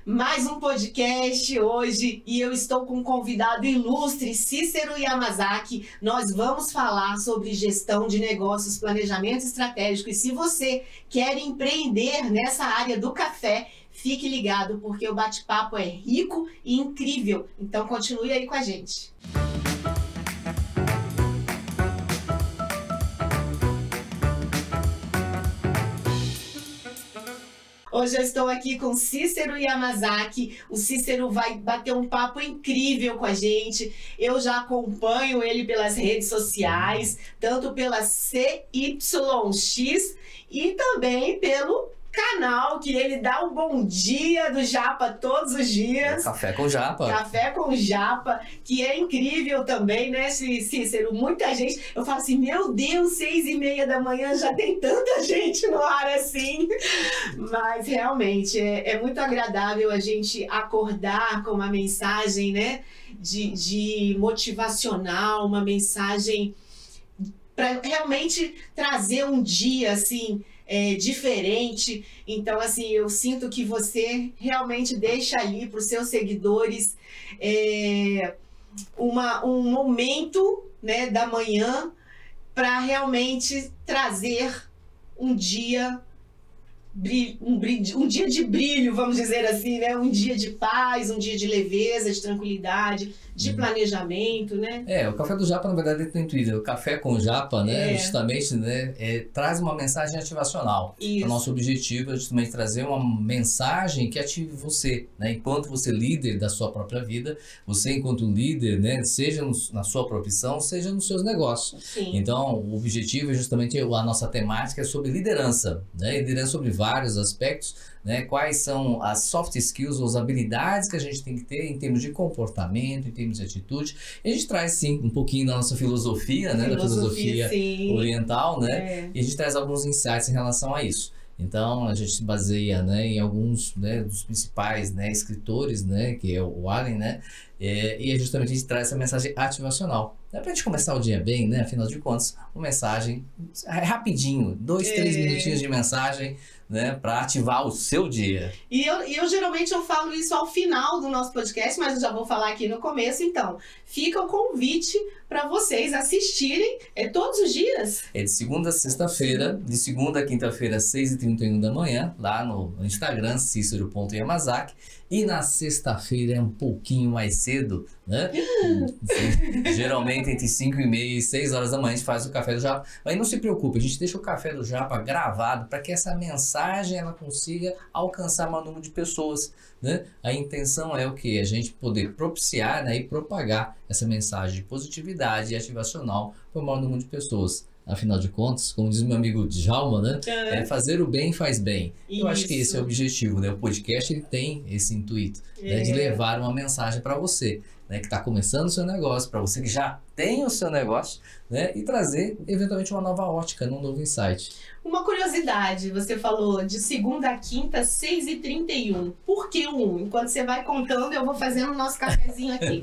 Mais um podcast hoje e eu estou com um convidado ilustre, Cícero Yamazaki. Nós vamos falar sobre gestão de negócios, planejamento estratégico. E se você quer empreender nessa área do café, fique ligado porque o bate-papo é rico e incrível. Então continue aí com a gente. Hoje eu estou aqui com Cícero Yamazaki. O Cícero vai bater um papo incrível com a gente. Eu já acompanho ele pelas redes sociais, tanto pela CYX e também pelo canal que ele dá o bom dia do Japa todos os dias. Café com Japa. Café com Japa, que é incrível também, né, Cícero? Muita gente, eu falo assim, meu Deus, 6h30 da manhã já tem tanta gente no ar assim. Mas realmente é muito agradável a gente acordar com uma mensagem, né, de motivacional, uma mensagem para realmente trazer um dia assim diferente. Então, assim, eu sinto que você realmente deixa ali para os seus seguidores um momento, né, da manhã para realmente trazer um dia um dia de brilho, vamos dizer assim, né? Um dia de paz, um dia de leveza, de tranquilidade, de planejamento, né? O Café do Japa, na verdade, é intuitivo. O Café com Japa, né? Justamente, né? Traz uma mensagem ativacional. Isso. O nosso objetivo é justamente trazer uma mensagem que ative você, né? Enquanto você é líder da sua própria vida, você enquanto líder, né? Seja na sua profissão, seja nos seus negócios. Sim. Então, o objetivo é justamente a nossa temática é sobre liderança, né? Liderança sobre vários aspectos, né? Quais são as soft skills, ou as habilidades que a gente tem que ter em termos de comportamento, em termos de atitude. E a gente traz, sim, um pouquinho da nossa filosofia, né? Da filosofia oriental, né? E a gente traz alguns insights em relação a isso. Então, a gente se baseia, né, em alguns, né, dos principais, né, escritores, né, que é o Allen, né, e justamente a gente traz essa mensagem ativacional. É pra gente começar o dia bem, né, afinal de contas, uma mensagem rapidinho, 2-3 minutinhos de mensagem, né, para ativar o seu dia. E eu geralmente eu falo isso ao final do nosso podcast, mas eu já vou falar aqui no começo, então. Fica o convite para vocês assistirem todos os dias. É de segunda a sexta-feira, de segunda a quinta-feira, 6h31 da manhã, lá no Instagram, cicero.yamazaki. E na sexta-feira é um pouquinho mais cedo, né? Geralmente entre 5h30 e 6 horas da manhã a gente faz o Café do Japa. Mas não se preocupe, a gente deixa o Café do Japa gravado para que essa mensagem ela consiga alcançar o maior número de pessoas, né? A intenção é o que? A gente poder propiciar, né, e propagar essa mensagem de positividade e ativacional para o maior número de pessoas. Afinal de contas, como diz meu amigo Djalma, né? Fazer o bem faz bem. Eu acho que esse é o objetivo, né? O podcast ele tem esse intuito, né, de levar uma mensagem para você, né, que está começando o seu negócio, para você que já tem o seu negócio, né, e trazer eventualmente uma nova ótica, um novo insight. Uma curiosidade, você falou de segunda a quinta, 6h31. Por que o 1? Enquanto você vai contando, eu vou fazendo o nosso cafezinho aqui.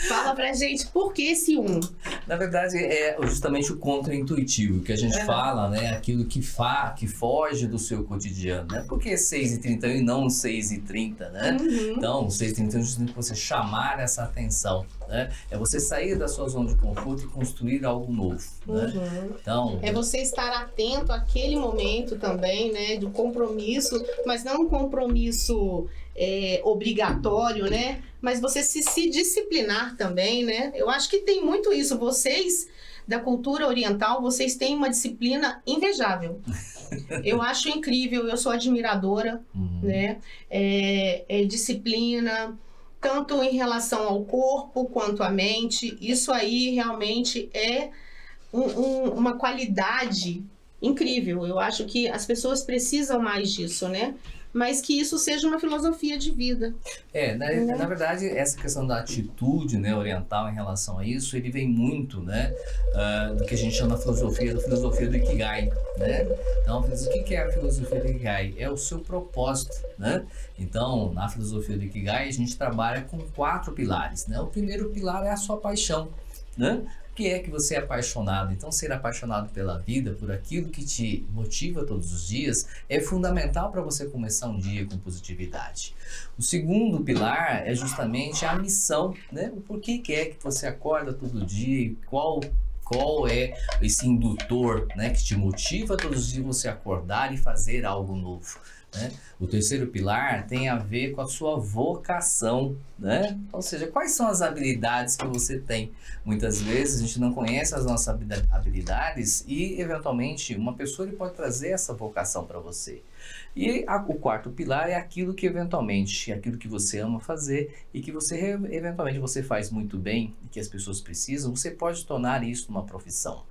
Fala pra gente, por que esse 1? Na verdade, é justamente o contra-intuitivo, que a gente fala, né, aquilo que foge do seu cotidiano, né? Por que 6h31 e não 6h30, né? Então, 6h31 é justamente você chamar essa atenção, né? É você sair da sua zona de conforto e construir algo novo, né? Então, é você estar atento àquele momento também, né, do compromisso, mas não um compromisso obrigatório, né? Mas você se disciplinar também, né? Eu acho que tem muito isso. Vocês da cultura oriental, vocês têm uma disciplina invejável. Eu acho incrível, eu sou admiradora, né? Disciplina, tanto em relação ao corpo quanto à mente. Isso aí realmente é uma qualidade incrível. Eu acho que as pessoas precisam mais disso, né? Mas que isso seja uma filosofia de vida. Na verdade, essa questão da atitude, né, oriental em relação a isso, ele vem muito, né, do que a gente chama da filosofia do Ikigai, né? Então, o que é a filosofia do Ikigai? É o seu propósito, né? Então, na filosofia do Ikigai, a gente trabalha com 4 pilares, né? O primeiro pilar é a sua paixão, né? que é que você é apaixonado? Então, ser apaixonado pela vida, por aquilo que te motiva todos os dias, é fundamental para você começar um dia com positividade. O segundo pilar é justamente a missão, né? O porquê que é que você acorda todo dia e qual é esse indutor, né, que te motiva todos os dias você acordar e fazer algo novo, né? O terceiro pilar tem a ver com a sua vocação, né? Ou seja, quais são as habilidades que você tem? Muitas vezes a gente não conhece as nossas habilidades e, eventualmente, uma pessoa ele pode trazer essa vocação para você. E o quarto pilar é aquilo que, eventualmente, aquilo que você ama fazer e que você, eventualmente, você faz muito bem e que as pessoas precisam, você pode tornar isso uma profissão.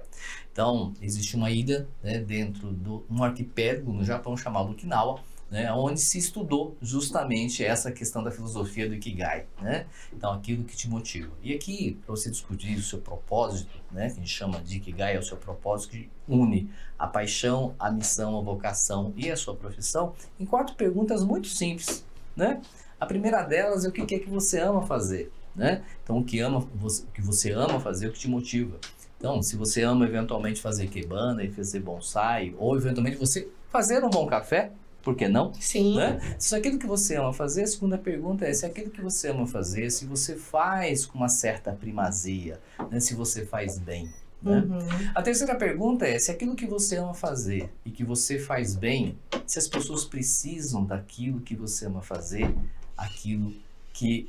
Então, existe uma ilha, né, dentro de um arquipélago no Japão chamado Okinawa, né, onde se estudou justamente essa questão da filosofia do Ikigai, né? Então, aquilo que te motiva. E aqui, para você discutir o seu propósito, né, que a gente chama de Ikigai, é o seu propósito que une a paixão, a missão, a vocação e a sua profissão, em 4 perguntas muito simples, né? A primeira delas é o que é que você ama fazer, né? Então, o que você ama fazer, o que te motiva. Então, se você ama eventualmente fazer ikebana e fazer bonsai, ou eventualmente você fazer um bom café, por que não? Sim. Né? Se aquilo que você ama fazer, a segunda pergunta é se aquilo que você ama fazer, se você faz com uma certa primazia, né? Se você faz bem. Né? Uhum. A terceira pergunta é se aquilo que você ama fazer e que você faz bem, se as pessoas precisam daquilo que você ama fazer, aquilo que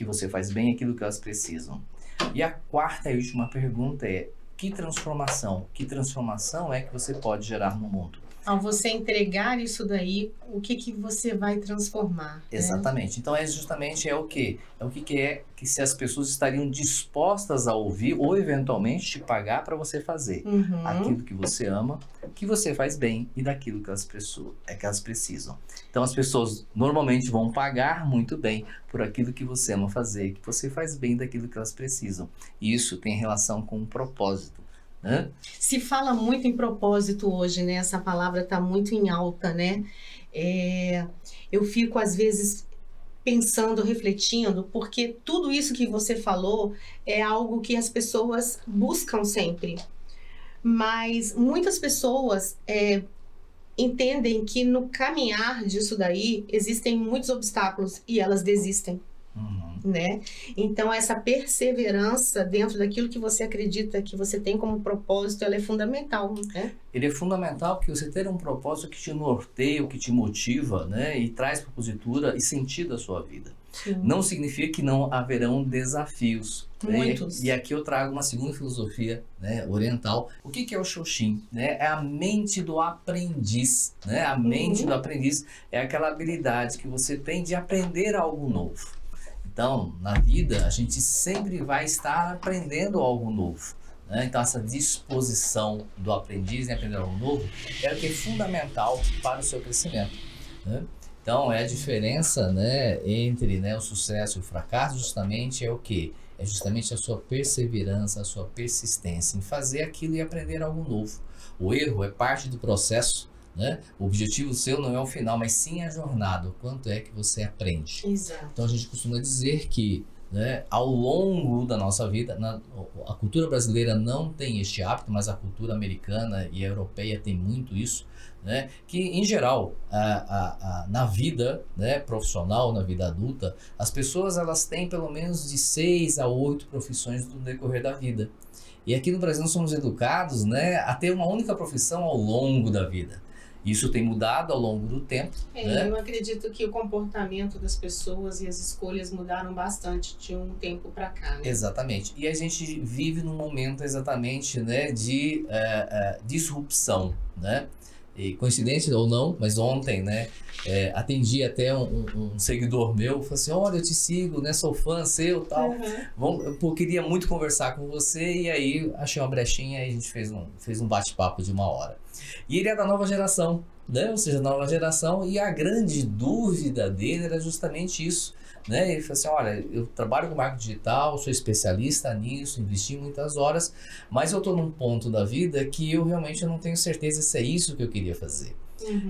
você faz bem, aquilo que elas precisam. E a quarta e última pergunta é que transformação é que você pode gerar no mundo? Ao você entregar isso daí, o que você vai transformar? Exatamente. Né? Então, justamente o que que se as pessoas estariam dispostas a ouvir ou eventualmente te pagar para você fazer. Uhum. Aquilo que você ama, que você faz bem e daquilo que elas precisam. Então, as pessoas normalmente vão pagar muito bem por aquilo que você ama fazer, que você faz bem daquilo que elas precisam. E isso tem relação com um propósito. Se fala muito em propósito hoje, né? Essa palavra está muito em alta, né? Eu fico, às vezes, pensando, refletindo, porque tudo isso que você falou é algo que as pessoas buscam sempre. Mas muitas pessoas entendem que no caminhar disso daí existem muitos obstáculos e elas desistem. Uhum. Né? Então essa perseverança dentro daquilo que você acredita que você tem como propósito, ela é fundamental, né? Ele é fundamental porque você ter um propósito que te norteia, que te motiva, né? E traz propositura e sentido à sua vida. Sim. Não significa que não haverão desafios. Muitos. Né? E aqui eu trago uma segunda filosofia, né, oriental. O que é o Shoshin? Né? É a mente do aprendiz. Né? A mente do aprendiz é aquela habilidade que você tem de aprender algo novo. Então, na vida, a gente sempre vai estar aprendendo algo novo. Né? Então, essa disposição do aprendiz em aprender algo novo é o que é fundamental para o seu crescimento. Né? Então, é a diferença, né, entre, né, o sucesso e o fracasso, justamente é o quê? É justamente a sua perseverança, a sua persistência em fazer aquilo e aprender algo novo. O erro é parte do processo. Né? O objetivo seu não é o final, mas sim a jornada, o quanto é que você aprende. Exato. Então a gente costuma dizer que, né, ao longo da nossa vida, a cultura brasileira não tem este hábito, mas a cultura americana e a europeia tem muito isso, né, que em geral na vida, né, profissional, na vida adulta, as pessoas elas têm pelo menos de 6 a 8 profissões no decorrer da vida. E aqui no Brasil nós somos educados, né, a ter uma única profissão ao longo da vida. Isso tem mudado ao longo do tempo. Né? Eu acredito que o comportamento das pessoas e as escolhas mudaram bastante de um tempo para cá. Né? Exatamente. E a gente vive num momento exatamente, né, de disrupção. Né? E coincidência ou não, mas ontem, né, atendi até um seguidor meu, falou assim, olha, eu te sigo, né, sou fã seu e tal, eu queria muito conversar com você, e aí achei uma brechinha e a gente fez um bate-papo de 1 hora. E ele é da nova geração, né, ou seja, da nova geração, e a grande dúvida dele era justamente isso. Né? Ele falou assim, olha, eu trabalho com marketing digital, sou especialista nisso, investi muitas horas, mas eu estou num ponto da vida que eu realmente não tenho certeza se é isso que eu queria fazer.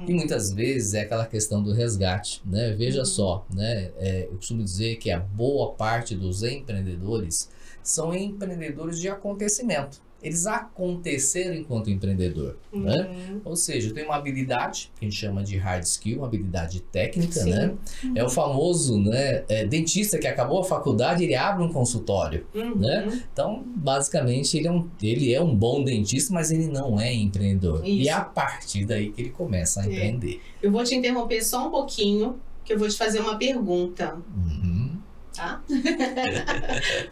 E muitas vezes é aquela questão do resgate, né? Veja só, né? Eu costumo dizer que a boa parte dos empreendedores são empreendedores de acontecimento. Eles aconteceram enquanto empreendedor, né? Ou seja, tem uma habilidade que a gente chama de hard skill, uma habilidade técnica, né? É o famoso, né, dentista que acabou a faculdade, ele abre um consultório, né? Então, basicamente, ele é um bom dentista, mas ele não é empreendedor. Isso. E é a partir daí que ele começa a empreender. Eu vou te interromper só um pouquinho, que eu vou te fazer uma pergunta. Tá?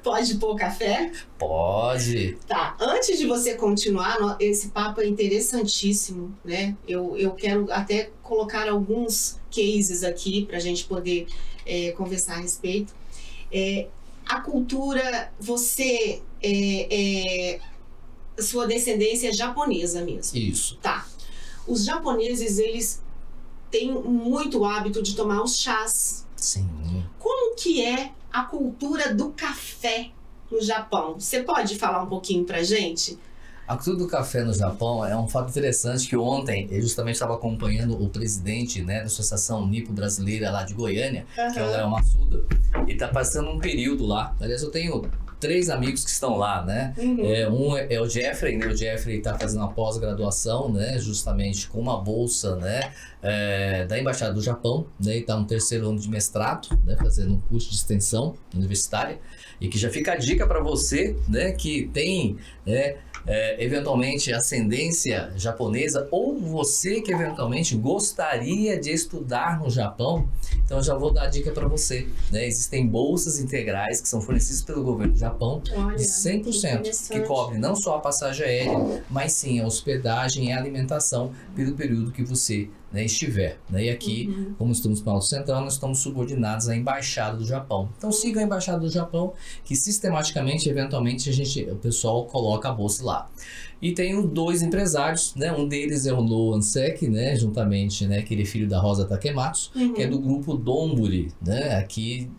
Pode pôr café? Pode. Tá, antes de você continuar, esse papo é interessantíssimo, né? Eu quero até colocar alguns cases aqui para a gente poder conversar a respeito. A cultura, você sua descendência é japonesa mesmo. Isso. Tá. Os japoneses, eles têm muito hábito de tomar os chás. Sim. Como que é a cultura do café no Japão? Você pode falar um pouquinho pra gente? A cultura do café no Japão é um fato interessante que ontem eu justamente estava acompanhando o presidente, né, da Associação Nipo-Brasileira lá de Goiânia, que é o Léo Massuda. Ele está passando um período lá. Aliás, eu tenho 3 amigos que estão lá, né? Um é o Jeffrey, né? O Jeffrey está fazendo uma pós-graduação, né? Justamente com uma bolsa, né? Da Embaixada do Japão, né? E está no 3º ano de mestrado, né? Fazendo um curso de extensão universitária. E que já fica a dica para você, né? Que tem, eventualmente, ascendência japonesa, ou você que eventualmente gostaria de estudar no Japão. Então eu já vou dar a dica para você, né? Existem bolsas integrais que são fornecidas pelo governo do Japão, de 100%, que cobre não só a passagem aérea, mas sim a hospedagem e a alimentação pelo período que você, né, estiver, né? E aqui, como estamos no Alto Central, nós estamos subordinados à Embaixada do Japão. Então siga a Embaixada do Japão, que sistematicamente, eventualmente, o pessoal coloca a bolsa lá. E tenho 2 empresários, né? Um deles é o Noan Seki, né? Juntamente, né? Que ele é filho da Rosa Takematsu, que é do grupo Donburi, né? Aqui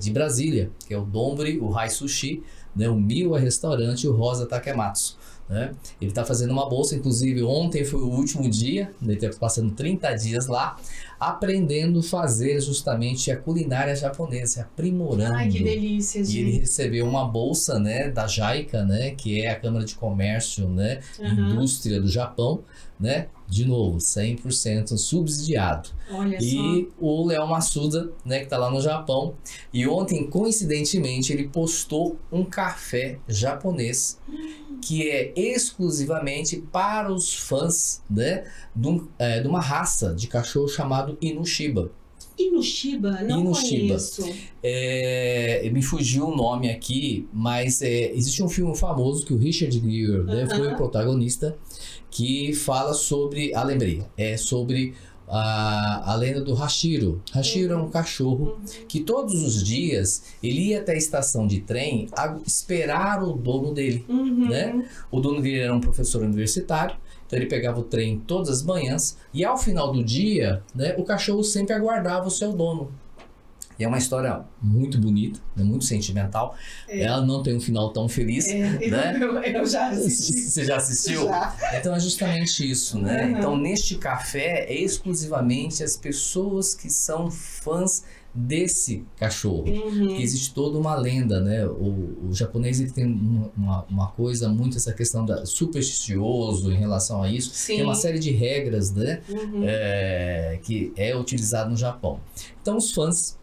de Brasília, que é o Donburi, o Hai Sushi, né? O Miwa Restaurante e o Rosa Takematsu. Né? Ele está fazendo uma bolsa, inclusive ontem foi o último dia, ele está passando 30 dias lá, aprendendo a fazer justamente a culinária japonesa, se aprimorando. Ai, que delícia, gente. E ele recebeu uma bolsa, né, da JICA, né, que é a Câmara de Comércio, né, Indústria do Japão, né, de novo, 100% subsidiado. Olha e só. O Léo Massuda, né, que está lá no Japão, e ontem, coincidentemente, ele postou um café japonês que é exclusivamente para os fãs, né, de uma raça de cachorro chamado Inushiba. Inushiba? Não conheço. Me fugiu o nome aqui, mas existe um filme famoso que o Richard Gere, né, foi o protagonista, que fala sobre, lembrei, sobre a lenda do Hashiro. Hashiro é um cachorro que todos os dias ele ia até a estação de trem a esperar o dono dele, né? O dono dele era um professor universitário, então ele pegava o trem todas as manhãs e ao final do dia, né, o cachorro sempre aguardava o seu dono. E é uma história muito bonita, né, muito sentimental. Ela não tem um final tão feliz, né? Eu já assisti. Você já assistiu? Já. Então é justamente isso, né? Então neste café é exclusivamente as pessoas que são fãs desse cachorro. Que existe toda uma lenda, né? O japonês ele tem uma coisa muito, essa questão da supersticioso em relação a isso. Sim. Tem uma série de regras, né? Que é utilizado no Japão. Então os fãs,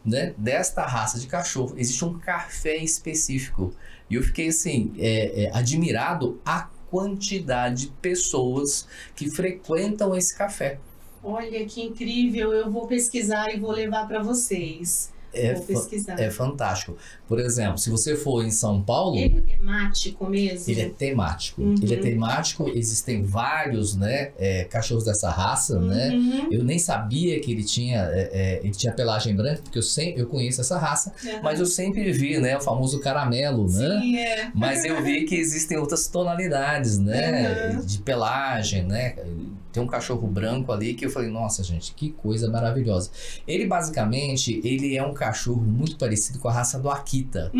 né, desta raça de cachorro, existe um café específico. E eu fiquei assim, admirado a quantidade de pessoas que frequentam esse café. Olha que incrível, eu vou pesquisar e vou levar para vocês. Vou pesquisar. É fantástico. Por exemplo, se você for em São Paulo... Ele é temático mesmo? Ele é temático. Ele é temático, existem vários, né, cachorros dessa raça, né? Eu nem sabia que ele tinha pelagem branca, porque eu conheço essa raça, mas eu sempre vi, né, o famoso caramelo, né? Sim, Mas eu vi que existem outras tonalidades, né, de pelagem, né? Tem um cachorro branco ali que eu falei, nossa, gente, que coisa maravilhosa. Ele, basicamente, ele é um cachorro muito parecido com a raça do Akita,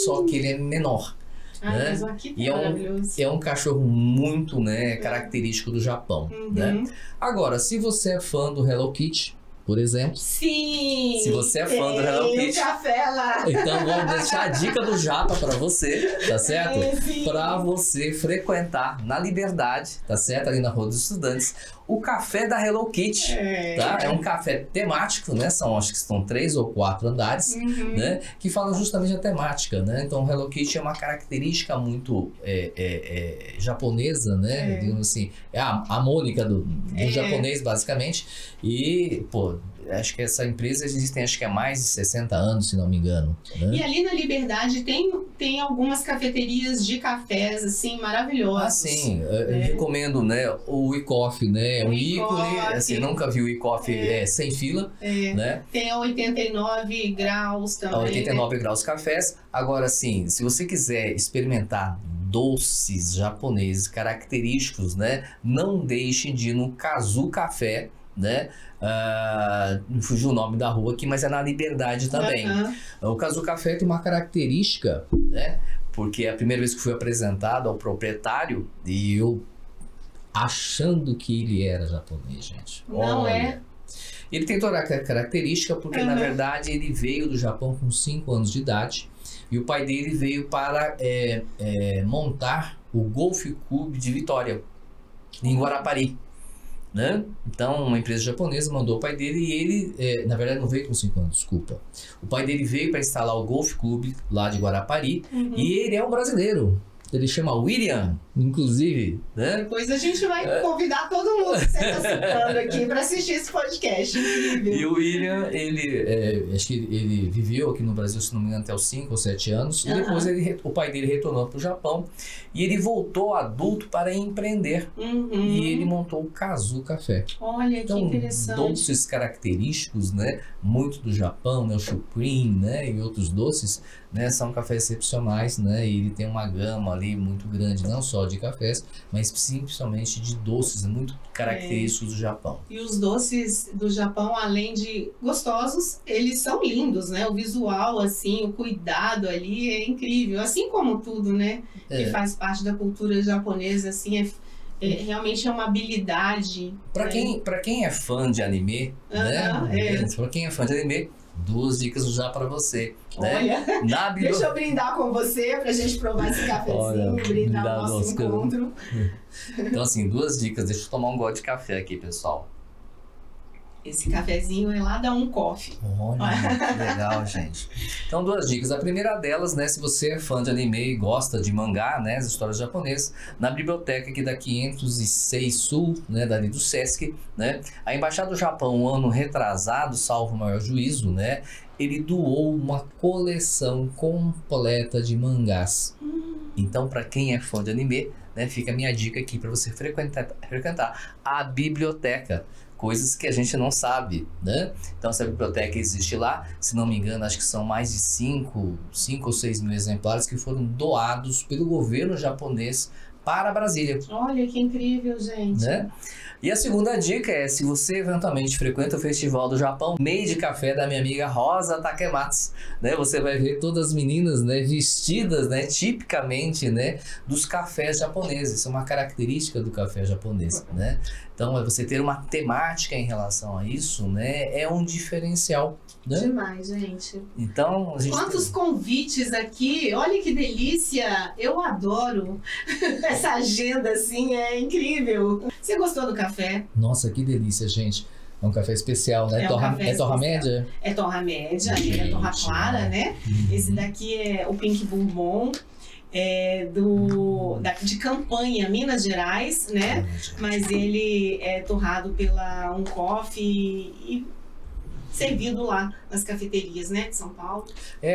só que ele é menor. Né? Mas o Akita E é um cachorro muito, né, característico do Japão. Né? Agora, se você é fã do Hello Kitty, por exemplo. Sim! Se você é fã do Hello tem Kitty, um café lá. então vou deixar a dica do Japa para você, tá certo? Sim. Para você frequentar na Liberdade, tá certo? Ali na Rua dos Estudantes, o café da Hello Kitty, tá? É um café temático, né? Acho que são 3 ou 4 andares, né? Que falam justamente a temática, né? Então, Hello Kitty é uma característica muito japonesa, né? Digamos assim, é a Mônica do japonês, basicamente. E, pô, acho que essa empresa existe, acho que há mais de 60 anos, se não me engano. Né? E ali na Liberdade tem algumas cafeterias de cafés, assim, maravilhosos. Ah, sim. Eu recomendo, né, o e-coffee, né? É um ícone, assim, nunca vi o e-coffee sem fila, né? Tem a 89 graus também. A 89 graus cafés. Agora, sim, se você quiser experimentar doces japoneses característicos, né? Não deixe de ir no Kazu Café, né? Me fugiu o nome da rua aqui, mas é na Liberdade também. O Kazu Café tem uma característica, né? Porque é a primeira vez que fui apresentado ao proprietário e eu achando que ele era japonês, gente. Não é? Ele tem toda a característica porque, na verdade, ele veio do Japão com 5 anos de idade e o pai dele veio para montar o Golf Club de Vitória, em Guarapari. Né? Então, uma empresa japonesa mandou o pai dele e ele, na verdade, não veio com 5 anos, desculpa. O pai dele veio para instalar o Golf Club lá de Guarapari e ele é um brasileiro. Ele chama William, inclusive, né? Depois a gente vai convidar todo mundo que você está citando aqui para assistir esse podcast. Incrível. E o William, acho que ele viveu aqui no Brasil, se não me engano, até os 5 ou 7 anos. E depois o pai dele retornou para o Japão e ele voltou adulto para empreender. E ele montou o Kazu Café. Olha, então, que interessante. Doces característicos, né? Muito do Japão, né? O Supreme, né? E outros doces, né? São cafés excepcionais, né? E ele tem uma gama ali muito grande, não só de cafés, mas principalmente de doces muito característicos do Japão. E os doces do Japão, além de gostosos, eles são lindos, né? O visual, assim, o cuidado ali é incrível. Assim como tudo, né? Que faz parte da cultura japonesa, assim, realmente é uma habilidade. Para quem é fã de anime, né? Para quem é fã de anime, 2 dicas já para você. Olha, né? Deixa eu brindar com você pra gente provar esse cafezinho, brindar o nosso encontro. Então, assim, 2 dicas. Deixa eu tomar um gole de café aqui, pessoal. Esse cafezinho é lá da Coffee. Olha, que legal, gente. Então, 2 dicas. A primeira delas, né, se você é fã de anime e gosta de mangá, né, as histórias japonesas, na biblioteca aqui da 506 Sul, né, dali do Sesc, né, a Embaixada do Japão, um ano retrasado, salvo o maior juízo, né, ele doou uma coleção completa de mangás. Então, para quem é fã de anime, né, fica a minha dica aqui para você frequentar a biblioteca. Coisas que a gente não sabe, né? Então, essa biblioteca existe lá, se não me engano, acho que são mais de 5 ou 6 mil exemplares que foram doados pelo governo japonês para Brasília. Olha, que incrível, gente. Né? E a segunda dica é, se você eventualmente frequenta o Festival do Japão, Made Café da minha amiga Rosa Takematsu, né? Você vai ver todas as meninas, né, vestidas, né, tipicamente, né, dos cafés japoneses. Isso é uma característica do café japonês, né? Então, você ter uma temática em relação a isso, né, é um diferencial. Né? Demais, gente. Então, quantos convites aqui, olha que delícia, eu adoro essa agenda, assim, é incrível. Você gostou do café? Nossa, que delícia, gente. É um café especial, né? É torra média? É torra média, ele é torra clara, né? Esse daqui é o Pink Bourbon. De Campanha, Minas Gerais, né? Mas ele é torrado pela Coffee e servido lá nas cafeterias, né, de São Paulo.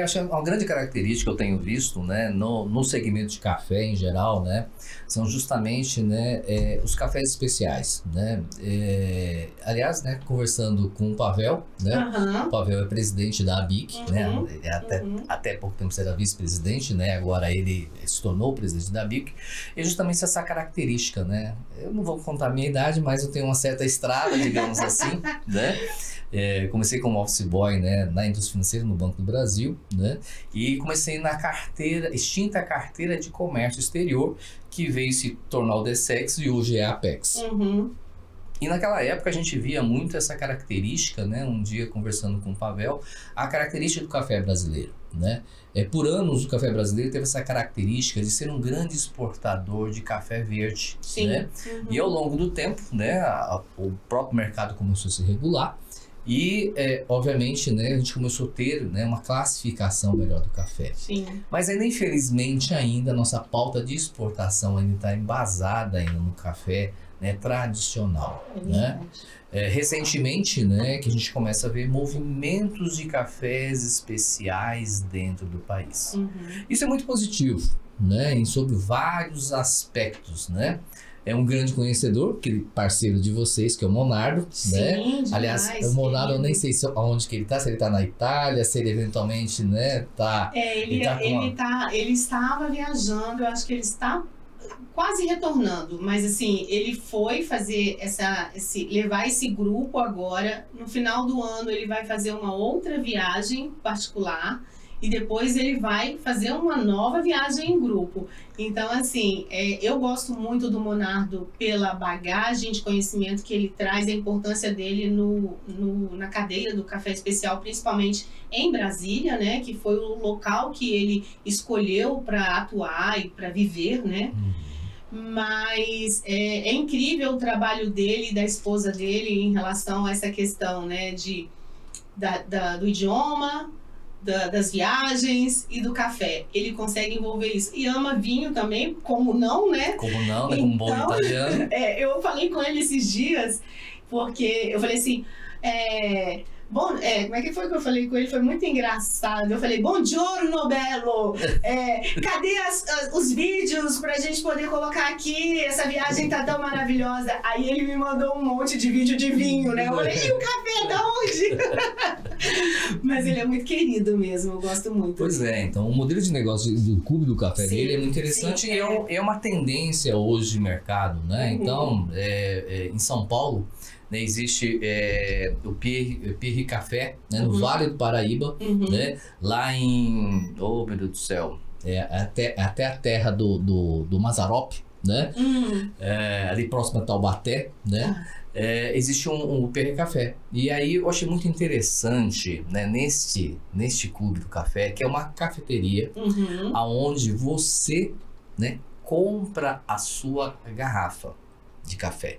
Acho que uma grande característica que eu tenho visto, né, no segmento de café em geral, né, são justamente, né, os cafés especiais, né. Aliás, né, conversando com o Pavel, né, o Pavel é presidente da ABIC, né, até pouco tempo era vice-presidente, né, agora ele se tornou presidente da ABIC, e justamente essa característica, né, eu não vou contar a minha idade, mas eu tenho uma certa estrada, digamos assim, né. Comecei como office boy, né, na indústria financeira no Banco do Brasil, né, e comecei na extinta carteira de comércio exterior, que veio se tornar o DSEX e hoje é a Apex. E naquela época a gente via muito essa característica, né? Um dia conversando com o Pavel, a característica do café brasileiro, né? Por anos o café brasileiro teve essa característica de ser um grande exportador de café verde, Sim. né? E ao longo do tempo, né? O próprio mercado começou a se regular e, obviamente, né? A gente começou a ter, né, uma classificação melhor do café. Sim. Mas ainda, infelizmente, ainda a nossa pauta de exportação ainda está embasada ainda no café, né, tradicional, né? Recentemente, né, que a gente começa a ver movimentos de cafés especiais dentro do país. Isso é muito positivo, né, sobre vários aspectos, né? É um grande conhecedor, aquele parceiro de vocês, que é o Monardo, Sim, né? demais, Aliás, o Monardo, eu nem sei aonde que ele tá, se ele tá na Itália, se ele eventualmente, né, tá... Ele estava viajando, eu acho que ele está quase retornando, mas assim, ele foi fazer levar esse grupo agora, no final do ano ele vai fazer uma outra viagem particular e depois ele vai fazer uma nova viagem em grupo. Então, assim, eu gosto muito do Monardo pela bagagem de conhecimento que ele traz, a importância dele na cadeia do café especial, principalmente em Brasília, né, que foi o local que ele escolheu para atuar e para viver, né? Mas é incrível o trabalho dele e da esposa dele em relação a essa questão, né, do idioma, das viagens e do café. Ele consegue envolver isso. E ama vinho também, como não, né? Como não, né? Como um bom italiano. Eu falei com ele esses dias, porque eu falei assim... como é que foi que eu falei com ele? Foi muito engraçado. Eu falei, buongiorno, bello! Cadê os vídeos pra gente poder colocar aqui? Essa viagem tá tão maravilhosa. Aí ele me mandou um monte de vídeo de vinho, né? Eu falei, e o café da onde? Mas ele é muito querido mesmo, eu gosto muito. Pois então o modelo de negócio do Clube do Café dele é muito interessante, sim, e é uma tendência hoje de mercado, né? Então, em São Paulo, né, existe o Pierre Café, né, no Vale do Paraíba, né, lá em... Oh, meu Deus do céu! Até a terra do Mazzaropi, né? Ali próximo a Taubaté, né? Existe um Pierre Café. E aí eu achei muito interessante, né, neste Clube do Café, que é uma cafeteria aonde você, né, compra a sua garrafa de café.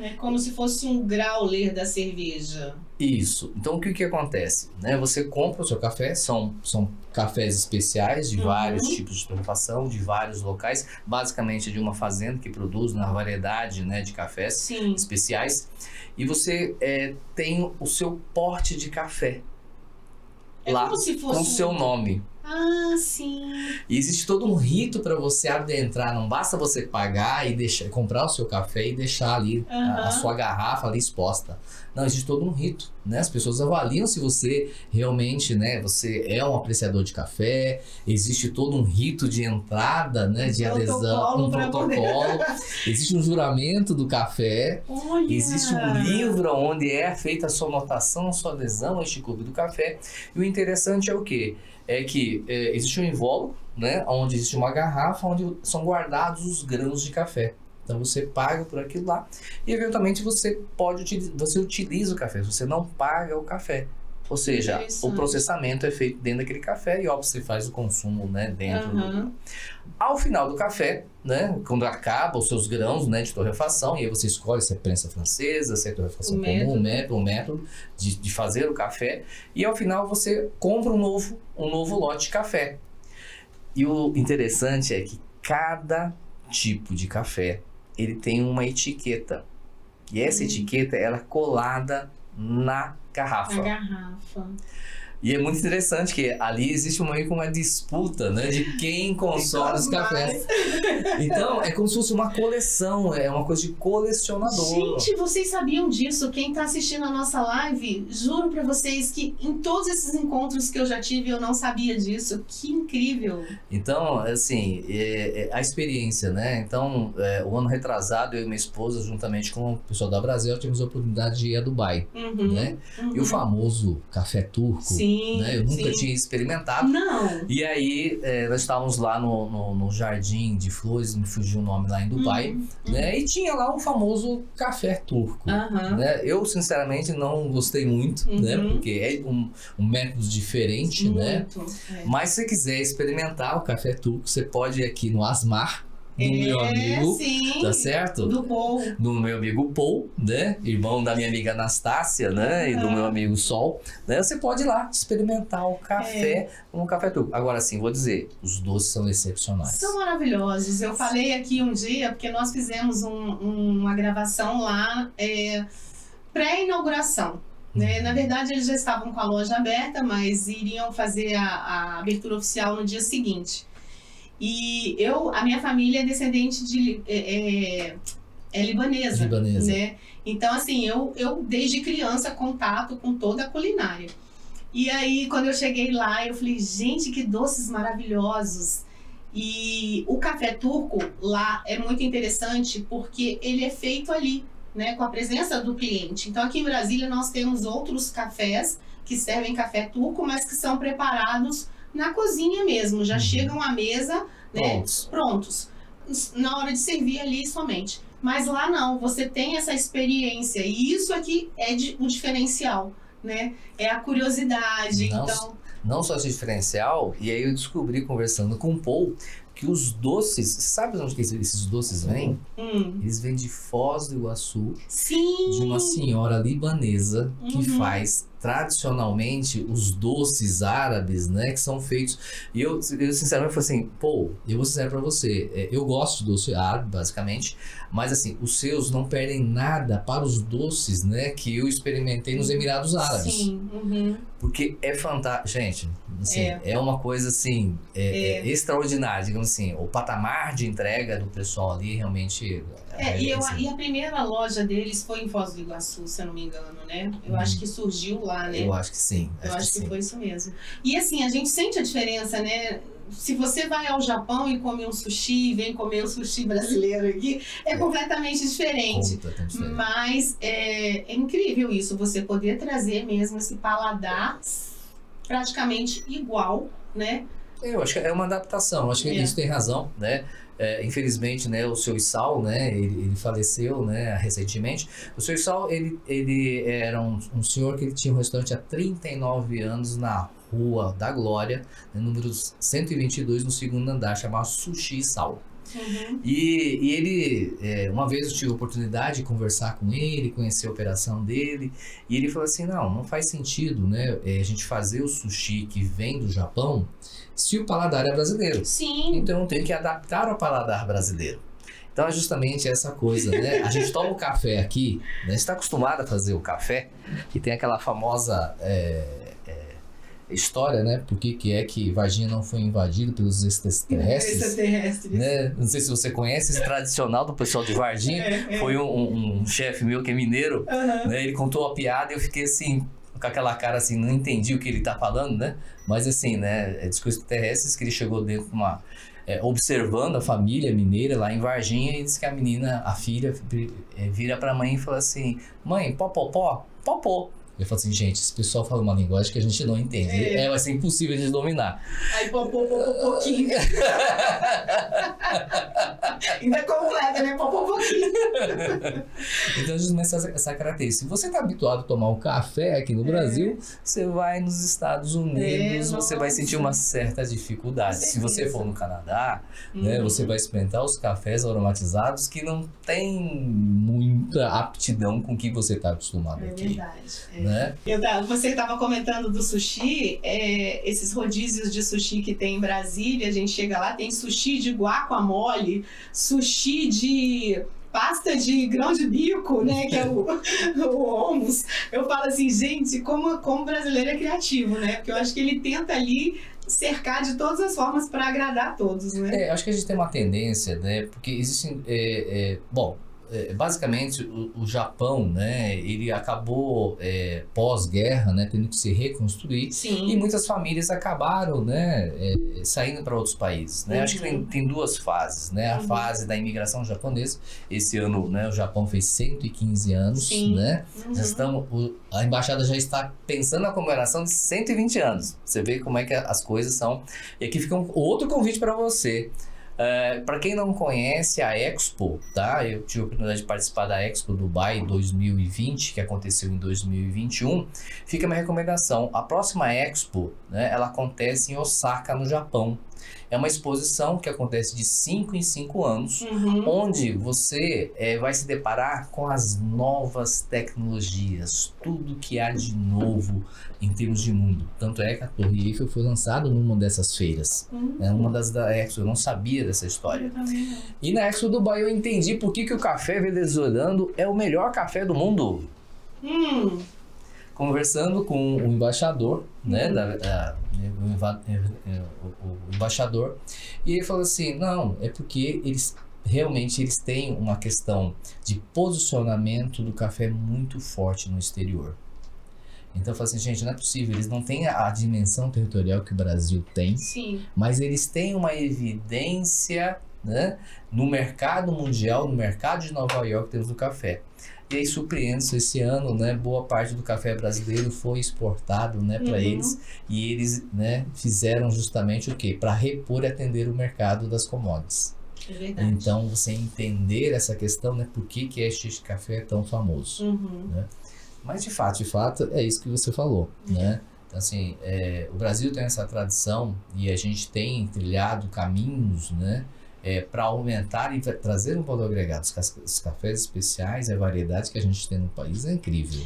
É como se fosse um growler da cerveja. Isso. Então o que acontece? Né? Você compra o seu café, são cafés especiais de vários tipos de torrefação, de vários locais, basicamente de uma fazenda que produz uma variedade, né, de cafés especiais. E você tem o seu porte de café lá como se fosse com o seu nome. Ah, sim. E existe todo um rito para você adentrar. Não basta você pagar e comprar o seu café e deixar ali a sua garrafa ali exposta. Não, existe todo um rito, né? As pessoas avaliam se você realmente, né, você é um apreciador de café. Existe todo um rito de entrada, né, de adesão, um protocolo. Existe um juramento do café. Olha. Existe um livro onde é feita a sua anotação, a sua adesão a este Clube do Café. E o interessante é o quê? É que existe um invólucro, né, onde existe uma garrafa onde são guardados os grãos de café. Então você paga por aquilo lá e eventualmente você utiliza o café, você não paga o café. Ou seja, o processamento é feito dentro daquele café e óbvio você faz o consumo, né, dentro do... Ao final do café, né, quando acaba os seus grãos, né, de torrefação, e aí você escolhe se é prensa francesa, se é torrefação comum, o método de fazer o café, e ao final você compra um novo lote de café. E o interessante é que cada tipo de café ele tem uma etiqueta, e essa etiqueta ela é colada na garrafa. E é muito interessante que ali existe meio que uma disputa, né, de quem consome os cafés. Então, é como se fosse uma coleção, é uma coisa de colecionador. Gente, vocês sabiam disso? Quem tá assistindo a nossa live, juro pra vocês que em todos esses encontros que eu já tive, eu não sabia disso. Que incrível! Então, assim, a experiência, né? Então, o ano retrasado, eu e minha esposa, juntamente com o pessoal da Brasil, tivemos a oportunidade de ir a Dubai, né? E o famoso café turco. Sim. Sim. Né? Eu nunca sim. tinha experimentado. Não. E aí, nós estávamos lá no Jardim de Flores, me fugiu o nome lá em Dubai, né? E tinha lá o famoso café turco. Né? Eu, sinceramente, não gostei muito, né? Porque é um método diferente, né? Mas se você quiser experimentar o café turco, você pode ir aqui no Asmar, do meu amigo, sim, tá certo? Do Paul. Do meu amigo Paul, né? Irmão da minha amiga Anastácia, né? E do meu amigo Sol, né? Você pode ir lá experimentar o café como café turco. Agora sim, vou dizer, os doces são excepcionais. São maravilhosos. Eu falei aqui um dia, porque nós fizemos uma gravação lá, pré-inauguração. Né? Na verdade, eles já estavam com a loja aberta, mas iriam fazer a abertura oficial no dia seguinte. E a minha família é descendente de libanesa, né? Então, assim, eu desde criança contato com toda a culinária. E aí, quando eu cheguei lá, eu falei, gente, que doces maravilhosos. E o café turco lá é muito interessante porque ele é feito ali, né, com a presença do cliente. Então, aqui em Brasília, nós temos outros cafés que servem café turco, mas que são preparados na cozinha mesmo, já chegam à mesa, né, prontos, na hora de servir ali somente. Mas lá não, você tem essa experiência, e isso aqui é um diferencial, né? É a curiosidade, Não só esse diferencial, e aí eu descobri conversando com o Paul, que os doces, sabe de onde que esses doces vêm? Eles vêm de Foz do Iguaçu, sim, de uma senhora libanesa que faz tradicionalmente os doces árabes, né, que são feitos. E eu sinceramente falei assim, pô, eu vou ser sincero pra você, eu gosto de doce árabe, basicamente, mas assim, os seus não perdem nada para os doces, né, que eu experimentei nos Emirados Árabes. Sim. Porque é fantástico, gente, assim, é uma coisa assim, extraordinária, digamos assim, o patamar de entrega do pessoal ali realmente... E a primeira loja deles foi em Foz do Iguaçu, se eu não me engano, né? Eu acho que surgiu lá, né? Eu acho que sim. Eu acho que foi isso mesmo. E assim, a gente sente a diferença, né? Se você vai ao Japão e come um sushi, vem comer o sushi brasileiro aqui, é completamente diferente. Mas é incrível isso, você poder trazer mesmo esse paladar praticamente igual, né? Eu acho que é uma adaptação, acho que isso tem razão, né? Infelizmente, né, o seu Issal, né, ele faleceu, né, recentemente. O seu Issal, ele era um senhor que ele tinha um restaurante há 39 anos na Rua da Glória, né, número 122, no segundo andar, chamado Sushi Issal. E ele, uma vez eu tive a oportunidade de conversar com ele, conhecer a operação dele, e ele falou assim, não faz sentido, né, a gente fazer o sushi que vem do Japão se o paladar é brasileiro. Sim. Então eu tenho que adaptar ao paladar brasileiro. Então é justamente essa coisa, né? A gente toma o café aqui, né? A gente está acostumado a fazer o café, e tem aquela famosa história, né? Por que é que Varginha não foi invadido pelos extraterrestres? Né? Não sei se você conhece esse tradicional do pessoal de Varginha. Foi um chefe meu que é mineiro, né? Ele contou a piada e eu fiquei assim, com aquela cara assim, não entendi o que ele tá falando, né? Mas assim, né? Discurso terrestres que ele chegou dentro de uma... observando a família mineira lá em Varginha, e disse que a filha vira pra mãe e fala assim, mãe, popopó, popô. Eu falo assim, gente, esse pessoal fala uma linguagem que a gente não entende. Vai ser impossível de dominar. Aí, pouquinho. Ainda completa, né? Pouquinho. Então, justamente essa característica. Se você está habituado a tomar um café aqui no Brasil, você vai nos Estados Unidos, você vai sentir uma certa dificuldade. Se você for no Canadá, né, você vai experimentar os cafés aromatizados que não tem muita aptidão com o que você está acostumado aqui. Verdade. Né? Você estava comentando do sushi, esses rodízios de sushi que tem em Brasília, a gente chega lá, tem sushi de guacamole, sushi de pasta de grão de bico, né, que é o hummus. Eu falo assim, gente, como brasileiro é criativo, né, porque eu acho que ele tenta ali cercar de todas as formas para agradar a todos, né. Acho que a gente tem uma tendência, né, porque existem, bom, basicamente o Japão, né, ele acabou pós-guerra, né, tendo que se reconstruir. Sim. E muitas famílias acabaram, né, saindo para outros países, né? Acho que tem duas fases, né? A fase da imigração japonesa. Esse ano, né, o Japão fez 115 anos, Sim. né? A embaixada já está pensando na comemoração de 120 anos. Você vê como é que as coisas são. E aqui fica outro convite para você. Para quem não conhece a Expo, tá? Eu tive a oportunidade de participar da Expo Dubai 2020, que aconteceu em 2021. Fica a minha recomendação. A próxima Expo, né, ela acontece em Osaka, no Japão. É uma exposição que acontece de 5 em 5 anos, onde você vai se deparar com as novas tecnologias, tudo que há de novo em termos de mundo. Tanto é que a Torre Eiffel foi lançada numa dessas feiras. É uma das da Expo, eu não sabia dessa história. E na Expo Dubai eu entendi por que o café venezuelano é o melhor café do mundo. Conversando com o embaixador, né, o embaixador, e ele falou assim, não, é porque eles têm uma questão de posicionamento do café muito forte no exterior. Então eu falei assim, gente, não é possível, eles não têm a dimensão territorial que o Brasil tem, Sim. mas eles têm uma evidência, né, no mercado mundial, no mercado de Nova York, temos o café. E aí surpreende-se, esse ano, né, boa parte do café brasileiro foi exportado, né, para eles, e eles, né, fizeram justamente o quê? Para repor e atender o mercado das commodities. É verdade. Então, você entender essa questão, né, por que este café é tão famoso, né? Mas de fato, é isso que você falou, né? Então, assim, o Brasil tem essa tradição e a gente tem trilhado caminhos, né, para aumentar e trazer um valor agregado. Os cafés especiais, a variedade que a gente tem no país é incrível.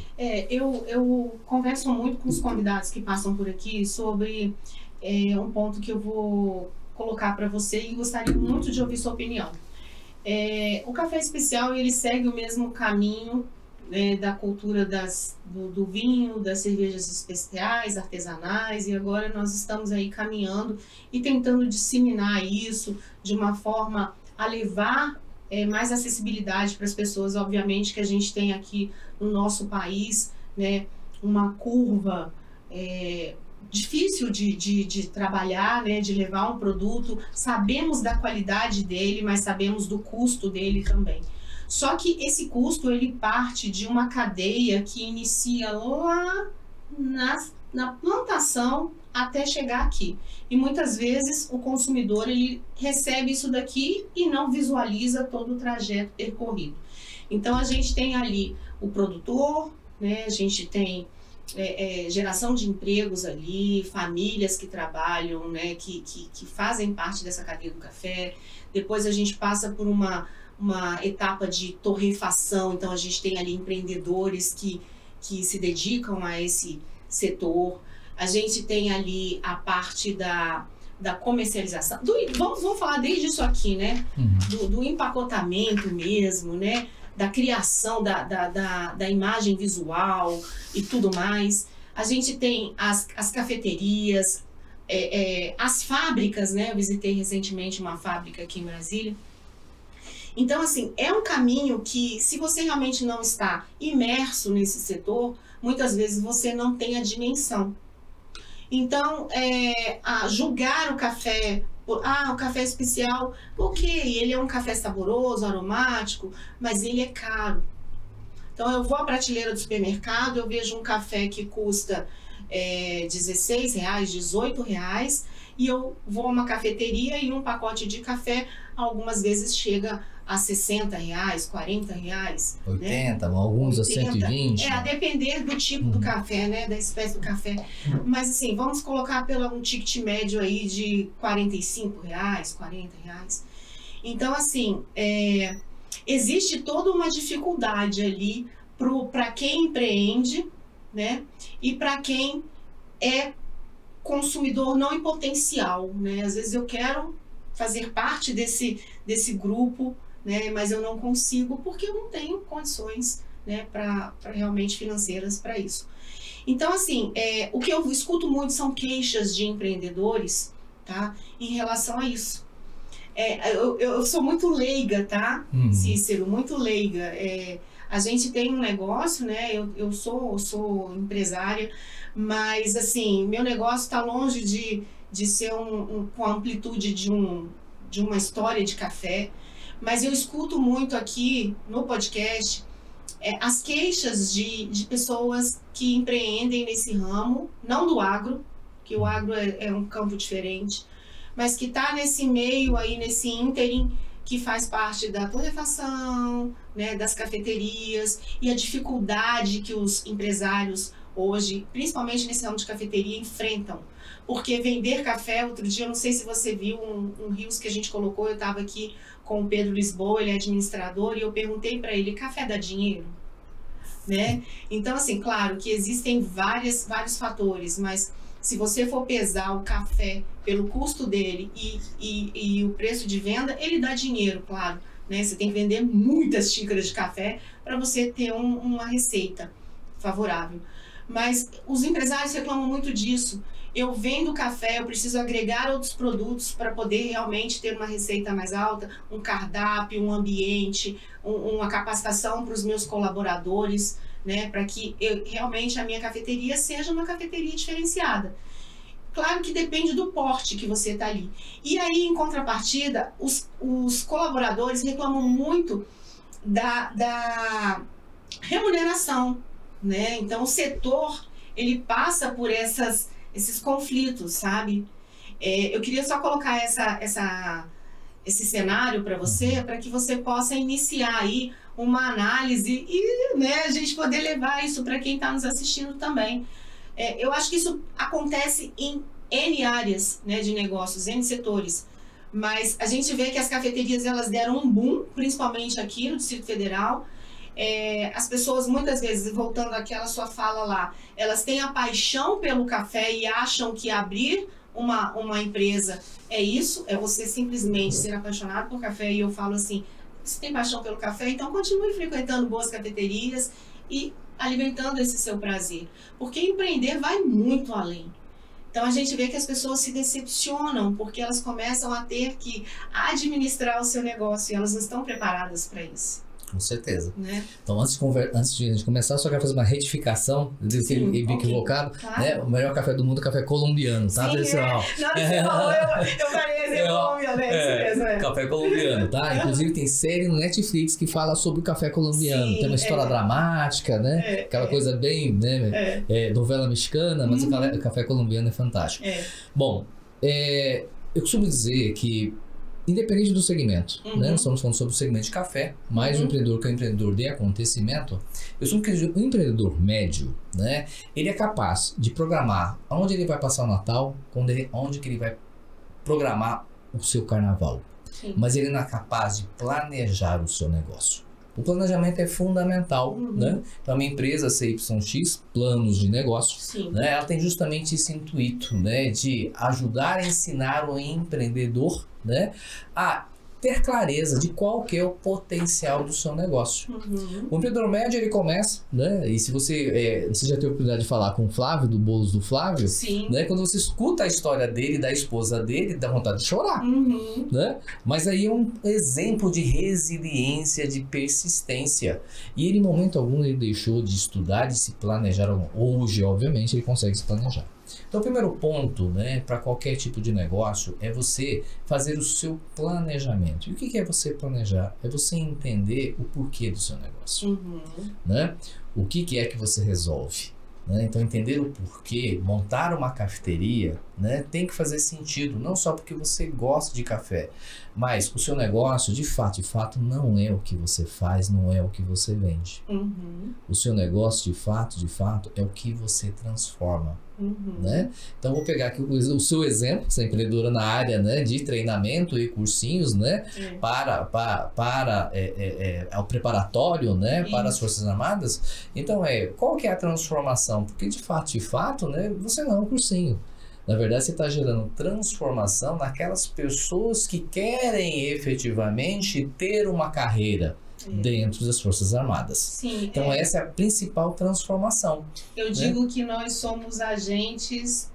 Eu converso muito com os convidados que passam por aqui sobre um ponto que eu vou colocar para você e gostaria muito de ouvir sua opinião. O café especial, ele segue o mesmo caminho, né, da cultura do vinho, das cervejas especiais, artesanais, e agora nós estamos aí caminhando e tentando disseminar isso de uma forma a levar mais acessibilidade para as pessoas. Obviamente que a gente tem aqui no nosso país, né, uma curva difícil de trabalhar, né, de levar um produto. Sabemos da qualidade dele, mas sabemos do custo dele também. Só que esse custo, ele parte de uma cadeia que inicia lá na plantação até chegar aqui. E muitas vezes o consumidor, ele recebe isso daqui e não visualiza todo o trajeto percorrido. Então a gente tem ali o produtor, né? A gente tem geração de empregos ali, famílias que trabalham, né? que fazem parte dessa cadeia do café. Depois a gente passa por uma etapa de torrefação, então a gente tem ali empreendedores que se dedicam a esse setor. A gente tem ali a parte da comercialização. Vamos falar desde isso aqui, né? Do empacotamento mesmo, né? Da criação da imagem visual e tudo mais. A gente tem as cafeterias, as fábricas, né? Eu visitei recentemente uma fábrica aqui em Brasília. Então, assim, é um caminho que, se você realmente não está imerso nesse setor, muitas vezes você não tem a dimensão. Então, julgar o café, o café especial, ok, ele é um café saboroso, aromático, mas ele é caro. Então, eu vou à prateleira do supermercado, eu vejo um café que custa R$16, R$18, e eu vou a uma cafeteria e um pacote de café, algumas vezes chega a R$60, R$40. 80, né? Alguns 80, a 120. A depender do tipo do café, né? Da espécie do café. Mas assim, vamos colocar um ticket médio aí de R$45, R$40. Então, assim, existe toda uma dificuldade ali para quem empreende, né? E para quem é consumidor não em potencial, né? Às vezes eu quero fazer parte desse grupo, né? Mas eu não consigo porque eu não tenho condições, né? Para realmente financeiras para isso. Então, assim, o que eu escuto muito são queixas de empreendedores, tá? Em relação a isso. Eu sou muito leiga, tá, Cícero? Muito leiga. A gente tem um negócio, né? Eu sou empresária, mas, assim, meu negócio está longe de ser com a amplitude de uma história de café. Mas eu escuto muito aqui no podcast as queixas de pessoas que empreendem nesse ramo, não do agro, que o agro é um campo diferente, mas que está nesse meio aí, nesse ínterim, que faz parte da torrefação, né, das cafeterias, e a dificuldade que os empresários hoje, principalmente nesse ramo de cafeteria, enfrentam. Porque vender café, outro dia, eu não sei se você viu um Reels que a gente colocou, eu estava aqui com o Pedro Lisboa, ele é administrador, e eu perguntei para ele, café dá dinheiro? Né? Então, assim, claro que existem vários fatores, mas se você for pesar o café pelo custo dele e o preço de venda, ele dá dinheiro, claro. Né? Você tem que vender muitas xícaras de café para você ter uma receita favorável. Mas os empresários reclamam muito disso. Eu vendo café, eu preciso agregar outros produtos para poder realmente ter uma receita mais alta, um cardápio, um ambiente, uma capacitação para os meus colaboradores, né, para que realmente a minha cafeteria seja uma cafeteria diferenciada. Claro que depende do porte que você está ali. E aí, em contrapartida, os colaboradores reclamam muito da remuneração, né? Então, o setor, ele passa por esses conflitos, sabe? Eu queria só colocar esse cenário para você, para que você possa iniciar aí uma análise e, né, a gente poder levar isso para quem está nos assistindo também. Eu acho que isso acontece em N áreas, né, de negócios, N setores, mas a gente vê que as cafeterias, elas deram um boom, principalmente aqui no Distrito Federal. As pessoas, muitas vezes, voltando àquela sua fala lá, elas têm a paixão pelo café e acham que abrir uma empresa é isso, é você simplesmente ser apaixonado por café. E eu falo assim, você tem paixão pelo café, então continue frequentando boas cafeterias e alimentando esse seu prazer. Porque empreender vai muito além. Então a gente vê que as pessoas se decepcionam porque elas começam a ter que administrar o seu negócio e elas não estão preparadas para isso. Com certeza. Né? Então, antes de a gente começar, eu só quero fazer uma retificação. Eu disse equivocado. Claro. Né? O melhor café do mundo é o café colombiano, tá, pessoal? Eu falei Colômbia, né? Isso mesmo, Café colombiano, tá? Inclusive, tem série no Netflix que fala sobre o café colombiano. Tem uma história dramática, né? Aquela coisa bem, né? Novela mexicana, mas o café colombiano é fantástico. Bom, eu costumo dizer que independente do segmento, né? Nós estamos falando sobre o segmento de café, mais o empreendedor que é um empreendedor de acontecimento. Eu sou um empreendedor médio, né? Ele é capaz de programar onde ele vai passar o Natal, onde que ele vai programar o seu carnaval. Sim. Mas ele não é capaz de planejar o seu negócio. O planejamento é fundamental, né? Então, a minha empresa, CYX, Planos de Negócio, né? Ela tem justamente esse intuito, né? De ajudar a ensinar o empreendedor, né? A ter clareza de qual que é o potencial do seu negócio. O empreendedor médio, ele começa, né? E se você já teve a oportunidade de falar com o Flávio, do Bolos do Flávio, né? Quando você escuta a história dele, da esposa dele, dá vontade de chorar, né? Mas aí é um exemplo de resiliência, de persistência. E ele, em momento algum, ele deixou de estudar, de se planejar. Hoje, obviamente, ele consegue se planejar. Então, o primeiro ponto, né, para qualquer tipo de negócio é você fazer o seu planejamento. E o que é você planejar? É você entender o porquê do seu negócio, né? O que é que você resolve, né? Então, entender o porquê, montar uma cafeteria, né, tem que fazer sentido, não só porque você gosta de café, mas o seu negócio, de fato, não é o que você faz, não é o que você vende. O seu negócio, de fato, é o que você transforma. Né? Então, vou pegar aqui o seu exemplo, você é empreendedora na área, né, de treinamento e cursinhos, né, para o preparatório, né, para as Forças Armadas. Então, qual que é a transformação? Porque, de fato, né, você não é um cursinho. Na verdade, você está gerando transformação naquelas pessoas que querem efetivamente ter uma carreira dentro das Forças Armadas. Sim, então essa é a principal transformação. Eu digo que nós somos agentes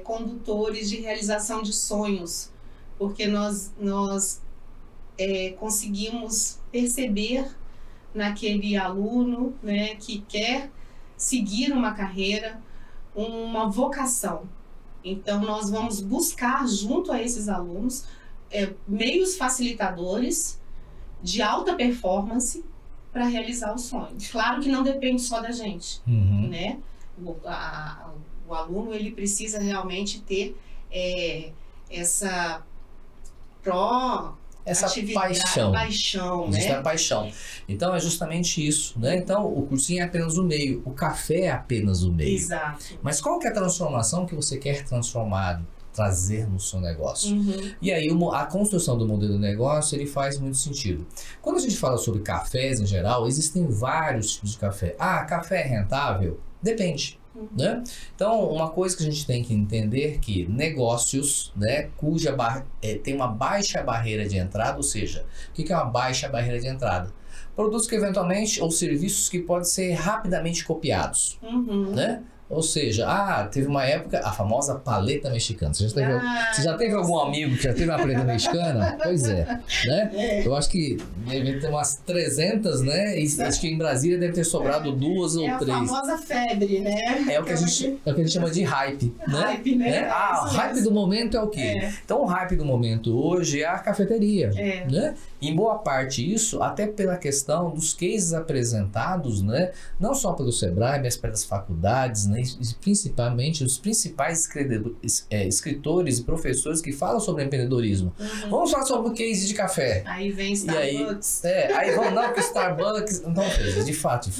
condutores de realização de sonhos, porque nós conseguimos perceber naquele aluno, né, que quer seguir uma carreira, uma vocação. Então, nós vamos buscar junto a esses alunos meios facilitadores de alta performance para realizar o sonho. Claro que não depende só da gente, né? O aluno, ele precisa realmente ter essa paixão, Existe né? a paixão. Então é justamente isso, né? Então o cursinho é apenas o meio, o café é apenas o meio. Exato. Mas qual que é a transformação que você quer transformar, trazer no seu negócio? E aí a construção do modelo de negócio, ele faz muito sentido. Quando a gente fala sobre cafés em geral, existem vários tipos de café. Ah, café é rentável? Depende. Né? Então, uma coisa que a gente tem que entender que negócios, né, tem uma baixa barreira de entrada, ou seja, o que é uma baixa barreira de entrada? Produtos que eventualmente, ou serviços que podem ser rapidamente copiados, né? Ou seja, teve uma época, a famosa paleta mexicana. Você já teve algum amigo que já teve uma paleta mexicana? Pois é, né? Eu acho que deve ter umas 300, né? E acho que em Brasília deve ter sobrado 2 ou 3. É a famosa febre, né? É o que a gente chama de hype, né? Hype, né? O hype do momento é o quê? Então, o hype do momento hoje é a cafeteria, né? Em boa parte isso, até pela questão dos cases apresentados, né? Não só pelo Sebrae, mas pelas faculdades, né? E principalmente os principais escritores e professores que falam sobre empreendedorismo. Vamos falar sobre o case de café. Aí vem Starbucks. Aí vamos, não, que o Starbucks... Não, de fato,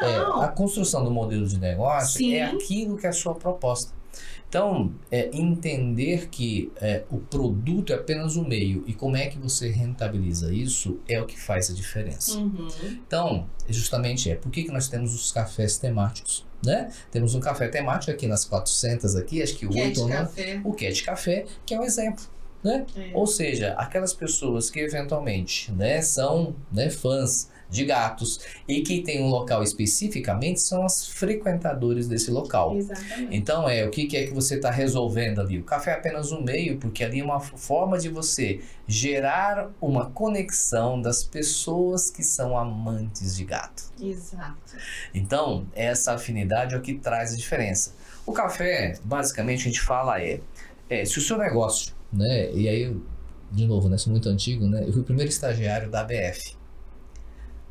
não. A construção do modelo de negócio Sim. é aquilo que é a sua proposta. Então, entender que o produto é apenas o meio e como é que você rentabiliza isso é o que faz a diferença. Então, justamente por que nós temos os cafés temáticos, né? Temos um café temático aqui nas 400 aqui, acho que 8 ou 9, o Cat Café, que é um exemplo. Né? Ou seja, aquelas pessoas que eventualmente, né, são, né, fãs de gatos e que tem um local especificamente são os frequentadores desse local. Exatamente. Então o que é que você está resolvendo ali? O café é apenas um meio, porque ali é uma forma de você gerar uma conexão das pessoas que são amantes de gato. Exato. Então essa afinidade é o que traz a diferença. O café, basicamente, a gente fala se o seu negócio, né? E aí, de novo, né? Sou muito antigo, né? Eu fui o primeiro estagiário da ABF,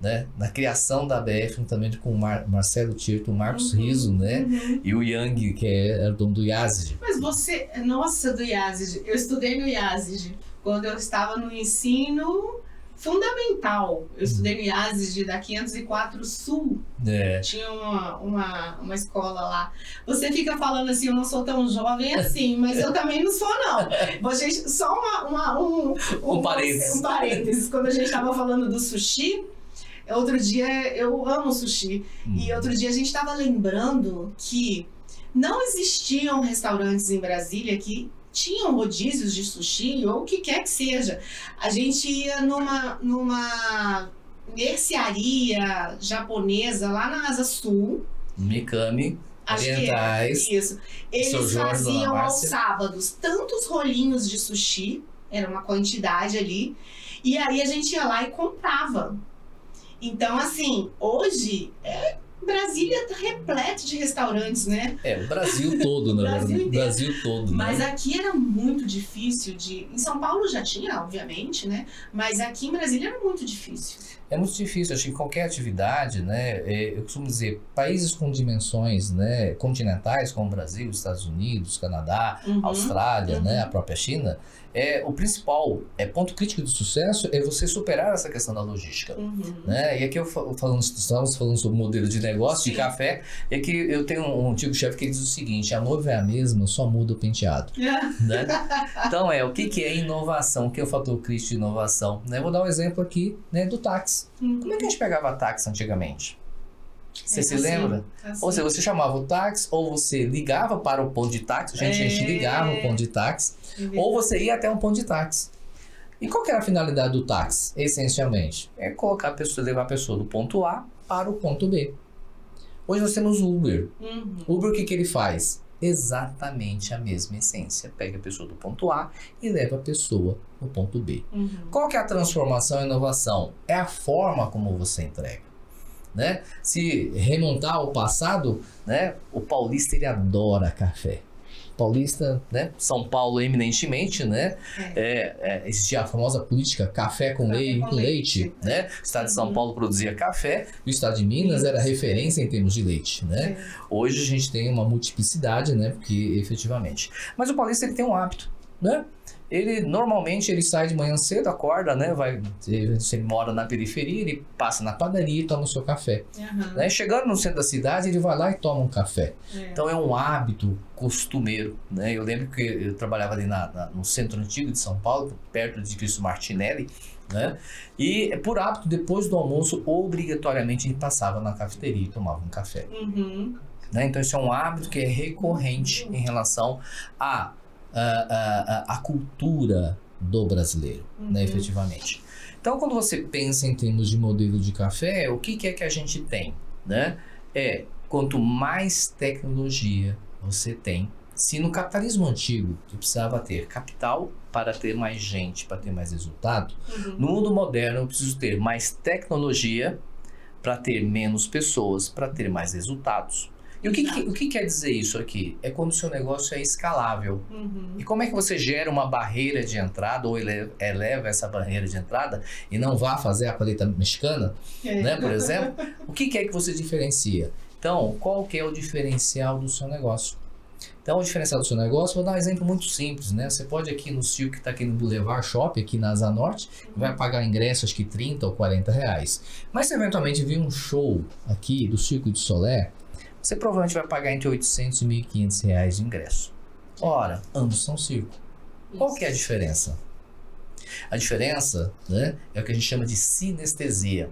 né? Na criação da ABF, juntamente com o Marcelo Tirto, o Marcos Riso, né? E o Yang, que era o dono do Yazid. Mas você... Nossa, do Yazid. Eu estudei no Yazid quando eu estava no ensino fundamental. Eu estudei no Yazid da 504 Sul. Tinha uma escola lá. Você fica falando assim, eu não sou tão jovem assim, mas eu também não sou, não. Só um parênteses. Quando a gente estava falando do sushi, outro dia, eu amo sushi, e outro dia a gente estava lembrando que não existiam restaurantes em Brasília que tinham rodízios de sushi ou o que quer que seja. A gente ia numa mercearia japonesa lá na Asa Sul. Mikami, acho orientais. Que isso. Eles faziam aos sábados tantos rolinhos de sushi, era uma quantidade ali, e aí a gente ia lá e comprava. Então, assim, hoje Brasília está repleto de restaurantes, né? O Brasil todo, na verdade. O Brasil todo. Mas né? aqui era muito difícil de... Em São Paulo já tinha, obviamente, né? Mas aqui em Brasília era muito difícil. É muito difícil, acho que qualquer atividade, né? Eu costumo dizer, países com dimensões, né, continentais, como o Brasil, Estados Unidos, Canadá, Austrália, né, a própria China, o principal ponto crítico do sucesso é você superar essa questão da logística. Né? E aqui estamos falando sobre o modelo de negócio de café, e aqui eu tenho um antigo chefe que diz o seguinte: a noiva é a mesma, só muda o penteado. Né? Então o que é inovação? O que é o fator crítico de inovação? Né? Vou dar um exemplo aqui, né, do táxi. Como é que a gente pegava táxi antigamente? Você se lembra? Assim. Ou seja, você chamava o táxi, ou você ligava para o ponto de táxi, a gente ligava o ponto de táxi, ou você ia até um ponto de táxi. E qual que era a finalidade do táxi, essencialmente? É colocar a pessoa, levar a pessoa do ponto A para o ponto B. Hoje nós temos o Uber. O Uber, o que ele faz? exatamente a mesma essência. Pega a pessoa do ponto A e leva a pessoa no ponto B. Uhum. Qual que é a transformação e inovação? É a forma como você entrega. Né? Se remontar ao passado, né, o paulista ele adora café. Paulista, né, São Paulo eminentemente, né, existia a famosa política café com leite, né? O estado de São Paulo produzia café e o estado de Minas era referência em termos de leite, né? Hoje a gente tem uma multiplicidade, né, porque efetivamente. Mas o paulista ele tem um hábito, né? Ele normalmente ele sai de manhã cedo, acorda, né? Se ele mora na periferia, ele passa na padaria e toma o seu café. Né? Chegando no centro da cidade, ele vai lá e toma um café. Então é um hábito costumeiro, né? Eu lembro que eu trabalhava ali no centro antigo de São Paulo, perto de Cristo Martinelli, né? E por hábito, depois do almoço, obrigatoriamente ele passava na cafeteria e tomava um café. Né? Então isso é um hábito que é recorrente em relação a cultura do brasileiro, né, efetivamente. Então, quando você pensa em termos de modelo de café, o que é que a gente tem, né? Quanto mais tecnologia você tem, se no capitalismo antigo tu precisava ter capital para ter mais gente, para ter mais resultado, no mundo moderno eu preciso ter mais tecnologia para ter menos pessoas, para ter mais resultados. E o que quer dizer isso aqui? É quando o seu negócio é escalável. E como é que você gera uma barreira de entrada ou eleva essa barreira de entrada e não vá fazer a paleta mexicana, né, por exemplo? O que é que você diferencia? Então, qual que é o diferencial do seu negócio? Então, o diferencial do seu negócio, vou dar um exemplo muito simples, né? Você pode aqui no Cio, que está aqui no Boulevard Shopping, aqui na Asa Norte, vai pagar ingresso acho que 30 ou 40 reais. Mas se eventualmente vir um show aqui do Circo de Solé, você provavelmente vai pagar entre 800 e 1.500 reais de ingresso. Ora, ambos são circo. Qual que é a diferença? A diferença, né, é o que a gente chama de sinestesia.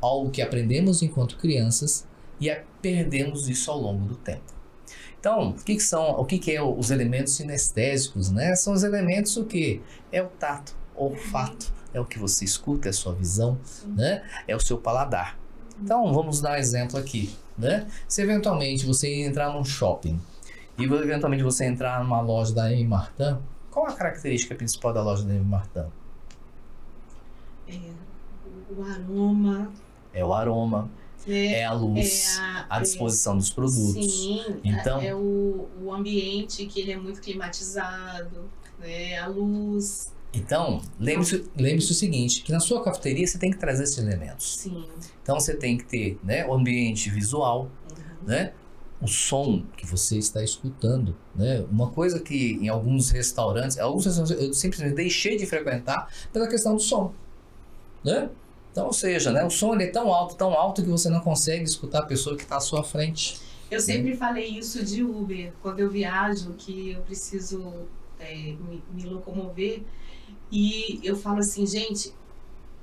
Algo que aprendemos enquanto crianças e perdemos isso ao longo do tempo. Então, o que é os elementos sinestésicos, né? São os elementos o que? É o tato, o olfato, é o que você escuta, é a sua visão, né? É o seu paladar. Então, vamos dar um exemplo aqui, né? Se eventualmente você entrar num shopping e eventualmente você entrar numa loja da M. Martin, qual a característica principal da loja da M. Martin? O aroma. É o aroma, é a luz, a disposição dos produtos. Sim, então, é o ambiente que ele é muito climatizado, né? A luz. Então, lembre-se o seguinte, que na sua cafeteria você tem que trazer esses elementos. Sim. Então você tem que ter, né, o ambiente visual, né, o som que você está escutando, né? Uma coisa que em alguns restaurantes eu simplesmente deixei de frequentar pela questão do som, né? Então, ou seja, né, o som ele é tão alto que você não consegue escutar a pessoa que está à sua frente. Eu sempre falei isso de Uber, quando eu viajo, que eu preciso me locomover. E eu falo assim, gente,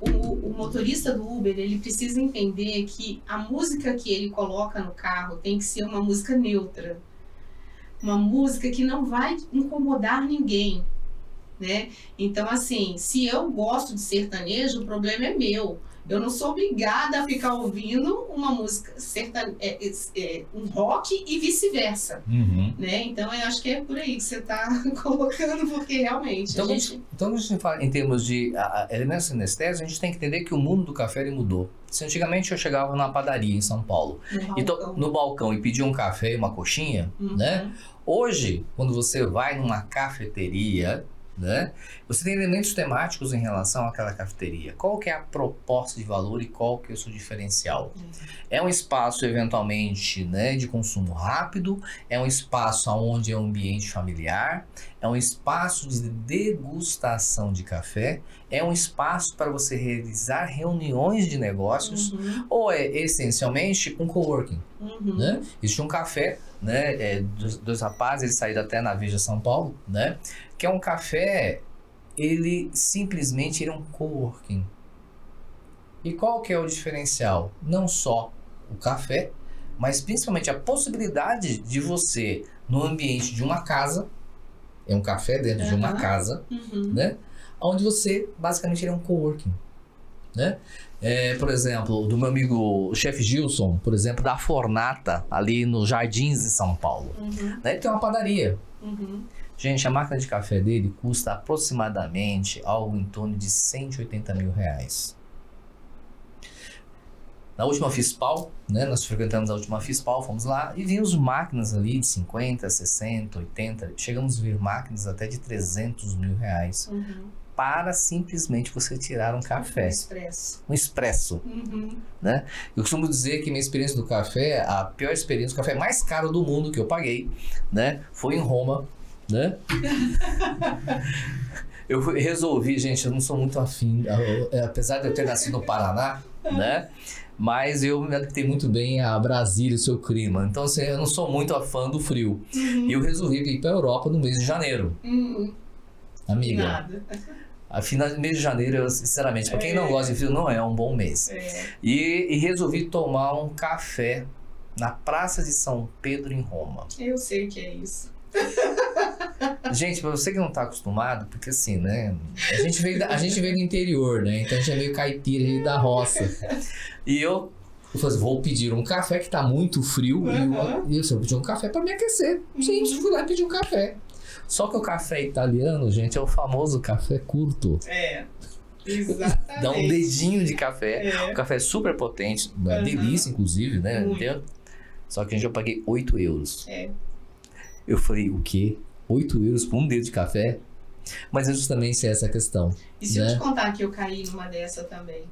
o motorista do Uber, ele precisa entender que a música que ele coloca no carro tem que ser uma música neutra. Uma música que não vai incomodar ninguém, né? Então, assim, se eu gosto de sertanejo, o problema é meu. Eu não sou obrigada a ficar ouvindo uma música um rock e vice-versa, né? Então eu acho que é por aí que você está colocando, porque realmente então, quando a gente fala em termos de elementos sinestésicos, a gente tem que entender que o mundo do café ele mudou. Se antigamente eu chegava na padaria em São Paulo, no balcão e pedia um café e uma coxinha, né? Hoje, quando você vai numa cafeteria, né, você tem elementos temáticos em relação àquela cafeteria. Qual que é a proposta de valor e qual que é o seu diferencial? É um espaço, eventualmente, né, de consumo rápido, é um espaço onde é um ambiente familiar, é um espaço de degustação de café, é um espaço para você realizar reuniões de negócios, ou é essencialmente um coworking. Né? Existe um café, né, dos rapazes, eles saíram até na Veja São Paulo, né, que é um café, ele simplesmente é um coworking. E qual que é o diferencial? Não só o café, mas principalmente a possibilidade de você, no ambiente de uma casa, é um café dentro de uma casa, né, onde você basicamente é um coworking. né? Por exemplo, do meu amigo o chefe Gilson, por exemplo, da Fornata, ali nos Jardins de São Paulo. Né? Ele tem uma padaria. Gente, a máquina de café dele custa aproximadamente algo em torno de 180 mil reais. Na última FISPAL, né, nós frequentamos a última FISPAL, fomos lá e vimos máquinas ali de 50, 60, 80, chegamos a ver máquinas até de 300 mil reais para simplesmente você tirar um café. Um expresso. Né? Eu costumo dizer que minha experiência do café, a pior experiência, o café mais caro do mundo que eu paguei, né, foi em Roma. Né? Eu resolvi, gente, eu não sou muito afim, apesar de eu ter nascido no Paraná, né? Mas eu me adaptei muito bem a Brasília, o seu clima. Então, assim, eu não sou muito fã do frio. E eu resolvi ir para a Europa no mês de janeiro. Amiga, Nada. a final do mês de janeiro, eu, sinceramente, para quem não gosta de frio, não é um bom mês. E resolvi tomar um café na Praça de São Pedro, em Roma. Eu sei o que é isso. Gente, pra você que não tá acostumado, porque assim, né? A gente veio do interior, né? Então a gente é meio caipira da roça. E eu falei, vou pedir um café que tá muito frio. E eu pedi um café pra me aquecer. Sim, fui lá e pedi um café. Só que o café italiano, gente, é o famoso café curto. Exatamente. Dá um dedinho de café. O café é super potente, delícia, inclusive, né? Só que a gente eu paguei 8 euros. Eu falei, o quê? 8 euros por um dedo de café? Mas é justamente essa a questão. E se eu te contar que eu caí numa dessa também?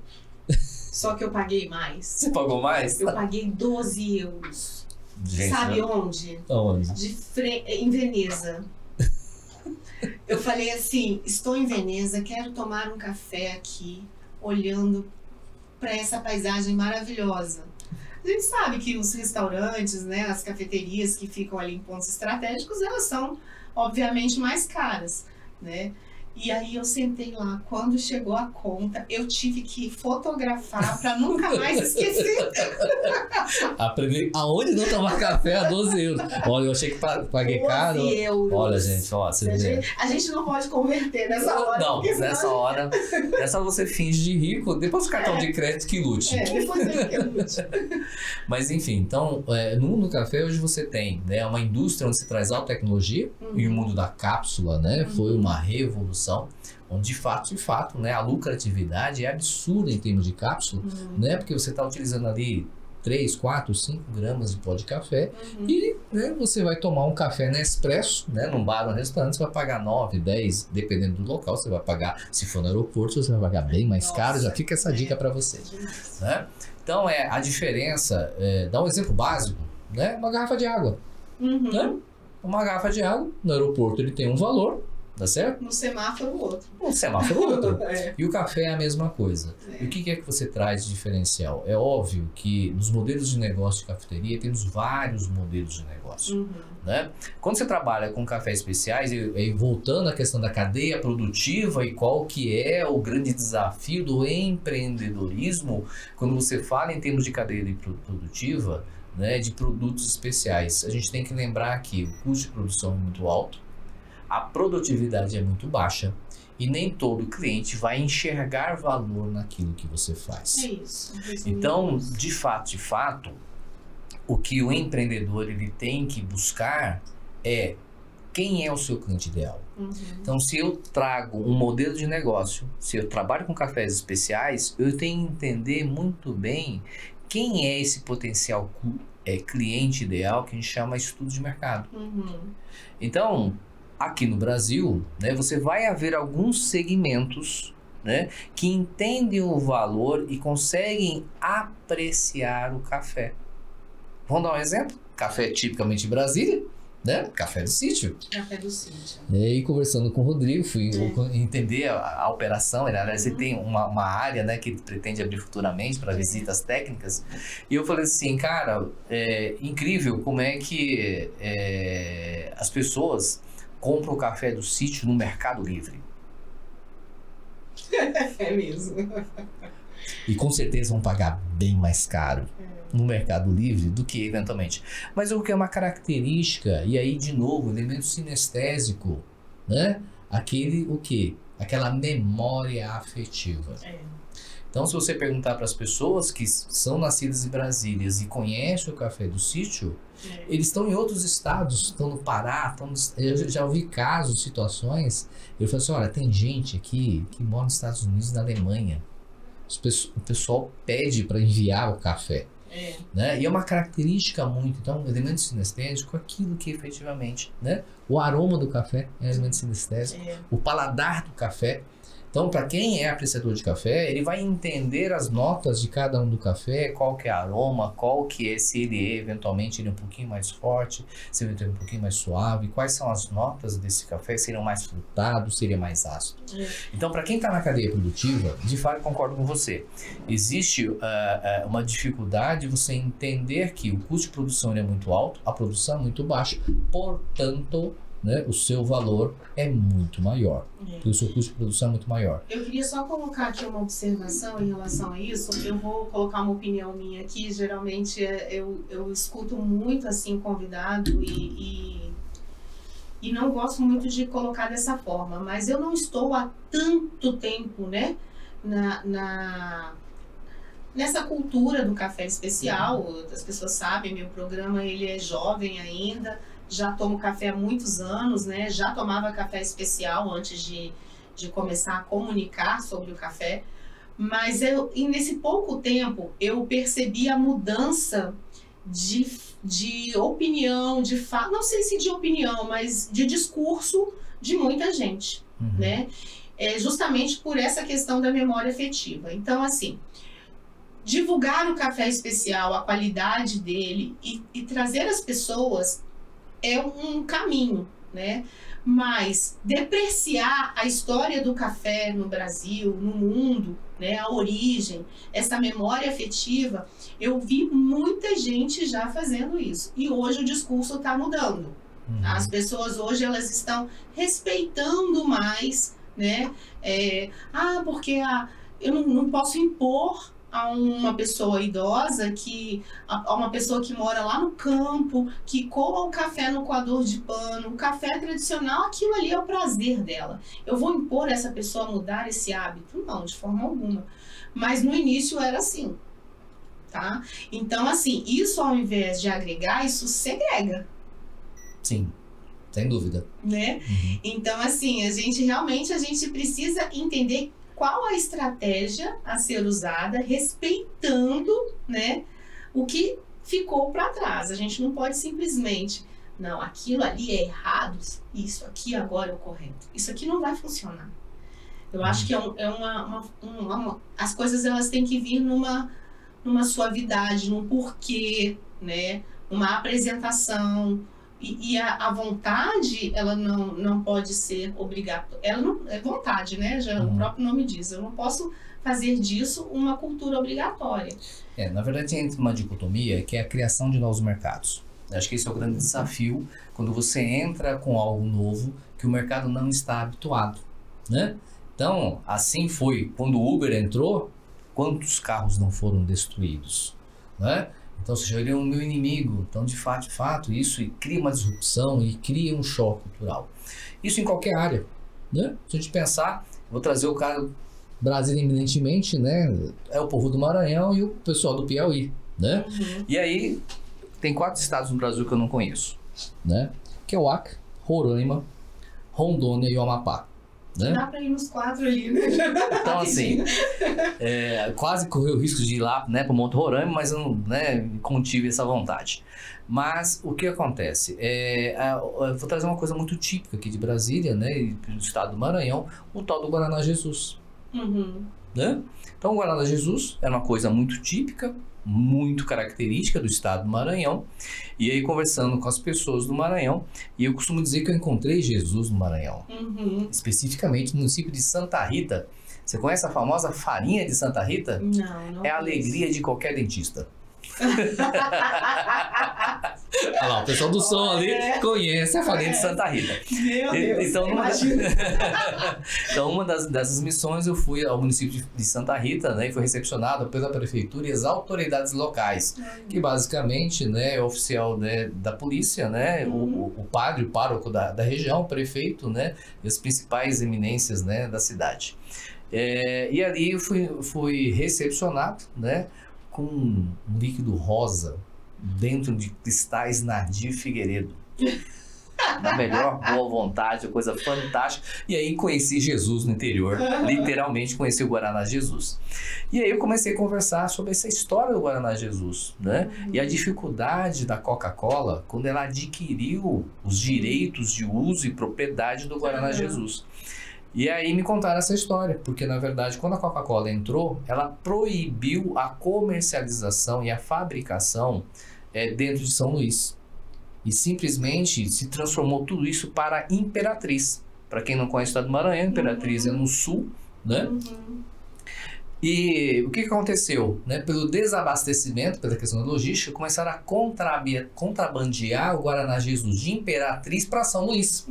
Só que eu paguei mais. Você pagou mais? Eu paguei 12 euros. Gente, sabe onde? Onde? Em Veneza. Eu falei assim, estou em Veneza, quero tomar um café aqui, olhando para essa paisagem maravilhosa. A gente sabe que os restaurantes, né, as cafeterias que ficam ali em pontos estratégicos, elas são, obviamente, mais caras, né? E aí eu sentei lá, quando chegou a conta, eu tive que fotografar para nunca mais esquecer. Aprendi aonde não tomar café a 12 euros. Olha, eu achei que paguei caro. 12 euros. Olha, gente, ó, você vê. A gente não pode converter nessa hora. Não, nessa hora. Nessa você finge de rico, depois o cartão de crédito que lute. Depois que lute. Mas enfim, então, no mundo do café hoje você tem, né, uma indústria onde se traz alta tecnologia, e o mundo da cápsula, né, foi uma revolução, onde de fato, né, a lucratividade é absurda em termos de cápsula, né, porque você está utilizando ali 3, 4, 5 gramas de pó de café e, né, você vai tomar um café Nespresso, né, num bar ou restaurante, você vai pagar 9, 10, dependendo do local, você vai pagar, se for no aeroporto, você vai pagar bem mais caro, já fica essa dica para você, né? Então, a diferença, dá um exemplo básico, né, uma garrafa de água, né? Uma garrafa de água, no aeroporto ele tem um valor, tá certo? No semáforo outro. No semáforo outro. E o café é a mesma coisa. E o que é que você traz de diferencial? É óbvio que nos modelos de negócio de cafeteria temos vários modelos de negócio. Né? Quando você trabalha com cafés especiais, e voltando à questão da cadeia produtiva e qual que é o grande desafio do empreendedorismo, quando você fala em termos de cadeia produtiva, né, de produtos especiais, a gente tem que lembrar que o custo de produção é muito alto, a produtividade é muito baixa e nem todo cliente vai enxergar valor naquilo que você faz. É isso. Então, de fato, o que o empreendedor ele tem que buscar é quem é o seu cliente ideal. Então, se eu trago um modelo de negócio, se eu trabalho com cafés especiais, eu tenho que entender muito bem quem é esse potencial cliente ideal que a gente chama estudo de mercado. Então, aqui no Brasil, né, você vai haver alguns segmentos, né, que entendem o valor e conseguem apreciar o café. Vamos dar um exemplo? Café tipicamente em Brasília, né? Café do sítio. Café do sítio. E aí, conversando com o Rodrigo, fui entender a operação. Aliás, ele tem uma área, né, que ele pretende abrir futuramente para visitas técnicas. E eu falei assim, cara, é incrível como é que as pessoas compram o café do sítio no Mercado Livre. É mesmo. E com certeza vão pagar bem mais caro no Mercado Livre do que eventualmente. Mas o que é uma característica, e aí de novo, elemento sinestésico, né? Aquele o quê? Aquela memória afetiva. Então, se você perguntar para as pessoas que são nascidas em Brasília e conhecem o café do sítio, eles estão em outros estados, estão no Pará, eu já ouvi casos, situações, eu falei assim, olha, tem gente aqui que mora nos Estados Unidos e na Alemanha, o pessoal pede para enviar o café. Né? E é uma característica muito, então, o elemento sinestésico é aquilo que efetivamente, né? O aroma do café é um elemento sinestésico, o paladar do café. Então, para quem é apreciador de café, ele vai entender as notas de cada um do café, qual que é o aroma, qual que é, se ele é, eventualmente, ele é um pouquinho mais forte, se ele é um pouquinho mais suave, quais são as notas desse café, seria mais frutado, seria mais ácido. Então, para quem está na cadeia produtiva, de fato, concordo com você. Existe uma dificuldade de você entender que o custo de produção ele é muito alto, a produção é muito baixa, portanto, né, o seu valor é muito maior, porque o seu custo de produção é muito maior. Eu queria só colocar aqui uma observação em relação a isso. Eu vou colocar uma opinião minha aqui. Geralmente eu escuto muito assim convidado e não gosto muito de colocar dessa forma, mas eu não estou há tanto tempo, né, nessa cultura do café especial. As pessoas sabem, meu programa ele é jovem ainda. Já tomo café há muitos anos, né? Já tomava café especial antes de começar a comunicar sobre o café. Mas nesse pouco tempo, eu percebi a mudança de opinião, não sei se de opinião, mas de discurso de muita gente, né? Justamente por essa questão da memória afetiva. Então, assim, divulgar o café especial, a qualidade dele e trazer as pessoas é um caminho, né? Mas depreciar a história do café no Brasil, no mundo, né? A origem, essa memória afetiva, eu vi muita gente já fazendo isso. E hoje o discurso está mudando. As pessoas hoje elas estão respeitando mais, né? Porque eu não posso impor a uma pessoa idosa, a uma pessoa que mora lá no campo, que coa o café no coador de pano, o café tradicional, aquilo ali é o prazer dela. Eu vou impor essa pessoa a mudar esse hábito? Não, de forma alguma. Mas no início era assim, tá? Então, assim, isso ao invés de agregar, isso segrega. Sim, sem dúvida. Né? Então, assim, a gente precisa entender qual a estratégia a ser usada, respeitando, né, o que ficou para trás. A gente não pode simplesmente, não, aquilo ali é errado, isso aqui agora é o correto. Isso aqui não vai funcionar. Eu acho que as coisas elas têm que vir numa suavidade, num porquê, né, uma apresentação. E a vontade, ela não pode ser obrigatória. Ela não é vontade, né? Já o próprio nome diz. Eu não posso fazer disso uma cultura obrigatória. Na verdade, entra uma dicotomia que é a criação de novos mercados. Eu acho que esse é o grande desafio quando você entra com algo novo que o mercado não está habituado, né? Então, assim foi. Quando o Uber entrou, quantos carros não foram destruídos, né? Então, se ele é o meu inimigo, então de fato, isso cria uma disrupção e cria um choque cultural. Isso em qualquer área, né? Se a gente pensar, vou trazer o cara Brasil eminentemente, né? É o povo do Maranhão e o pessoal do Piauí, né? E aí, tem 4 estados no Brasil que eu não conheço, né? Que é o Acre, Roraima, Rondônia e o Amapá. Né? Dá pra ir nos 4 ali, né? Então, assim, quase corri o risco de ir lá, né, para o Monte Roraima, mas eu não, né, contive essa vontade. Mas o que acontece? Eu vou trazer uma coisa muito típica aqui de Brasília, né, e do estado do Maranhão, o tal do Guaraná Jesus. Né? Então, o Guaraná Jesus era uma coisa muito típica, muito característica do estado do Maranhão. E aí, conversando com as pessoas do Maranhão, e eu costumo dizer que eu encontrei Jesus no Maranhão, especificamente no município de Santa Rita. Você conhece a famosa farinha de Santa Rita? Não. É a alegria de qualquer dentista. Olha lá, o pessoal do som ali conhece a farinha de Santa Rita. Meu Deus, então, uma dessas missões eu fui ao município de Santa Rita, né, e foi recepcionado pela prefeitura e as autoridades locais, que basicamente, né, é oficial, né, da polícia, né, o padre, o pároco da região, o prefeito, né, e as principais eminências, né, da cidade. E ali eu fui recepcionado, né, com um líquido rosa dentro de cristais Nardir Figueiredo. Na melhor boa vontade, coisa fantástica. E aí conheci Jesus no interior, literalmente conheci o Guaraná Jesus. E aí eu comecei a conversar sobre essa história do Guaraná Jesus, né? E a dificuldade da Coca-Cola quando ela adquiriu os direitos de uso e propriedade do Guaraná Jesus. E aí me contaram essa história, porque na verdade quando a Coca-Cola entrou, ela proibiu a comercialização e a fabricação dentro de São Luís. E simplesmente se transformou tudo isso para Imperatriz. Para quem não conhece o estado do Maranhão, Imperatriz é no sul, né? E o que aconteceu? Né? Pelo desabastecimento, pela questão da logística, começaram a contrabandear o Guaraná Jesus de Imperatriz para São Luís.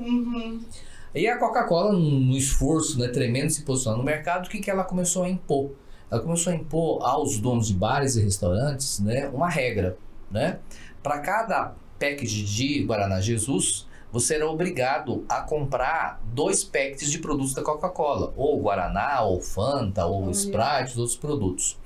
E a Coca-Cola, no esforço, né, tremendo de se posicionar no mercado, o que ela começou a impor? Ela começou a impor aos donos de bares e restaurantes, né, uma regra, né? Para cada package de Guaraná Jesus, você era obrigado a comprar 2 packs de produtos da Coca-Cola, ou Guaraná, ou Fanta, ou Sprite, outros produtos.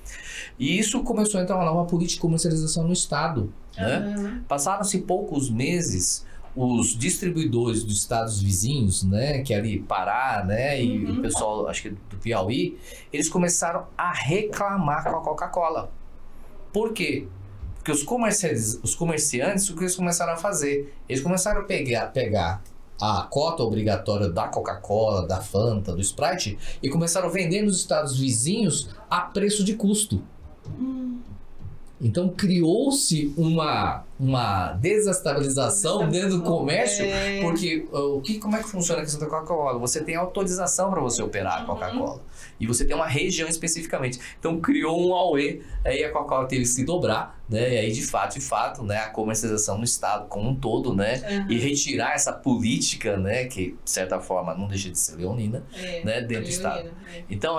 E isso começou a entrar uma nova política de comercialização no estado, né? Passaram-se poucos meses, os distribuidores dos estados vizinhos, né, que é ali Pará, né, e o pessoal, acho que do Piauí, eles começaram a reclamar com a Coca-Cola. Por quê? Porque os comerciantes, o que eles começaram a fazer? Eles começaram a pegar a cota obrigatória da Coca-Cola, da Fanta, do Sprite e começaram a vender nos estados vizinhos a preço de custo. Então criou-se uma desestabilização dentro do comércio, porque como é que funciona a questão da Coca-Cola? Você tem autorização para você operar a Coca-Cola. E você tem uma região especificamente. Então criou um auê, aí a Coca-Cola teve que se dobrar, né? E aí de fato, né, a comercialização no estado como um todo, né? E retirar essa política, né, que de certa forma não deixa de ser leonina, né, dentro do estado. Então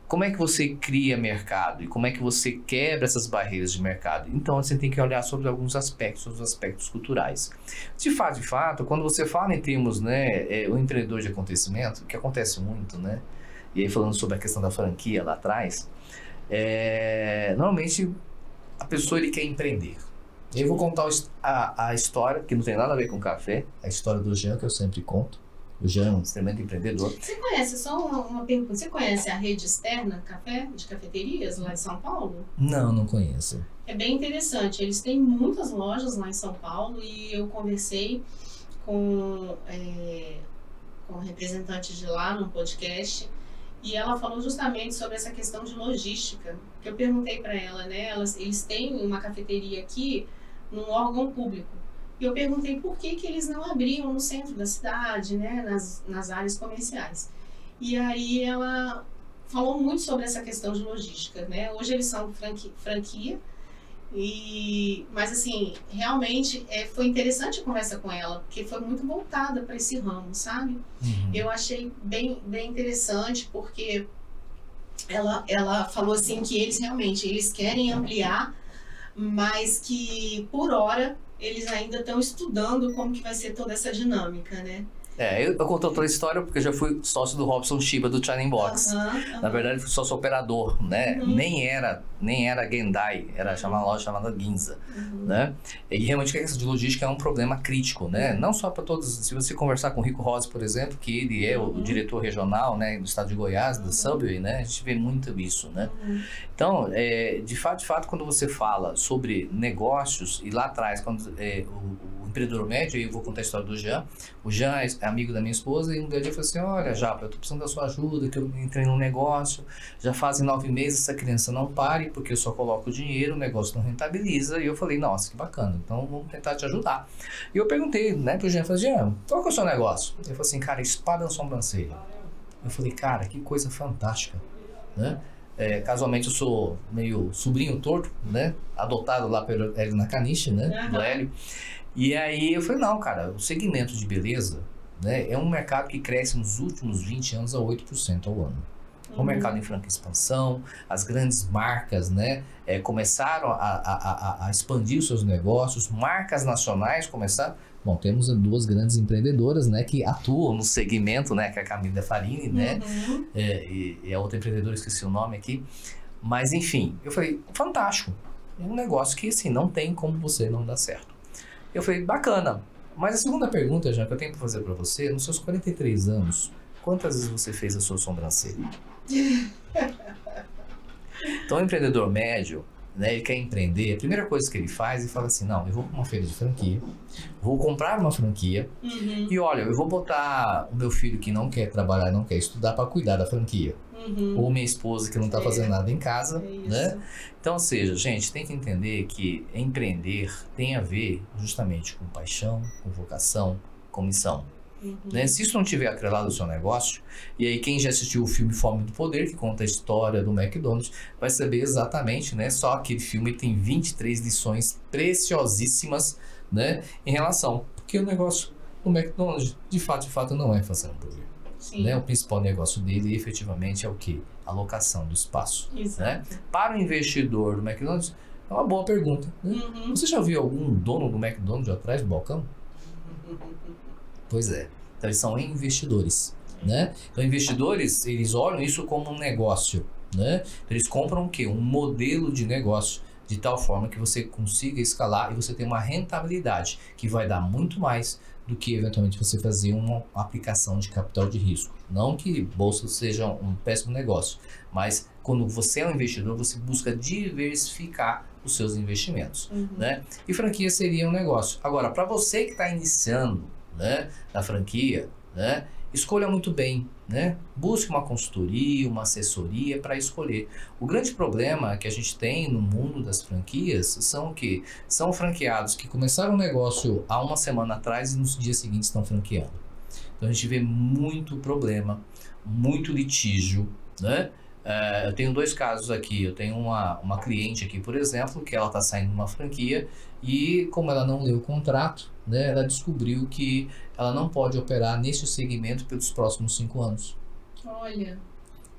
como é que você cria mercado e como é que você quebra essas barreiras de mercado? Então você tem que olhar sobre alguns aspectos, os aspectos culturais. De fato, quando você fala em termos, né, o empreendedor de acontecimento, que acontece muito, né? E aí falando sobre a questão da franquia lá atrás, normalmente a pessoa ele quer empreender. Eu vou contar a história, que não tem nada a ver com café, a história do Jean, que eu sempre conto. O Jean é um extremamente empreendedor. Você conhece, só uma pergunta, você conhece a rede externa de cafeterias lá em São Paulo? Não conheço. É bem interessante, eles têm muitas lojas lá em São Paulo e eu conversei com representantes de lá no podcast e ela falou justamente sobre essa questão de logística, que eu perguntei para ela, né, eles têm uma cafeteria aqui num órgão público. E eu perguntei por que eles não abriam no centro da cidade, né, nas áreas comerciais. E aí ela falou muito sobre essa questão de logística, né? Hoje eles são franquia, mas assim, realmente foi interessante a conversa com ela, porque foi muito voltada para esse ramo, sabe? Eu achei bem interessante, porque ela falou assim que eles querem ampliar, mas que por hora eles ainda estão estudando como que vai ser toda essa dinâmica, né? Eu conto toda a história porque eu já fui sócio do Robson Shiba do China Box. Na verdade, fui sócio operador, né? Nem era Gendai, era uma loja chamada Ginza, né? E realmente a questão de logística é um problema crítico, né? Não só para todos. Se você conversar com o Rico Rose, por exemplo, que ele é o diretor regional, né, do estado de Goiás, do Subway, né? A gente vê muito isso, né? Então, de fato, quando você fala sobre negócios, e lá atrás, quando o empreendedor médio, aí eu vou contar a história do Jean. O Jean é amigo da minha esposa e um dia eu falei assim, olha, Japa, eu tô precisando da sua ajuda, que eu entrei num negócio, já fazem 9 meses, essa criança não pare, porque eu só coloco o dinheiro, o negócio não rentabiliza. E eu falei, nossa, que bacana, então vamos tentar te ajudar. E eu perguntei, né, pro Jean, falei, Jean, qual que é o seu negócio? Ele falou assim, cara, espada na sobrancelha. Eu falei, cara, que coisa fantástica, né? Casualmente eu sou meio sobrinho torto, né? Adotado lá pelo Hélio Nakanishi, né? Do Hélio. E aí eu falei, não, cara, o segmento de beleza, né, é um mercado que cresce nos últimos 20 anos a 8% ao ano. É um mercado em franca expansão, as grandes marcas, né, começaram a expandir os seus negócios, marcas nacionais começaram. Bom, temos duas grandes empreendedoras, né, que atuam no segmento, né, que é a Camila Farini, né, e a outra empreendedora, esqueci o nome aqui, mas enfim, eu falei, fantástico, é um negócio que assim, não tem como você não dar certo. Eu falei, bacana, mas a segunda pergunta, já que eu tenho para fazer para você, nos seus 43 anos, quantas vezes você fez a sua sobrancelha? Então, o empreendedor médio, né, ele quer empreender, a primeira coisa que ele faz, ele fala assim, não, eu vou para uma feira de franquia, vou comprar uma franquia e olha, eu vou botar o meu filho que não quer trabalhar, não quer estudar para cuidar da franquia. Ou minha esposa que não está fazendo nada em casa, né? Então, ou seja, gente, tem que entender que empreender tem a ver justamente com paixão, com vocação, com missão. Né? Se isso não tiver atrelado ao seu negócio, e aí quem já assistiu o filme Fome do Poder, que conta a história do McDonald's, vai saber exatamente, né? Só aquele filme tem 23 lições preciosíssimas, né? Em relação, porque o negócio do McDonald's, de fato, não é fazer hambúrguer. Né? O principal negócio dele, efetivamente, é o quê? A locação do espaço. Né? Para o investidor do McDonald's, é uma boa pergunta. Né? Você já viu algum dono do McDonald's atrás do balcão? Pois é. Então, eles são investidores. Né? Então, investidores, eles olham isso como um negócio. Né? Então, eles compram o quê? Um modelo de negócio, de tal forma que você consiga escalar e você tenha uma rentabilidade que vai dar muito mais do que eventualmente você fazer uma aplicação de capital de risco. Não que bolsa seja um péssimo negócio, mas quando você é um investidor, você busca diversificar os seus investimentos. Né? E franquia seria um negócio. Agora, para você que está iniciando, né, na franquia, né, escolha muito bem, né? Busque uma consultoria, uma assessoria para escolher. O grande problema que a gente tem no mundo das franquias são o quê? São franqueados que começaram um negócio há uma semana atrás e nos dias seguintes estão franqueando. Então a gente vê muito problema, muito litígio, né? Eu tenho dois casos aqui. Eu tenho uma cliente aqui, por exemplo, que ela está saindo de uma franquia e, como ela não leu o contrato, né, ela descobriu que ela não pode operar nesse segmento pelos próximos 5 anos. Olha.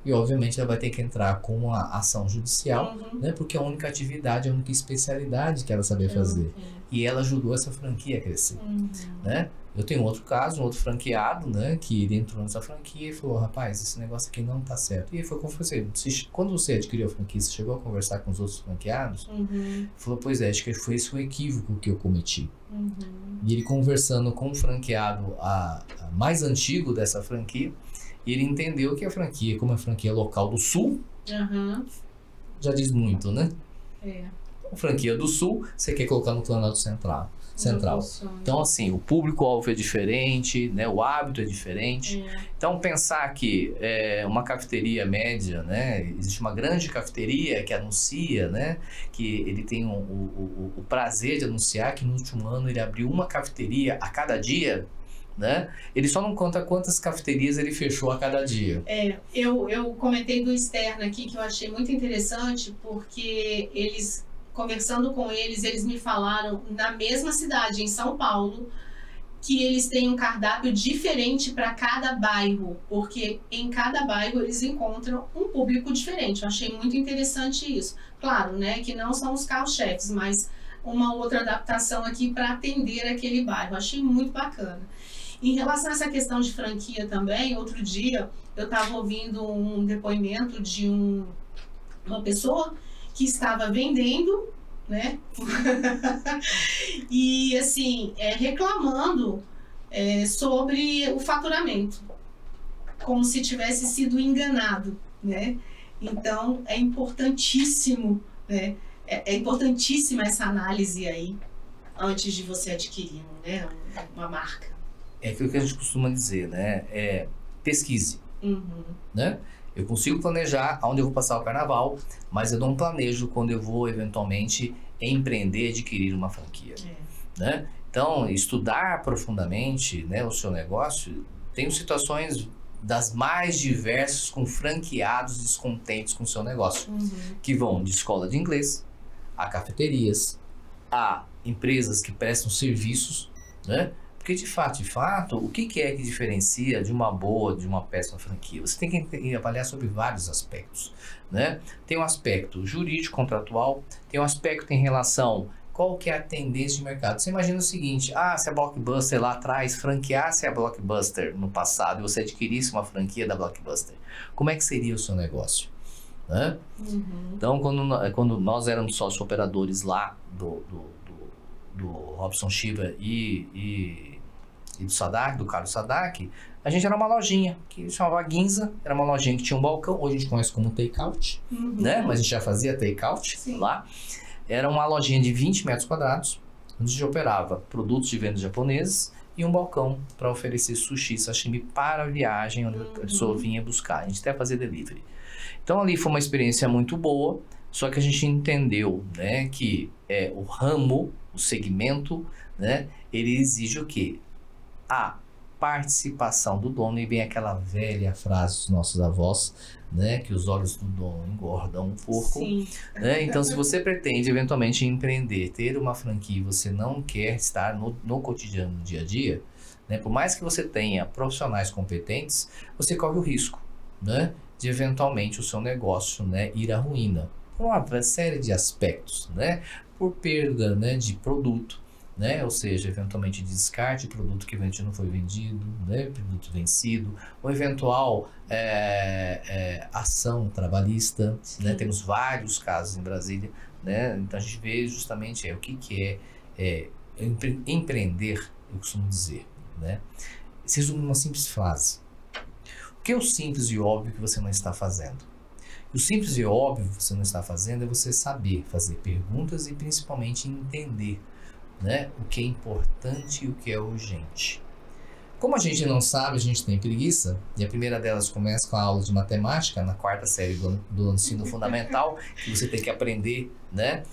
E, obviamente, ela vai ter que entrar com uma ação judicial, né, porque é a única atividade, a única especialidade que ela sabia fazer. E ela ajudou essa franquia a crescer. Né? Eu tenho outro caso, um outro franqueado, né, que ele entrou nessa franquia e falou, rapaz, esse negócio aqui não tá certo. E ele foi conversar. Quando você adquiriu a franquia, você chegou a conversar com os outros franqueados? Falou, pois é, acho que foi esse o equívoco que eu cometi. E ele conversando com o franqueado mais antigo dessa franquia, ele entendeu que a franquia, como é franquia local do Sul, já diz muito, né? A franquia do Sul, você quer colocar no Planalto Central. Então, assim, o público-alvo é diferente, né? O hábito é diferente. Então, pensar que uma cafeteria média, né? Existe uma grande cafeteria que anuncia, né? Que ele tem o prazer de anunciar que no último ano ele abriu uma cafeteria a cada dia, né? Ele só não conta quantas cafeterias ele fechou a cada dia. Eu comentei do externo aqui que eu achei muito interessante, porque conversando com eles me falaram, na mesma cidade, em São Paulo, que eles têm um cardápio diferente para cada bairro, porque em cada bairro eles encontram um público diferente. Eu achei muito interessante isso. Claro, né, que não são os carros-chefes, mas uma outra adaptação aqui para atender aquele bairro. Eu achei muito bacana. Em relação a essa questão de franquia também, outro dia eu estava ouvindo um depoimento de uma pessoa que estava vendendo, né? E assim, reclamando sobre o faturamento, como se tivesse sido enganado, né? Então é importantíssimo, né? É importantíssima essa análise aí antes de você adquirir, né, uma marca. É aquilo que a gente costuma dizer, né? Pesquise, né? Eu consigo planejar onde eu vou passar o carnaval, mas eu não planejo quando eu vou eventualmente empreender, adquirir uma franquia. Né? Então, estudar profundamente, né, o seu negócio. Tem situações das mais diversas com franqueados descontentes com o seu negócio, que vão de escola de inglês, a cafeterias, a empresas que prestam serviços, né? Porque de fato, o que é que diferencia de uma boa, de uma péssima franquia? Você tem que avaliar sobre vários aspectos, né? Tem um aspecto jurídico, contratual, tem um aspecto em relação qual que é a tendência de mercado. Você imagina o seguinte, se a Blockbuster lá atrás franqueasse a Blockbuster no passado e você adquirisse uma franquia da Blockbuster, como é que seria o seu negócio? Né? Então, quando nós éramos sócios operadores lá do Robson Shiva e do Sadak, do Carlos Sadak, a gente era uma lojinha que chamava Ginza, era uma lojinha que tinha um balcão, hoje a gente conhece como take-out, né? Mas a gente já fazia take-out lá. Era uma lojinha de 20 metros quadrados, onde a gente operava produtos de venda japoneses e um balcão para oferecer sushi, sashimi para a viagem, onde a pessoa vinha buscar. A gente até fazia delivery. Então ali foi uma experiência muito boa, só que a gente entendeu, né, que o ramo, o segmento, né, ele exige o quê? A participação do dono, e vem aquela velha frase dos nossos avós, né, que os olhos do dono engordam um porco. Né? Então, se você pretende eventualmente empreender, ter uma franquia e você não quer estar no cotidiano, no dia a dia, né, por mais que você tenha profissionais competentes, você corre o risco, né, de eventualmente o seu negócio, né, ir à ruína, por uma série de aspectos, né, por perda, né, de produto, né? Ou seja, eventualmente descarte de produto que não foi vendido, né? Produto vencido, ou eventual ação trabalhista, né? Temos vários casos em Brasília, né? Então a gente vê justamente o que é empreender, eu costumo dizer, né? Se resume numa simples frase: o que é o simples e óbvio que você não está fazendo? O simples e óbvio que você não está fazendo é você saber fazer perguntas e principalmente entender, né, o que é importante e o que é urgente. Como a gente não sabe, a gente tem preguiça, e a primeira delas começa com a aula de matemática, na 4ª série do ensino fundamental, que você tem que aprender, né,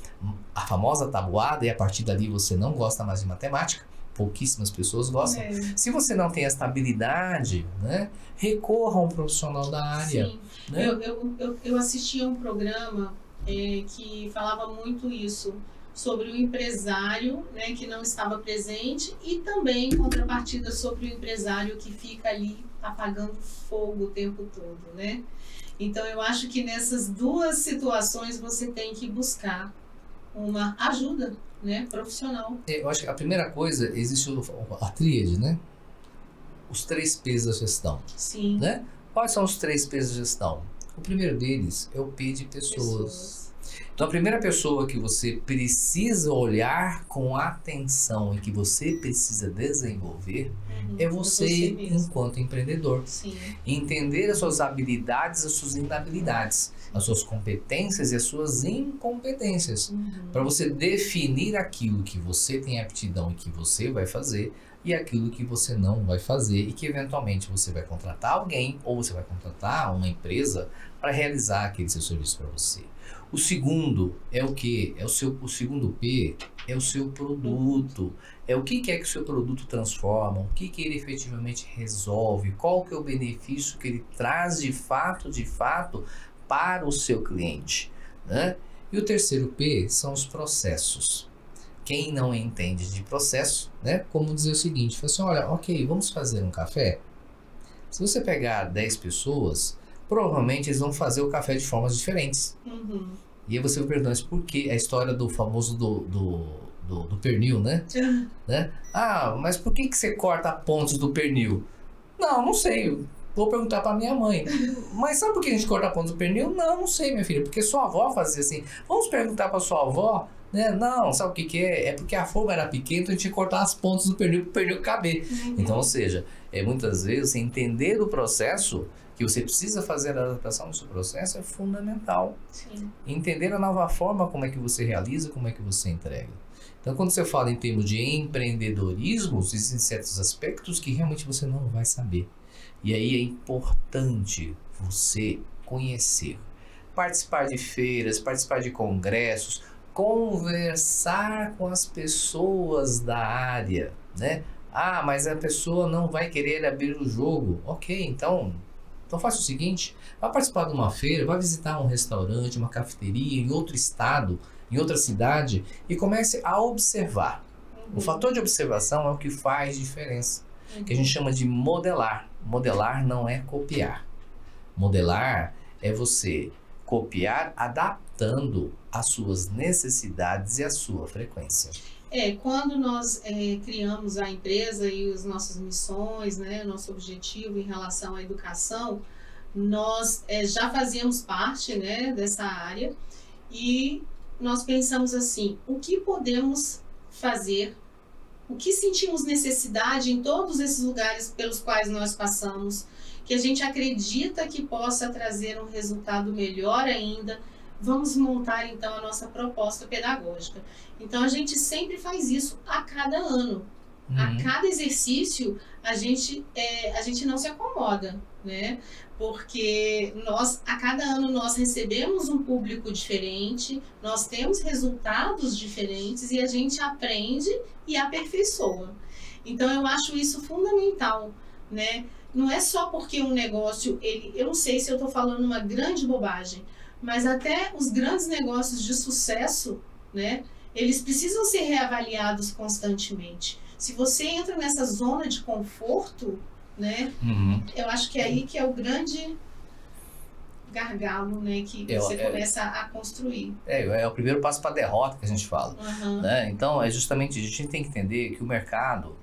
a famosa tabuada, e a partir dali você não gosta mais de matemática, pouquíssimas pessoas gostam. Se você não tem essa habilidade, né, recorra a um profissional da área. Sim. Né? Eu assisti a um programa que falava muito isso, sobre o empresário, né, que não estava presente, e também em contrapartida sobre o empresário que fica ali apagando fogo o tempo todo, né? Então eu acho que nessas duas situações você tem que buscar uma ajuda, né, profissional. Eu acho que a primeira coisa, existe a tríade, né? Os 3 P's da gestão. Sim. Né? Quais são os 3 P's da gestão? O primeiro deles é o P de pessoas. Então, a primeira pessoa que você precisa olhar com atenção e que você precisa desenvolver é você enquanto empreendedor. Sim. Entender as suas habilidades, as suas inabilidades, as suas competências e as suas incompetências. Para você definir aquilo que você tem aptidão e que você vai fazer e aquilo que você não vai fazer e que eventualmente você vai contratar alguém ou você vai contratar uma empresa para realizar aquele seu serviço para você. O segundo é o que? O segundo P é o seu produto. É o que é que o seu produto transforma, o que ele efetivamente resolve, qual que é o benefício que ele traz de fato para o seu cliente. Né? E o terceiro P são os processos. Quem não entende de processo, né? Como dizer o seguinte, fala assim, olha, ok, vamos fazer um café? Se você pegar 10 pessoas, provavelmente eles vão fazer o café de formas diferentes. E aí você vai perguntar, mas por que? A história do famoso do pernil, né? Né? Mas por que você corta pontos do pernil? Não sei. Vou perguntar para minha mãe. Mas sabe por que a gente corta pontos do pernil? Não sei, minha filha. Porque sua avó fazia assim. Vamos perguntar para sua avó? Né? Não, sabe o que é? É porque a forma era pequena, então a gente tinha que cortar as pontas do pernil para o pernil caber. Então, ou seja, muitas vezes entender o processo que você precisa fazer a adaptação do seu processo é fundamental. Sim. Entender a nova forma como é que você realiza, como é que você entrega. Então, quando você fala em termos de empreendedorismo, existem certos aspectos que realmente você não vai saber. E aí é importante você conhecer, participar de feiras, participar de congressos, conversar com as pessoas da área, né? Mas a pessoa não vai querer abrir o jogo. Ok, então faça o seguinte, vai participar de uma feira, vai visitar um restaurante, uma cafeteria em outro estado, em outra cidade e comece a observar. O fator de observação é o que faz diferença, que a gente chama de modelar. Modelar não é copiar. Modelar é você copiar adaptando às suas necessidades e à sua frequência. Quando nós criamos a empresa e as nossas missões, né, nosso objetivo em relação à educação, nós já fazíamos parte, né, dessa área e nós pensamos assim, o que podemos fazer, o que sentimos necessidade em todos esses lugares pelos quais nós passamos, que a gente acredita que possa trazer um resultado melhor ainda. Vamos montar então a nossa proposta pedagógica. Então a gente sempre faz isso a cada ano. A cada exercício a gente não se acomoda, né? Porque a cada ano nós recebemos um público diferente, nós temos resultados diferentes e a gente aprende e aperfeiçoa. Então eu acho isso fundamental, né? Não é só porque um negócio, eu não sei se eu estou falando uma grande bobagem, mas até os grandes negócios de sucesso, né, eles precisam ser reavaliados constantemente. Se você entra nessa zona de conforto, né, eu acho que é aí que é o grande gargalo, né, que você começa a construir. É o primeiro passo para a derrota que a gente fala. Né? Então, é justamente, a gente tem que entender que o mercado,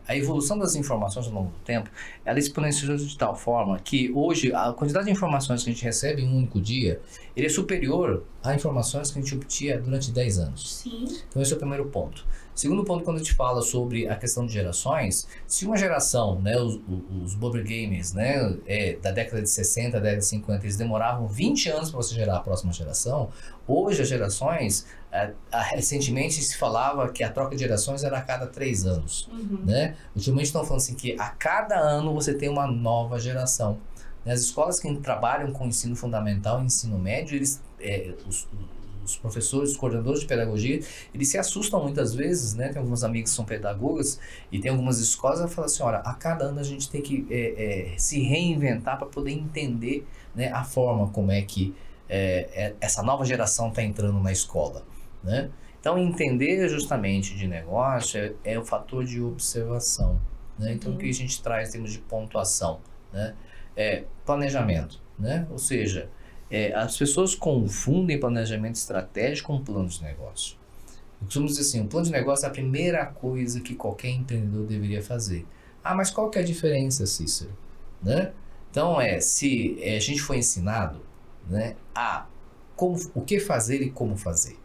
a evolução das informações ao longo do tempo, ela exponenciou de tal forma que hoje a quantidade de informações que a gente recebe em um único dia, ele é superior a informações que a gente obtinha durante 10 anos. Sim. Então, esse é o primeiro ponto. Segundo ponto, quando a gente fala sobre a questão de gerações, se uma geração, né, os board gamers, né, da década de 60, década de 50, eles demoravam 20 anos para você gerar a próxima geração, hoje as gerações, recentemente se falava que a troca de gerações era a cada 3 anos. Né? Ultimamente estão falando assim que a cada ano você tem uma nova geração. As escolas que trabalham com ensino fundamental e ensino médio, eles, os professores, os coordenadores de pedagogia, eles se assustam muitas vezes, né? Tem alguns amigos que são pedagogas e tem algumas escolas que falam assim, olha, a cada ano a gente tem que se reinventar para poder entender, né, a forma como é que essa nova geração está entrando na escola, né? Então, entender justamente de negócio é o fator de observação, né? Então, o que a gente traz em termos de pontuação, né? Planejamento, né? Ou seja, as pessoas confundem planejamento estratégico com plano de negócio. Eu costumo dizer assim, o plano de negócio é a primeira coisa que qualquer empreendedor deveria fazer. Ah, mas qual que é a diferença, Cícero? Né? Então, se a gente foi ensinado, né, o que fazer e como fazer.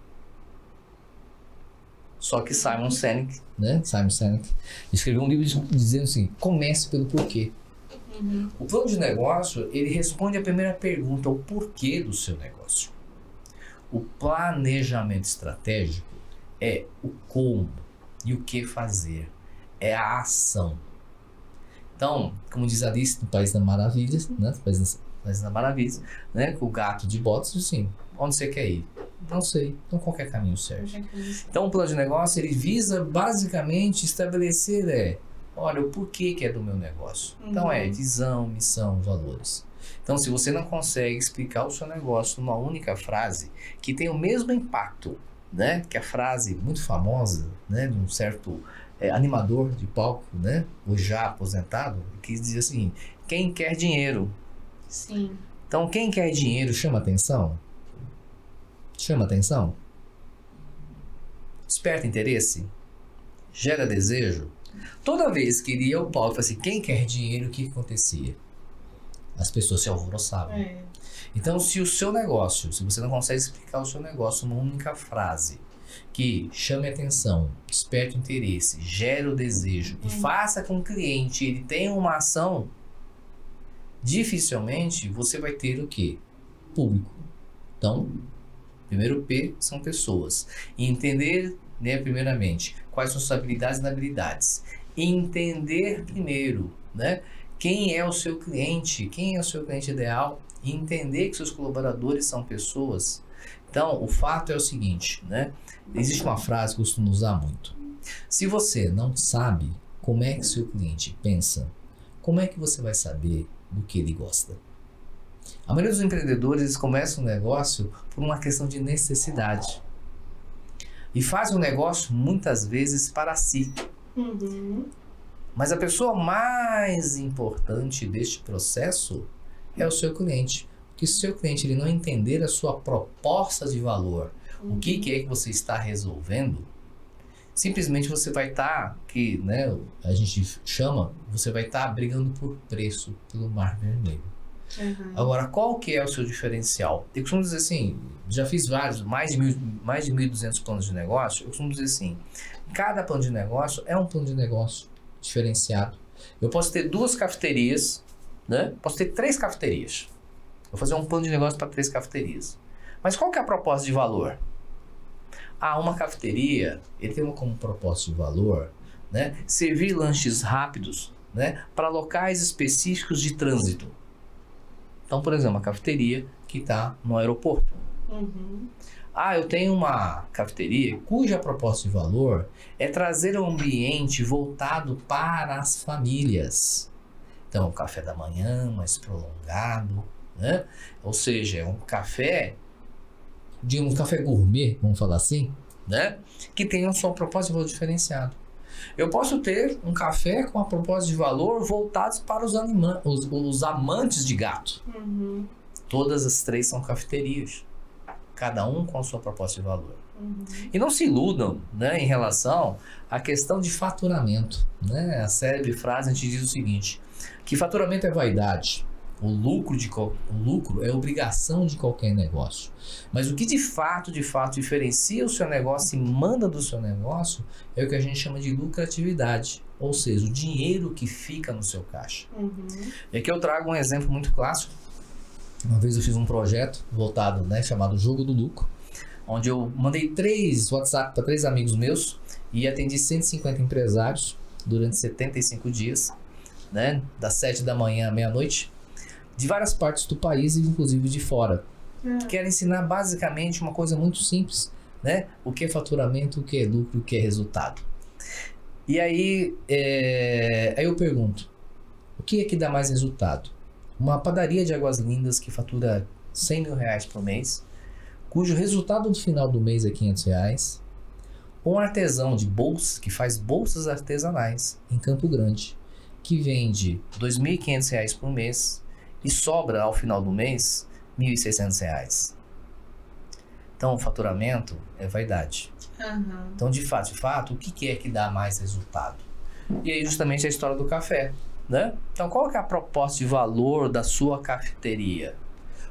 Só que Simon Sinek, né, escreveu um livro dizendo assim, comece pelo porquê. O plano de negócio, ele responde a primeira pergunta, o porquê do seu negócio. O planejamento estratégico é o como e o que fazer, é a ação. Então, como diz Alice no País das Maravilhas, né, País das Maravilhas, né, com o gato de botas, assim, onde você quer ir? Não sei, então qualquer caminho serve. Então, o plano de negócio, ele visa basicamente estabelecer olha, o porquê que é do meu negócio. Então, visão, missão, valores. Então, se você não consegue explicar o seu negócio numa única frase, que tem o mesmo impacto, né, que a frase muito famosa, né, de um certo animador de palco, né, hoje já aposentado, que dizia assim, quem quer dinheiro? Sim. Então, quem quer dinheiro chama atenção? Chama atenção? Desperta interesse? Gera desejo? Toda vez que ele ia ao palco e falava assim, quem quer dinheiro, o que acontecia? As pessoas se alvoroçavam. Então, se o seu negócio, se você não consegue explicar o seu negócio numa única frase, que chame atenção, desperte interesse, gere o desejo e faça com que o cliente ele tenha uma ação, dificilmente você vai ter o quê? Público. Então, primeiro P são pessoas. E entender, né, primeiramente, quais são suas habilidades e inabilidades. Entender primeiro, né, quem é o seu cliente ideal, e entender que seus colaboradores são pessoas. Então, o fato é o seguinte, né, existe uma frase que eu costumo usar muito. Se você não sabe como é que seu cliente pensa, como é que você vai saber do que ele gosta? A maioria dos empreendedores eles começam um negócio por uma questão de necessidade. E faz um negócio muitas vezes para si. Mas a pessoa mais importante deste processo é o seu cliente. que se o seu cliente ele não entender a sua proposta de valor, o que é que você está resolvendo, simplesmente você vai estar, que né, a gente chama, você vai estar brigando por preço, pelo mar vermelho. Agora, qual que é o seu diferencial? Eu costumo dizer assim, já fiz vários, mais de 1.200 planos de negócio, eu costumo dizer assim, cada plano de negócio é um plano de negócio diferenciado. Eu posso ter 2 cafeterias, né? Posso ter 3 cafeterias. Vou fazer um plano de negócio para 3 cafeterias. Mas qual que é a proposta de valor? Uma cafeteria, ele tem como proposta de valor, né, servir lanches rápidos, né, para locais específicos de trânsito. Então, por exemplo, uma cafeteria que está no aeroporto. Eu tenho uma cafeteria cuja proposta de valor é trazer um ambiente voltado para as famílias. Então, um café da manhã mais prolongado, né? Ou seja, é um café gourmet, vamos falar assim, né? Que tem a sua proposta de valor diferenciado. Eu posso ter um café com a proposta de valor voltados para os amantes de gato. Todas as 3 são cafeterias, cada um com a sua proposta de valor. E não se iludam, né, em relação à questão de faturamento, né? A célebre frase a gente diz o seguinte, que faturamento é vaidade. O lucro é obrigação de qualquer negócio. Mas o que de fato diferencia o seu negócio e manda do seu negócio é o que a gente chama de lucratividade. Ou seja, o dinheiro que fica no seu caixa. E aqui eu trago um exemplo muito clássico. Uma vez eu fiz um projeto voltado, né, chamado Jogo do Lucro, onde eu mandei 3 WhatsApp para 3 amigos meus e atendi 150 empresários durante 75 dias, né, das 7 da manhã à meia-noite, de várias partes do país e inclusive de fora. Quero ensinar basicamente uma coisa muito simples, né? O que é faturamento, o que é lucro, o que é resultado. E aí eu pergunto, o que é que dá mais resultado? Uma padaria de Águas Lindas que fatura 100 mil reais por mês, cujo resultado no final do mês é 500 reais, ou um artesão de bolsas que faz bolsas artesanais em Campo Grande, que vende 2.500 reais por mês, e sobra ao final do mês R$1.600. Então o faturamento é vaidade. Então de fato, o que é que dá mais resultado? E aí justamente a história do café, né? Então qual que é a proposta de valor da sua cafeteria?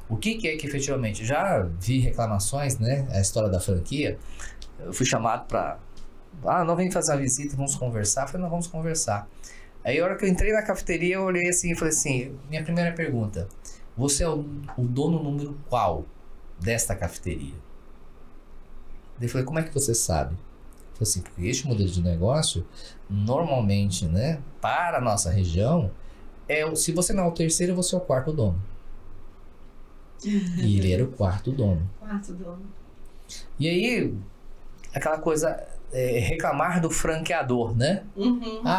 O que é que efetivamente, já vi reclamações, né? A história da franquia, eu fui chamado para, não vem fazer uma visita, vamos conversar. Eu falei, não, vamos conversar. Aí a hora que eu entrei na cafeteria, eu olhei assim e falei assim, minha primeira pergunta, você é o dono número qual desta cafeteria? Daí eu falei, como é que você sabe? Eu falei assim, porque este modelo de negócio, normalmente, né, para a nossa região, se você não é o terceiro, você é o 4º dono. E ele era o 4º dono. E aí, aquela coisa... reclamar do franqueador, né?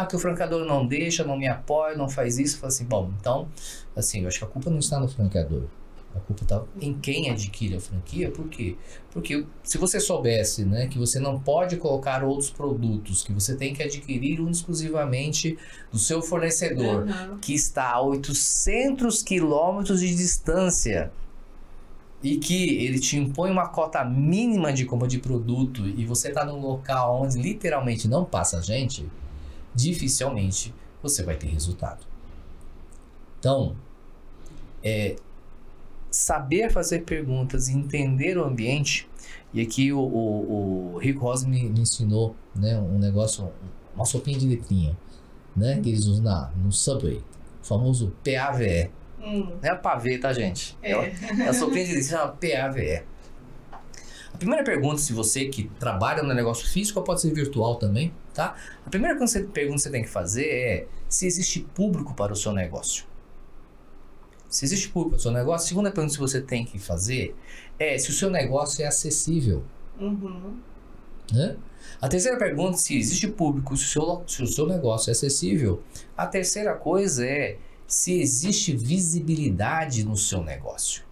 Que o franqueador não deixa, não me apoia, não faz isso. Eu falo assim, bom, então, assim, eu acho que a culpa não está no franqueador. A culpa está em quem adquire a franquia. Por quê? Porque se você soubesse, né, que você não pode colocar outros produtos, que você tem que adquirir exclusivamente do seu fornecedor, que está a 800 quilômetros de distância, e que ele te impõe uma cota mínima de compra de produto e você está num local onde literalmente não passa gente, dificilmente você vai ter resultado. Então, saber fazer perguntas e entender o ambiente, e aqui o Rico Rose me ensinou, né, um negócio, uma sopinha de letrinha, né, que eles usam no Subway, o famoso PAVE. Não é pavê, tá, gente? É a sopinha de letrinha, chama PAVE. A primeira pergunta, se você que trabalha no negócio físico, ou pode ser virtual também, tá? A primeira pergunta que você tem que fazer é se existe público para o seu negócio. Se existe público para o seu negócio, a segunda pergunta que você tem que fazer é se o seu negócio é acessível. Né? A terceira pergunta, se existe público, se o seu negócio é acessível. A terceira coisa é se existe visibilidade no seu negócio.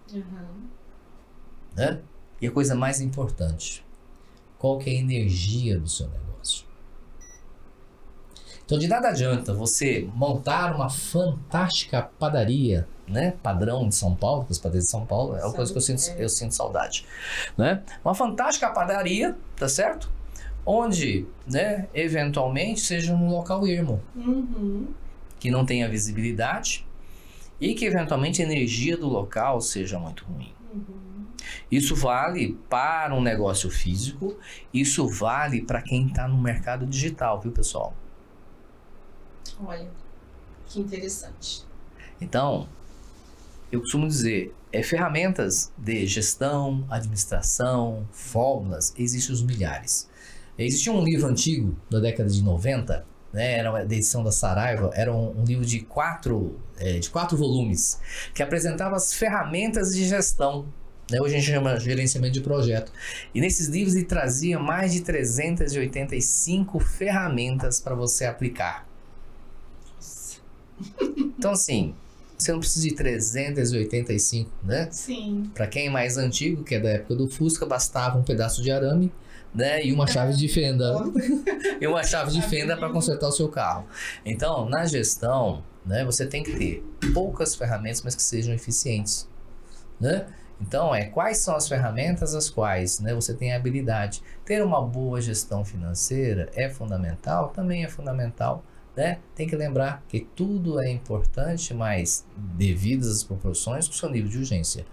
Né? E a coisa mais importante, qual que é a energia do seu negócio? Então, de nada adianta você montar uma fantástica padaria, né? Padrão de São Paulo, porque os padeiros de São Paulo é uma coisa que eu sinto saudade, né? Uma fantástica padaria, tá certo? Onde, né, eventualmente seja um local ermo, que não tenha visibilidade e que eventualmente a energia do local seja muito ruim. Isso vale para um negócio físico, isso vale para quem está no mercado digital, viu, pessoal? Olha, que interessante. Então, eu costumo dizer, ferramentas de gestão, administração, fórmulas, existem os milhares. Existia um livro antigo, da década de 90, né, era da edição da Saraiva, era um livro de quatro volumes, que apresentava as ferramentas de gestão. Né, hoje a gente chama de gerenciamento de projeto. E nesses livros ele trazia mais de 385 ferramentas para você aplicar. Então, assim, você não precisa de 385, né? Sim. Para quem é mais antigo, que é da época do Fusca, bastava um pedaço de arame, né? E uma chave de fenda. E uma chave de fenda para consertar o seu carro. Então, na gestão, né, você tem que ter poucas ferramentas, mas que sejam eficientes, né? Então, quais são as ferramentas as quais, né, você tem habilidade. Ter uma boa gestão financeira é fundamental, também é fundamental, né? Tem que lembrar que tudo é importante, mas devidas as proporções com o seu nível de urgência.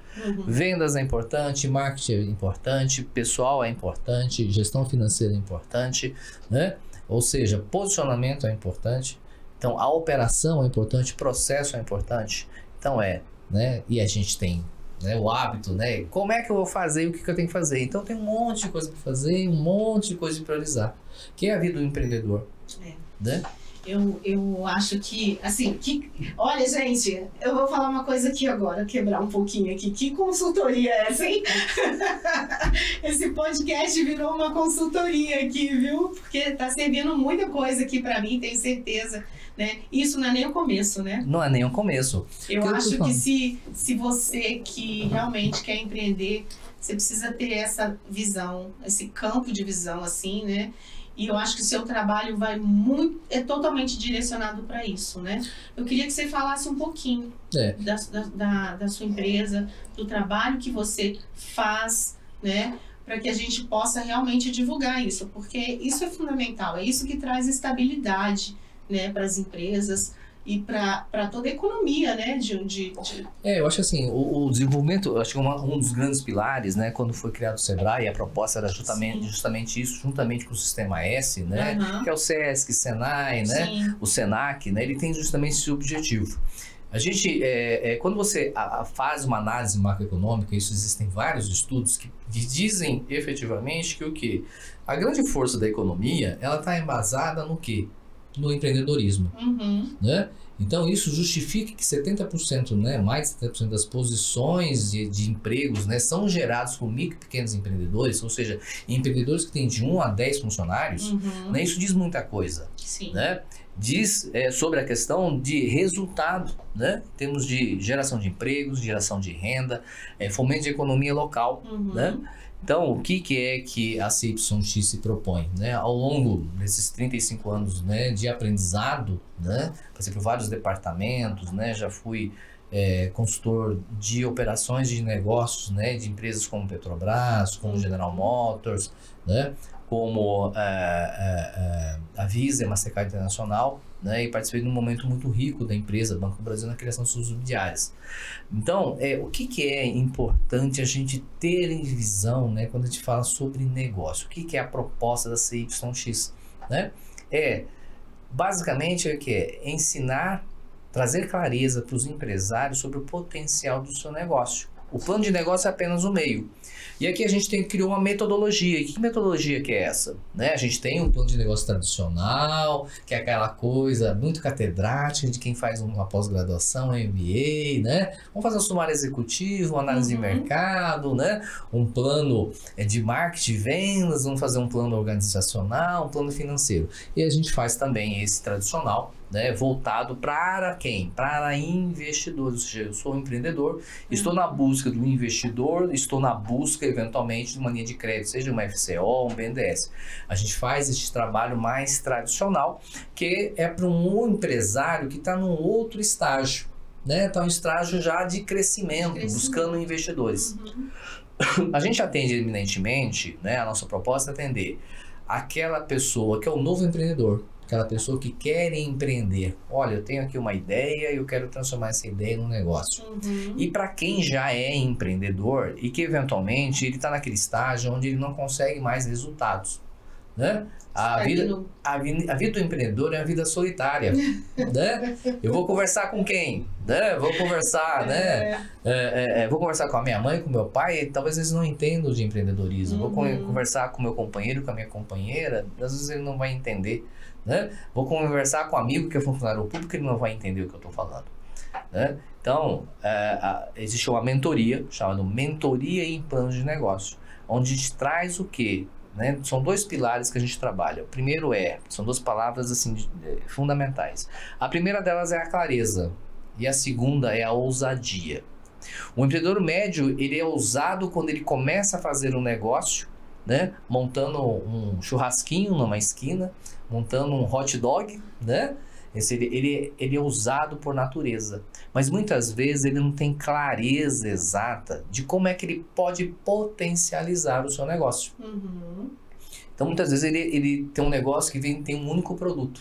Vendas é importante, marketing é importante, pessoal é importante, gestão financeira é importante, né? Ou seja, posicionamento é importante. Então, a operação é importante, processo é importante. Então, né? E a gente tem, né, o hábito, né? Como é que eu vou fazer, o que eu tenho que fazer? Então, tem um monte de coisa para fazer, um monte de coisa de priorizar. Que é a vida do empreendedor, né? Eu acho que, assim, olha, gente, eu vou falar uma coisa aqui agora, quebrar um pouquinho aqui. Que consultoria é essa, hein? Esse podcast virou uma consultoria aqui, viu? Porque tá servindo muita coisa aqui pra mim, tenho certeza, né? Isso não é nem o começo, né? Não é nem o começo. Eu acho que se você que realmente quer empreender, você precisa ter essa visão, esse campo de visão, assim, né? E eu acho que o seu trabalho é totalmente direcionado para isso, né? Eu queria que você falasse um pouquinho da sua empresa, do trabalho que você faz, né? Para que a gente possa realmente divulgar isso, porque isso é fundamental, é isso que traz estabilidade, né, para as empresas e para toda a economia, né? Eu acho assim, o desenvolvimento, eu acho que um dos grandes pilares, né, quando foi criado o Sebrae, a proposta era justamente isso, juntamente com o Sistema S, né, que é o SESC, Senai, né, o Senac, né, ele tem justamente esse objetivo. A gente, quando você faz uma análise macroeconômica, isso existem vários estudos que dizem efetivamente que o quê? A grande força da economia, ela está embasada no quê? No empreendedorismo, né? Então isso justifica que 70%, né, mais de 70% das posições de empregos, né, são gerados por micro e pequenos empreendedores, ou seja, empreendedores que têm de 1 a 10 funcionários, né? Isso diz muita coisa, né? Diz sobre a questão de resultado, né? Em termos de geração de empregos, geração de renda, fomento de economia local, né? Então, o que é que a CYX se propõe, né? Ao longo desses 35 anos, né, de aprendizado, né, passei por vários departamentos, né, já fui consultor de operações de negócios, né, de empresas como Petrobras, como General Motors, né, como a Visa, a Mastercard Internacional, né, e participei de um momento muito rico da empresa Banco do Brasil na criação de suas subsidiárias. Então, o que é importante a gente ter em visão, né, quando a gente fala sobre negócio? O que é a proposta da CYX? Né? Basicamente, ensinar, trazer clareza para os empresários sobre o potencial do seu negócio. O plano de negócio é apenas o meio. E aqui a gente criou uma metodologia. E que metodologia que é essa? Né? A gente tem um plano de negócio tradicional, que é aquela coisa muito catedrática de quem faz uma pós-graduação, um MBA, né? Vamos fazer um sumário executivo, uma análise de mercado, né? Um plano de marketing e vendas, vamos fazer um plano organizacional, um plano financeiro. E a gente faz também esse tradicional, né, voltado para quem? Para investidores. Ou seja, eu sou um empreendedor, estou na busca do investidor, estou na busca, eventualmente, de uma linha de crédito, seja uma FCO, um BNDES. A gente faz este trabalho mais tradicional, que é para um empresário que está num outro estágio, né? Está um estágio já de crescimento, buscando investidores. A gente atende eminentemente, né? A nossa proposta é atender aquela pessoa que é o novo empreendedor, aquela pessoa que quer empreender. Olha, eu tenho aqui uma ideia e eu quero transformar essa ideia num negócio. E para quem já é empreendedor e que eventualmente ele está naquele estágio onde ele não consegue mais resultados, né? A vida do empreendedor é uma vida solitária, né? Eu vou conversar com quem? Né? Vou conversar, né? Vou conversar com a minha mãe, com o meu pai, e talvez eles não entendam de empreendedorismo. Vou conversar com o meu companheiro, com a minha companheira, às vezes ele não vai entender, né? Vou conversar com um amigo que é funcionário público, ele não vai entender o que eu estou falando, né? Então, existe uma mentoria, chamada Mentoria em Planos de Negócio, onde a gente traz o quê? Né? São dois pilares que a gente trabalha. O primeiro são duas palavras assim, fundamentais. A primeira delas é a clareza e a segunda é a ousadia. O empreendedor médio, ele é ousado quando ele começa a fazer um negócio, né? Montando um churrasquinho numa esquina, montando um hot dog, né? Ele é ousado por natureza, mas muitas vezes ele não tem clareza exata de como é que ele pode potencializar o seu negócio. Então muitas vezes ele tem um negócio que tem um único produto,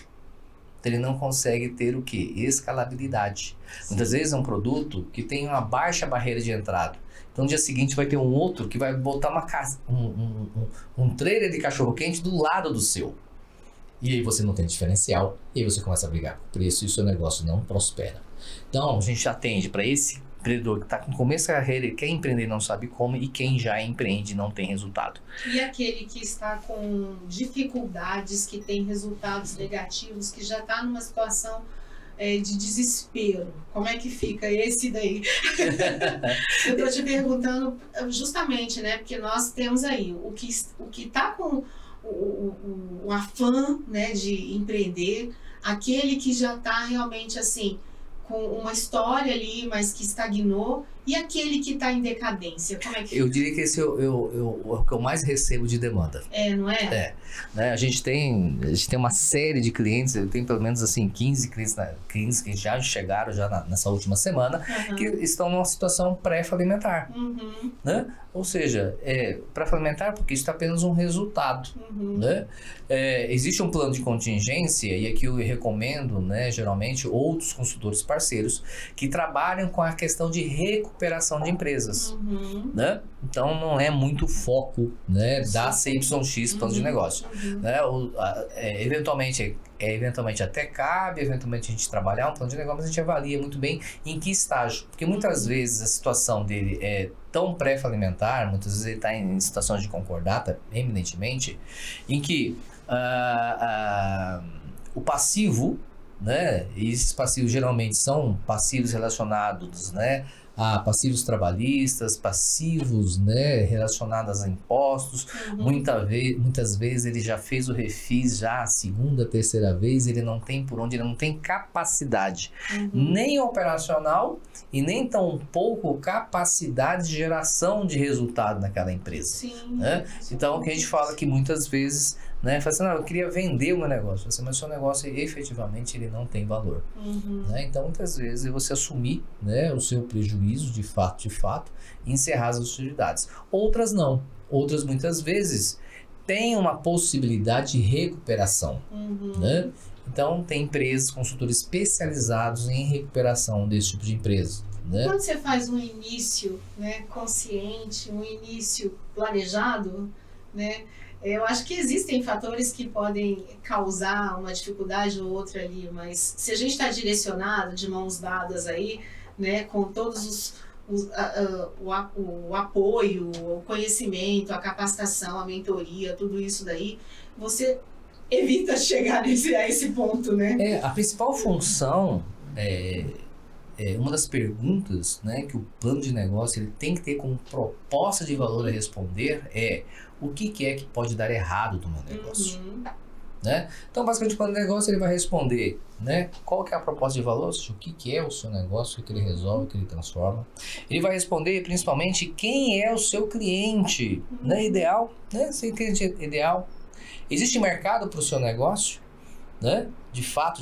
então ele não consegue ter o que? Escalabilidade. Muitas vezes é um produto que tem uma baixa barreira de entrada. Então no dia seguinte vai ter um outro que vai botar um trailer de cachorro-quente do lado do seu. E aí você não tem diferencial, e aí você começa a brigar com o preço e o seu negócio não prospera. Então, a gente atende para esse empreendedor que está com começo da carreira, ele quer empreender e não sabe como, e quem já empreende e não tem resultado. E aquele que está com dificuldades, que tem resultados negativos, que já está numa situação de desespero, como é que fica esse daí? Eu estou te perguntando justamente, né, porque nós temos aí o que está com o afã, né, de empreender, aquele que já está realmente assim com uma história ali, mas que estagnou, e aquele que está em decadência, como é que eu diria que esse é o que eu mais recebo de demanda. Não é? Né? A gente tem uma série de clientes, eu tenho pelo menos assim 15 clientes que já chegaram nessa última semana, que estão numa situação pré-falimentar, né? Ou seja, pré-falimentar porque isso está apenas um resultado, né? Existe um plano de contingência, e aqui eu recomendo, né, geralmente outros consultores parceiros que trabalham com a questão de recuperação de empresas, né? Então não é muito foco, né, da CYX plano de negócio, né? Eventualmente até cabe, eventualmente a gente trabalhar um plano de negócio, mas a gente avalia muito bem em que estágio, porque muitas vezes a situação dele é tão pré-falimentar, muitas vezes ele está em situações de concordata, eminentemente, em que o passivo, né, e esses passivos geralmente são passivos relacionados, né, a passivos trabalhistas, passivos, né, relacionados a impostos. Muitas vezes ele já fez o refis já a segunda, terceira vez, ele não tem por onde, ele não tem capacidade, nem operacional e nem tão pouco capacidade de geração de resultado naquela empresa. Né? Então, o que a gente fala que muitas vezes, né, fala assim, não, eu queria vender o meu negócio, mas o seu negócio efetivamente ele não tem valor. Né? Então, muitas vezes você assumir, né, o seu prejuízo de fato, e encerrar as atividades. Outras não. Outras muitas vezes têm uma possibilidade de recuperação. Né? Então, tem empresas, consultores especializados em recuperação desse tipo de empresa. Né? Quando você faz um início, né, consciente, um início planejado, né, eu acho que existem fatores que podem causar uma dificuldade ou outra ali, mas se a gente está direcionado, de mãos dadas aí, né, com todos o apoio, o conhecimento, a capacitação, a mentoria, tudo isso daí, você evita chegar a esse ponto, né? A principal função uma das perguntas, né, que o plano de negócio ele tem que ter como proposta de valor a responder é: o que é que pode dar errado no meu negócio? né? Então, basicamente, o plano de negócio ele vai responder, né? Qual que é a proposta de valor, ou seja, o que é o seu negócio, o que ele resolve, o que ele transforma. Ele vai responder, principalmente, quem é o seu cliente, né? Ideal, né? Seu cliente ideal. Existe mercado para o seu negócio, né? De fato.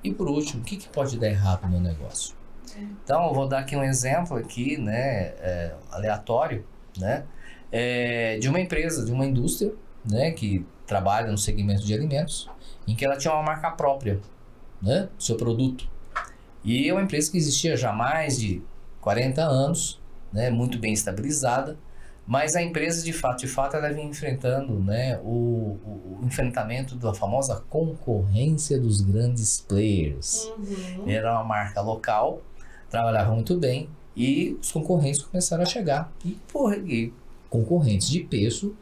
E por último, o que pode dar errado no meu negócio? Então, eu vou dar aqui um exemplo aqui, né? Aleatório, né? De uma empresa, de uma indústria, né? Que trabalha no segmento de alimentos, em que ela tinha uma marca própria, né, do seu produto. E é uma empresa que existia já há mais de 40 anos, né, muito bem estabilizada, mas a empresa, de fato, ela vinha enfrentando, né, o enfrentamento da famosa concorrência dos grandes players. Era uma marca local, trabalhava muito bem, e os concorrentes começaram a chegar. E concorrentes de peso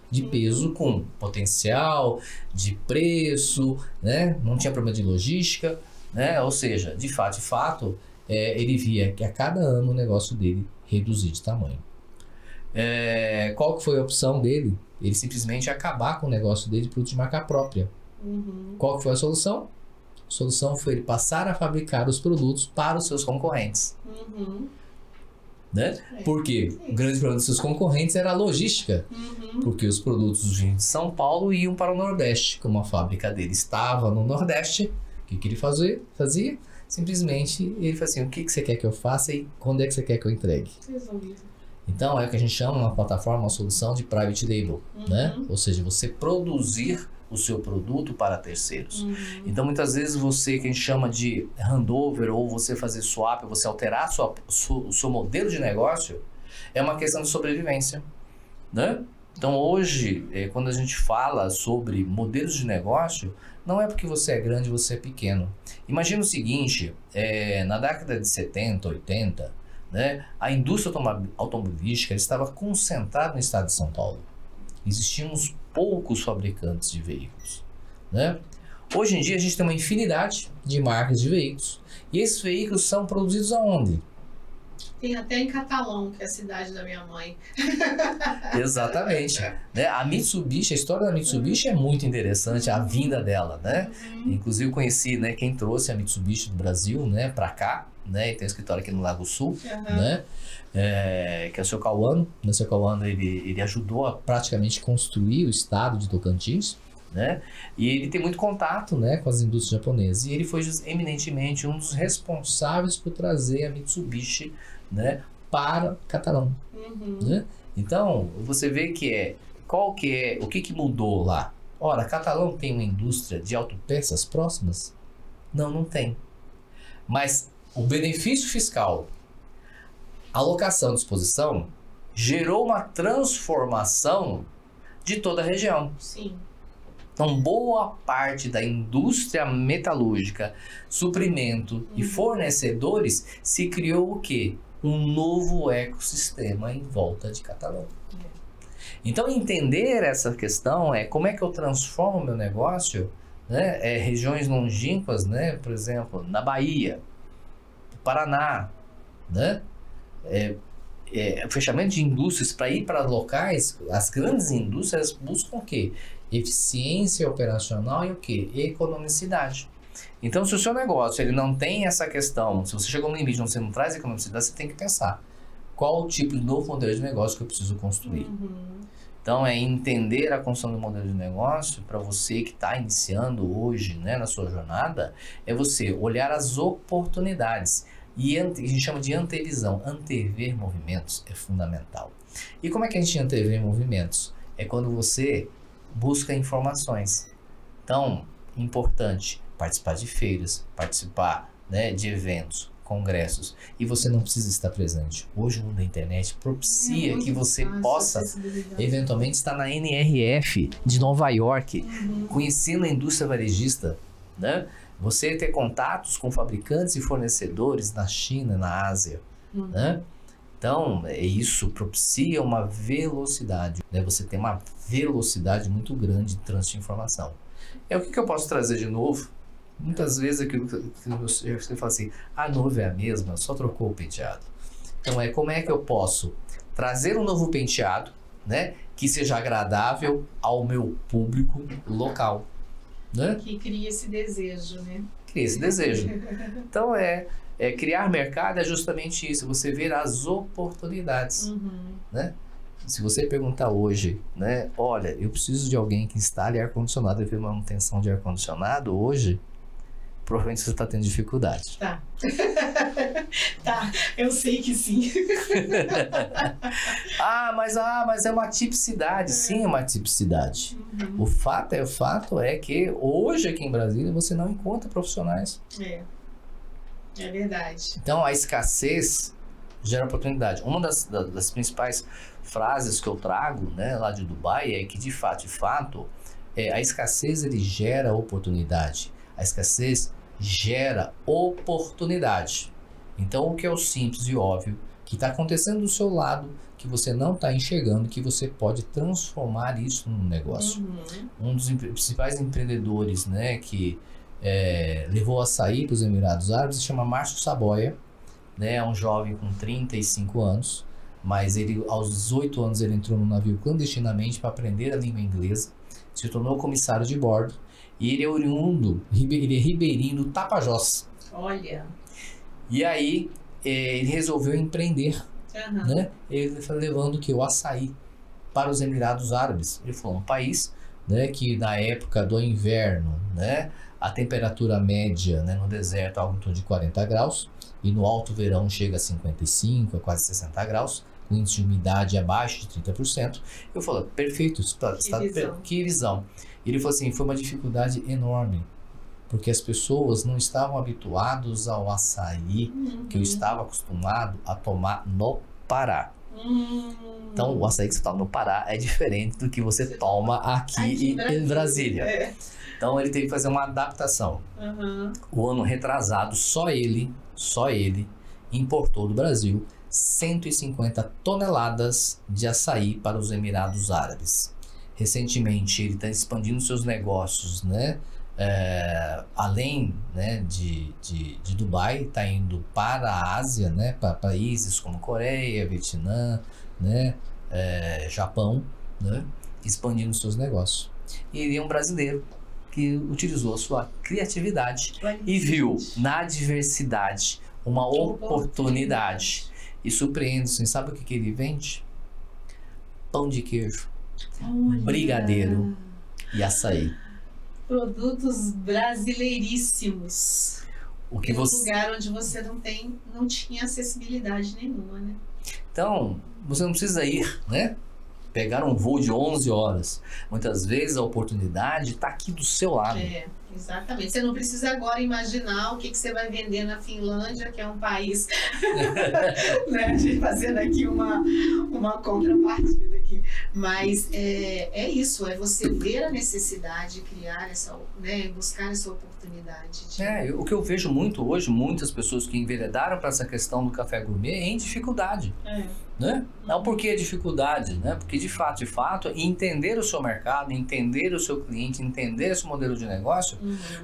com potencial, de preço, né? Não tinha problema de logística, né? Ou seja, de fato, ele via que a cada ano o negócio dele reduzia de tamanho. Qual que foi a opção dele? Ele simplesmente acabar com o negócio dele de produto de marca própria. Qual que foi a solução? A solução foi ele passar a fabricar os produtos para os seus concorrentes. Né? Porque o grande problema dos seus concorrentes era a logística, porque os produtos vinham de São Paulo e iam para o Nordeste. Como a fábrica dele estava no Nordeste, o que ele fazia? Simplesmente ele falou assim: o que você quer que eu faça e quando é que você quer que eu entregue? Então é o que a gente chama uma plataforma, uma solução de private label, né? Ou seja, você produzir o seu produto para terceiros. Então, muitas vezes você, que a gente chama de handover, ou você fazer swap, ou você alterar o seu modelo de negócio, é uma questão de sobrevivência, né? Então, hoje, quando a gente fala sobre modelos de negócio, não é porque você é grande, você é pequeno. Imagina o seguinte, na década de 70, 80, né, a indústria automobilística estava concentrada no estado de São Paulo. Existiam uns poucos fabricantes de veículos, né? Hoje em dia a gente tem uma infinidade de marcas de veículos. E esses veículos são produzidos aonde? Tem até em Catalão, que é a cidade da minha mãe. Exatamente. Né? A Mitsubishi, a história da Mitsubishi é muito interessante, a vinda dela, né? Inclusive eu conheci, né, quem trouxe a Mitsubishi do Brasil, né, para cá, né? E tem um escritório aqui no Lago Sul, né? Que é o seu Cauano. O seu Cauano, ele ajudou a praticamente construir o estado de Tocantins, né? E ele tem muito contato, né, com as indústrias japonesas. E ele foi eminentemente um dos responsáveis por trazer a Mitsubishi, né, para Catalão. Né? Então, você vê que o que mudou lá? Ora, Catalão tem uma indústria de autopeças próximas? Não tem. Mas o benefício fiscal, a alocação de disposição, gerou uma transformação de toda a região. Sim. Então, boa parte da indústria metalúrgica, suprimento e fornecedores, se criou o quê? Um novo ecossistema em volta de Catalão. Então, entender essa questão como é que eu transformo o meu negócio, né? Regiões longínquas, né? Por exemplo, na Bahia, Paraná, né? Fechamento de indústrias para ir para locais, as grandes indústrias buscam o quê? Eficiência operacional e o quê? Economicidade. Então, se o seu negócio ele não tem essa questão, se você chegou no limite onde você não traz economicidade, você tem que pensar qual o tipo de novo modelo de negócio que eu preciso construir. Então, entender a construção do modelo de negócio, para você que está iniciando hoje, né, na sua jornada, é você olhar as oportunidades. E a gente chama de antevisão. Antever movimentos é fundamental. E como é que a gente antevê movimentos? É quando você busca informações. Então, importante participar de feiras, participar, né, de eventos, congressos. E você não precisa estar presente. Hoje o mundo da internet propicia que você possa eventualmente estar na NRF de Nova York, conhecendo a indústria varejista, né? Você ter contatos com fabricantes e fornecedores na China, na Ásia, né? Então, isso propicia uma velocidade, né? Você tem uma velocidade muito grande de trânsito de informação. O que eu posso trazer de novo? Muitas vezes aquilo que você fala assim, a noiva é a mesma, só trocou o penteado. Então, como é que eu posso trazer um novo penteado, né, que seja agradável ao meu público local. né? Que cria esse desejo, né? Cria esse desejo. Então, criar mercado é justamente isso, você ver as oportunidades, né? Se você perguntar hoje, né? Olha, eu preciso de alguém que instale ar-condicionado e ver manutenção de ar-condicionado hoje, provavelmente você está tendo dificuldade. Tá. Tá, eu sei que sim. mas é uma tipicidade. Sim, é uma tipicidade. O fato é que hoje aqui em Brasília você não encontra profissionais. É verdade. Então a escassez gera oportunidade. Uma das principais frases que eu trago, né, lá de Dubai é que de fato, a escassez ele gera oportunidade. A escassez gera oportunidade. Então o que é o simples e óbvio que está acontecendo do seu lado, que você não está enxergando, que você pode transformar isso num negócio. Um dos principais empreendedores, né, que levou açaí para os Emirados Árabes se chama Márcio Saboia, né, é um jovem com 35 anos, mas ele aos 18 anos ele entrou no navio clandestinamente para aprender a língua inglesa, se tornou comissário de bordo e ele é oriundo, ele é ribeirinho do Tapajós. Olha. E aí ele resolveu empreender, né? Ele foi levando o açaí para os Emirados Árabes. Ele falou, um país, né, que na época do inverno, né, a temperatura média, né, no deserto é algo em torno de 40 graus e no alto verão chega a 55, a quase 60 graus, com índice de umidade abaixo de 30%. Eu falo, perfeito, que visão. Ele falou assim, foi uma dificuldade enorme, porque as pessoas não estavam habituadas ao açaí que eu estava acostumado a tomar no Pará. Então, o açaí que você toma no Pará é diferente do que você toma aqui em Brasília. Então, ele teve que fazer uma adaptação. O ano retrasado, só ele importou do Brasil 150 toneladas de açaí para os Emirados Árabes. Recentemente, ele está expandindo seus negócios, né? Além, né, de Dubai, está indo para a Ásia, né, para países como Coreia, Vietnã, né, Japão, né, expandindo seus negócios. E ele é um brasileiro que utilizou a sua criatividade e viu na diversidade uma oportunidade. E surpreende-se, sabe o que ele vende? Pão de queijo, brigadeiro e açaí. Produtos brasileiríssimos. Um lugar onde você não tinha acessibilidade nenhuma, né? Então, você não precisa ir, né? Pegar um voo de 11 horas. Muitas vezes a oportunidade está aqui do seu lado. Exatamente. Você não precisa agora imaginar o que você vai vender na Finlândia, que é um país, né? A gente fazendo aqui uma contrapartida aqui. Mas é isso, é você ver a necessidade, criar essa, né? Buscar essa oportunidade. O que eu vejo muito hoje, muitas pessoas que enveredaram para essa questão do café gourmet em dificuldade. Né? Não porque dificuldade, né? Porque de fato, entender o seu mercado, entender o seu cliente, entender esse modelo de negócio,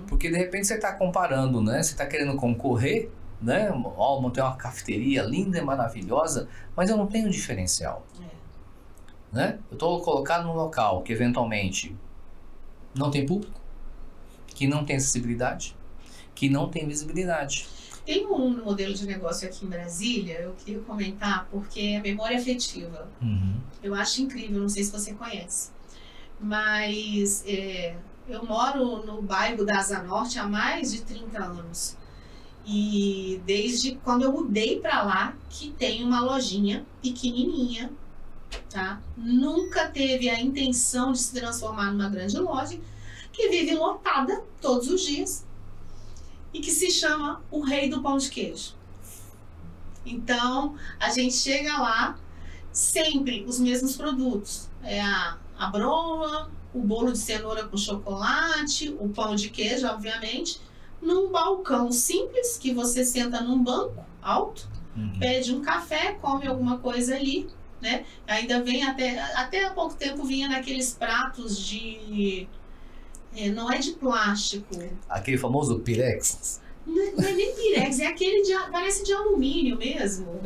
porque de repente você está comparando, né? Você está querendo concorrer, né? Montei uma cafeteria linda e maravilhosa, mas eu não tenho diferencial. Né? Eu estou colocado num local que eventualmente não tem público, que não tem acessibilidade, que não tem visibilidade. Tem um modelo de negócio aqui em Brasília, eu queria comentar, porque é memória afetiva. Eu acho incrível, não sei se você conhece. Mas eu moro no bairro da Asa Norte há mais de 30 anos. E desde quando eu mudei para lá, que tem uma lojinha pequenininha, tá? Nunca teve a intenção de se transformar numa grande loja, que vive lotada todos os dias. E que se chama o Rei do Pão de Queijo. Então, a gente chega lá, sempre os mesmos produtos. A broa, o bolo de cenoura com chocolate, o pão de queijo, obviamente, num balcão simples, que você senta num banco alto, pede um café, come alguma coisa ali, né? Ainda vem até há pouco tempo vinha naqueles pratos de... não é de plástico. Aquele famoso Pirex. Não é nem Pirex, é aquele parece de alumínio mesmo,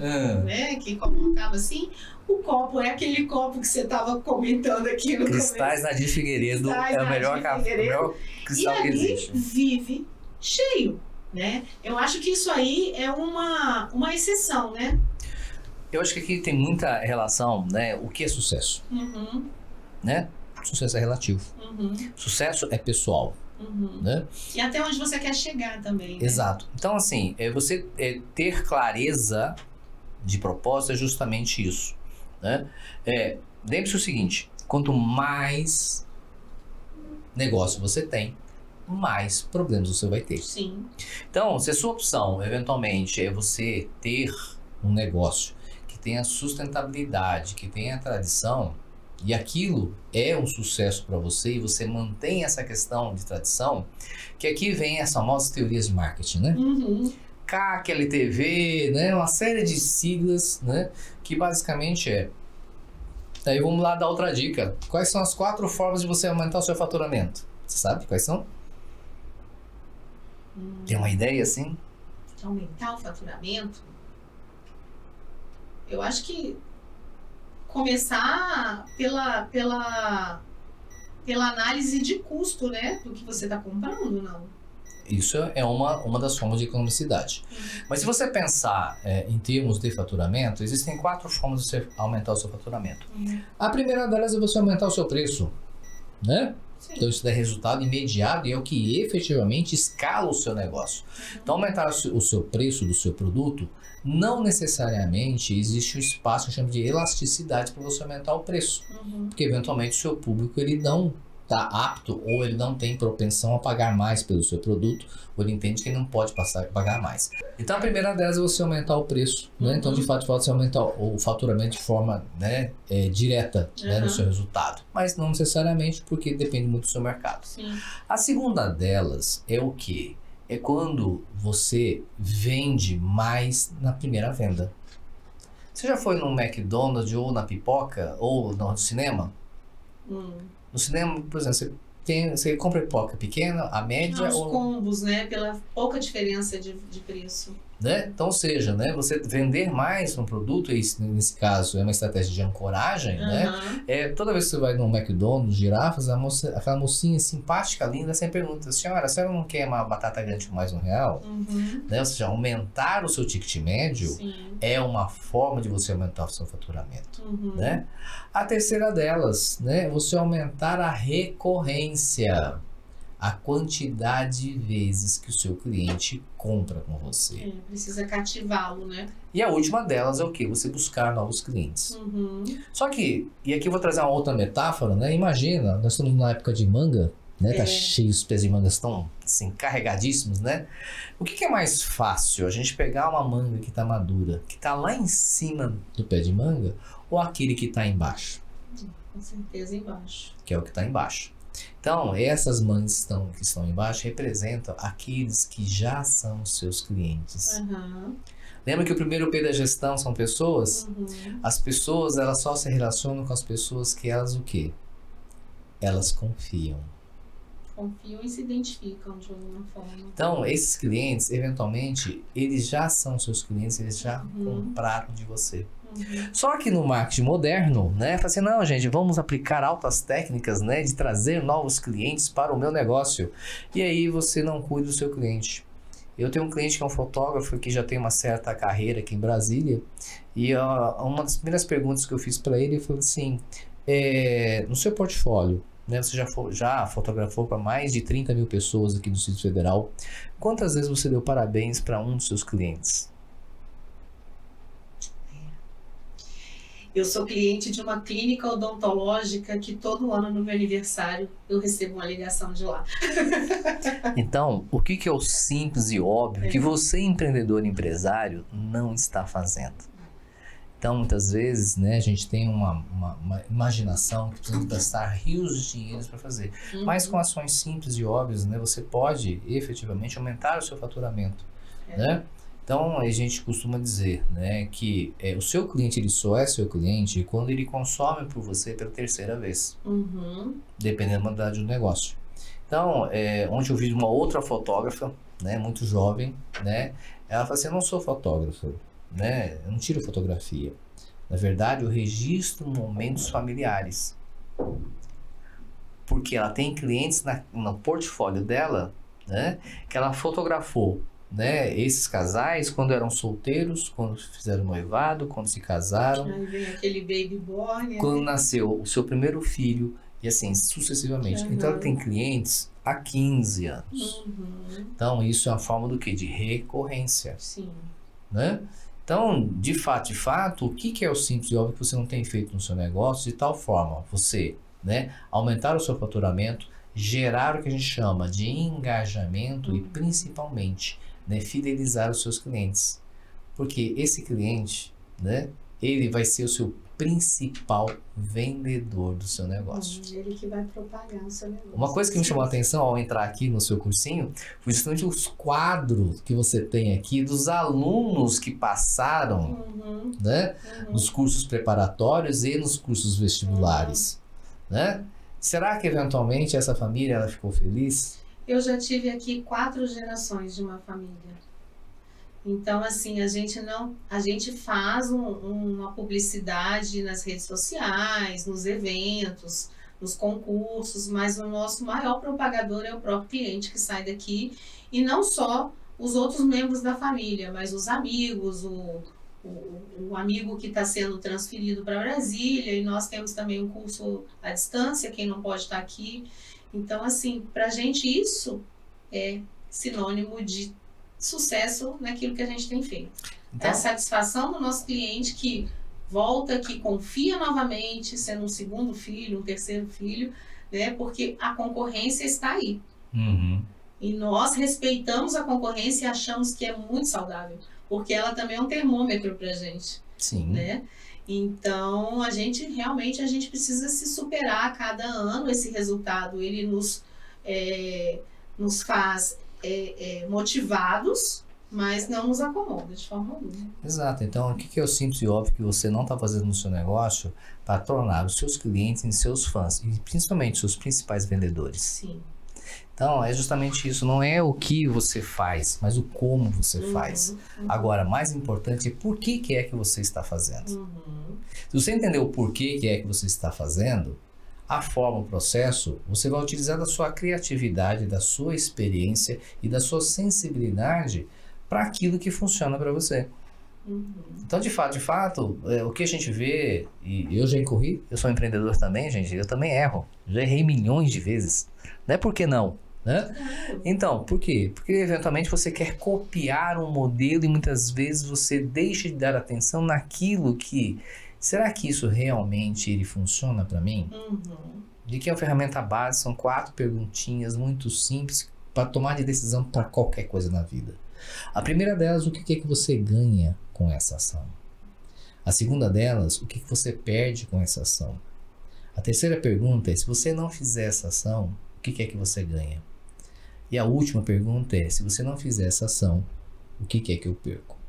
né? Que colocava assim. O copo, é aquele copo que você estava comentando aqui no Cristais começo. Nadir Figueiredo Cristais é o melhor Nadir Figueiredo. cristal E que ali existe. vive cheio, né? Eu acho que isso aí é uma exceção, né? Eu acho que aqui tem muita relação, né? O que é sucesso, Uhum, né? Sucesso é relativo. uhum, Sucesso é pessoal, uhum. né? E até onde você quer chegar também, né? Exato. Então, assim, você ter clareza de propósito é justamente isso, né? Lembre-se o seguinte, quanto mais negócio você tem, mais problemas você vai ter. Sim. Então, se a sua opção, eventualmente, é você ter um negócio que tenha sustentabilidade, que tenha tradição, e aquilo é um sucesso para você, e você mantém essa questão de tradição, que aqui vem as famosas teorias de marketing, né? Uhum. CAC, LTV, né? Uma série de siglas, né? Que basicamente Aí vamos lá dar outra dica. Quais são as 4 formas de você aumentar o seu faturamento? Você sabe quais são? Tem uma ideia assim? Aumentar o faturamento? Eu acho que começar pela análise de custo, né? Do que você está comprando, não? Isso é uma das formas de economicidade. Mas se você pensar em termos de faturamento, existem 4 formas de você aumentar o seu faturamento. A primeira delas é você aumentar o seu preço, né? Sim. Então isso dá resultado imediato e é o que efetivamente escala o seu negócio. Então aumentar o seu preço do seu produto, não necessariamente existe um espaço que chama de elasticidade para você aumentar o preço. Porque eventualmente o seu público ele não está apto ou ele não tem propensão a pagar mais pelo seu produto, ou ele entende que ele não pode passar a pagar mais. Então a primeira delas é você aumentar o preço, né? Então de fato você aumentar o faturamento de forma, né, direta, né, no seu resultado, mas não necessariamente, porque depende muito do seu mercado. Sim. A segunda delas é o quê? É quando você vende mais na primeira venda. Você já foi no McDonald's ou na pipoca ou no cinema? No cinema, por exemplo, você compra pipoca pequena, a média Os ou... combos, né? Pela pouca diferença de preço. Né? Então, ou seja, né, você vender mais um produto, nesse caso é uma estratégia de ancoragem, né? Toda vez que você vai no McDonald's, girafas, aquela mocinha simpática, linda, sempre pergunta: senhora, a senhora não quer uma batata grande por mais R$1? Né? Ou seja, aumentar o seu ticket médio é uma forma de você aumentar o seu faturamento. Né? A terceira delas, né, é você aumentar a recorrência. A quantidade de vezes que o seu cliente compra com você. Precisa cativá-lo, né? E a última delas é o quê? Você buscar novos clientes. Só que, e aqui eu vou trazer uma outra metáfora, né? Imagina, nós estamos numa época de manga, né? Tá cheio, os pés de manga estão assim, carregadíssimos, né? O que é mais fácil? A gente pegar uma manga que está madura, que está lá em cima do pé de manga, ou aquele que está embaixo? Com certeza embaixo. Que é o que está embaixo. Então, essas mangas que estão embaixo representam aqueles que já são seus clientes. Lembra que o primeiro P da gestão são pessoas? As pessoas, elas só se relacionam com as pessoas que elas o quê? Elas confiam. Confiam e se identificam de alguma forma. Então, esses clientes, eventualmente, eles já são seus clientes, eles já compraram de você. Só que no marketing moderno, né, fala assim, não, gente, vamos aplicar altas técnicas, né, de trazer novos clientes para o meu negócio. E aí você não cuida do seu cliente. Eu tenho um cliente que é um fotógrafo que já tem uma certa carreira aqui em Brasília, e uma das primeiras perguntas que eu fiz para ele foi assim, no seu portfólio, né, você já fotografou para mais de 30 mil pessoas aqui no Distrito Federal, quantas vezes você deu parabéns para um dos seus clientes? Eu sou cliente de uma clínica odontológica que todo ano no meu aniversário eu recebo uma ligação de lá. Então, o que é o simples e óbvio que você, empreendedor e empresário, não está fazendo? Então, muitas vezes, né, a gente tem uma imaginação que precisa gastar rios de dinheiros para fazer. Mas com ações simples e óbvias, né, você pode efetivamente aumentar o seu faturamento, né? Então, a gente costuma dizer, né, que o seu cliente ele só é seu cliente quando ele consome por você pela terceira vez, dependendo da modalidade do negócio. Então, ontem eu vi uma outra fotógrafa, né, muito jovem, né, ela falou assim, eu não sou fotógrafa, né, eu não tiro fotografia, Na verdade, eu registro momentos familiares. Porque ela tem clientes no portfólio dela, né, que ela fotografou, né, esses casais quando eram solteiros, quando fizeram noivado, quando se casaram. Aí vem aquele baby born. Quando nasceu o seu primeiro filho, e assim, sucessivamente. Então, ela tem clientes há 15 anos. Então, isso é uma forma do quê? De recorrência. Sim. Né? Então, de fato, o que é o simples e óbvio que você não tem feito no seu negócio de tal forma? Você, né, aumentar o seu faturamento, gerar o que a gente chama de engajamento e principalmente, né, fidelizar os seus clientes. Porque esse cliente, né, ele vai ser o seu principal vendedor do seu negócio. Ele que vai propagar o seu negócio. Uma coisa que me chamou a atenção ao entrar aqui no seu cursinho foi justamente os quadros que você tem aqui dos alunos que passaram, né, nos cursos preparatórios e nos cursos vestibulares, né? Será que eventualmente essa família ela ficou feliz? Eu já tive aqui 4 gerações de uma família. Então, assim, a gente faz uma publicidade nas redes sociais, nos eventos, nos concursos, mas o nosso maior propagador é o próprio cliente que sai daqui, e não só os outros membros da família, mas os amigos, o amigo que está sendo transferido para Brasília, e nós temos também um curso à distância, quem não pode estar aqui. Então, assim, para a gente isso é sinônimo de sucesso naquilo que a gente tem feito. Então, a satisfação do nosso cliente que volta, que confia novamente, sendo um segundo filho, um terceiro filho, né? Porque a concorrência está aí. E nós respeitamos a concorrência e achamos que é muito saudável, porque ela também é um termômetro para a gente. Sim. Né? Então, a gente precisa se superar a cada ano. Esse resultado, ele nos faz motivados, mas não nos acomoda de forma alguma. Exato. Então, o que é o simples e óbvio que você não está fazendo no seu negócio para tornar os seus clientes em seus fãs, e principalmente os seus principais vendedores? Sim. Então, é justamente isso. Não é o que você faz, mas o como você faz. Agora, mais importante é por que é que você está fazendo. Se você entender o porquê que é que você está fazendo, a forma, o processo, você vai utilizar da sua criatividade, da sua experiência e da sua sensibilidade para aquilo que funciona para você. Então, de fato, o que a gente vê, e eu já incorri, eu sou empreendedor também, gente, eu também erro. Já errei milhões de vezes. Não é por que não, né? Então, por quê? Porque eventualmente você quer copiar um modelo e muitas vezes você deixa de dar atenção naquilo que... Será que isso realmente ele funciona para mim? De que é uma ferramenta base, são 4 perguntinhas muito simples para tomar de decisão para qualquer coisa na vida. A primeira delas, o que é que você ganha com essa ação? A segunda delas, o que você perde com essa ação? A terceira pergunta é, se você não fizer essa ação, o que é que você ganha? E a última pergunta é, se você não fizer essa ação, o que é que eu perco?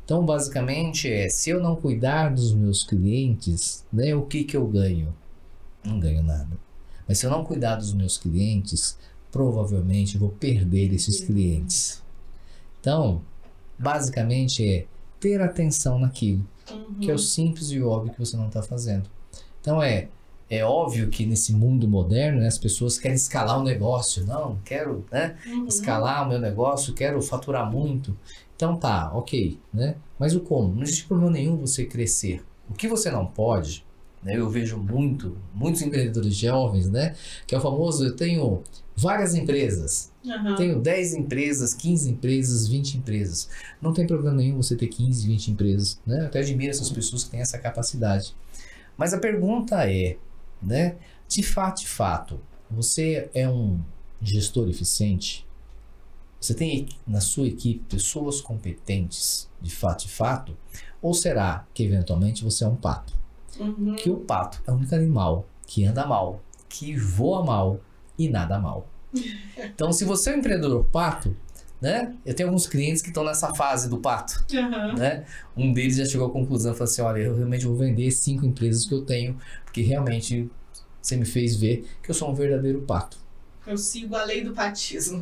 Então, basicamente, se eu não cuidar dos meus clientes, né, o que eu ganho? Não ganho nada. Mas se eu não cuidar dos meus clientes, provavelmente vou perder esses clientes. Então, basicamente é ter atenção naquilo, que é o simples e óbvio que você não está fazendo. Então, é óbvio que nesse mundo moderno, né, as pessoas querem escalar o negócio. Não, quero, né, escalar o meu negócio, quero faturar muito. Então tá, ok, né? Mas o como? Não existe problema nenhum você crescer. O que você não pode, né? Eu vejo muitos empreendedores jovens, né? Que é o famoso, eu tenho várias empresas. Tenho 10 empresas, 15 empresas, 20 empresas. Não tem problema nenhum você ter 15, 20 empresas, né? Eu até admiro essas pessoas que têm essa capacidade. Mas a pergunta é, né? De fato, você é um gestor eficiente? Você tem na sua equipe pessoas competentes de fato? Ou será que eventualmente você é um pato? Que o pato é o único animal que anda mal, que voa mal e nada mal. Então, se você é um empreendedor pato, né? Eu tenho alguns clientes que estão nessa fase do pato, né? Um deles já chegou à conclusão, falou assim, olha, eu realmente vou vender 5 empresas que eu tenho, porque realmente você me fez ver que eu sou um verdadeiro pato. Eu sigo a lei do patismo.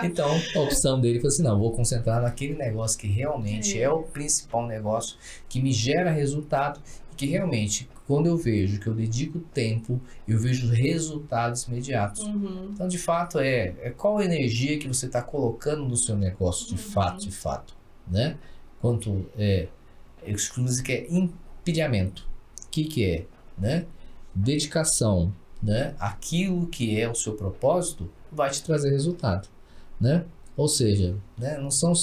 Então, a opção dele foi assim, não, vou concentrar naquele negócio que realmente é o principal negócio, que me gera resultado, e que realmente, quando eu vejo que eu dedico tempo, eu vejo resultados imediatos. Então, de fato, qual a energia que você está colocando no seu negócio, de fato, né? Quanto exclusivo que é empilhamento. O que é, né? Dedicação, né? Aquilo que é o seu propósito vai te trazer resultado, né? Ou seja, né? Não são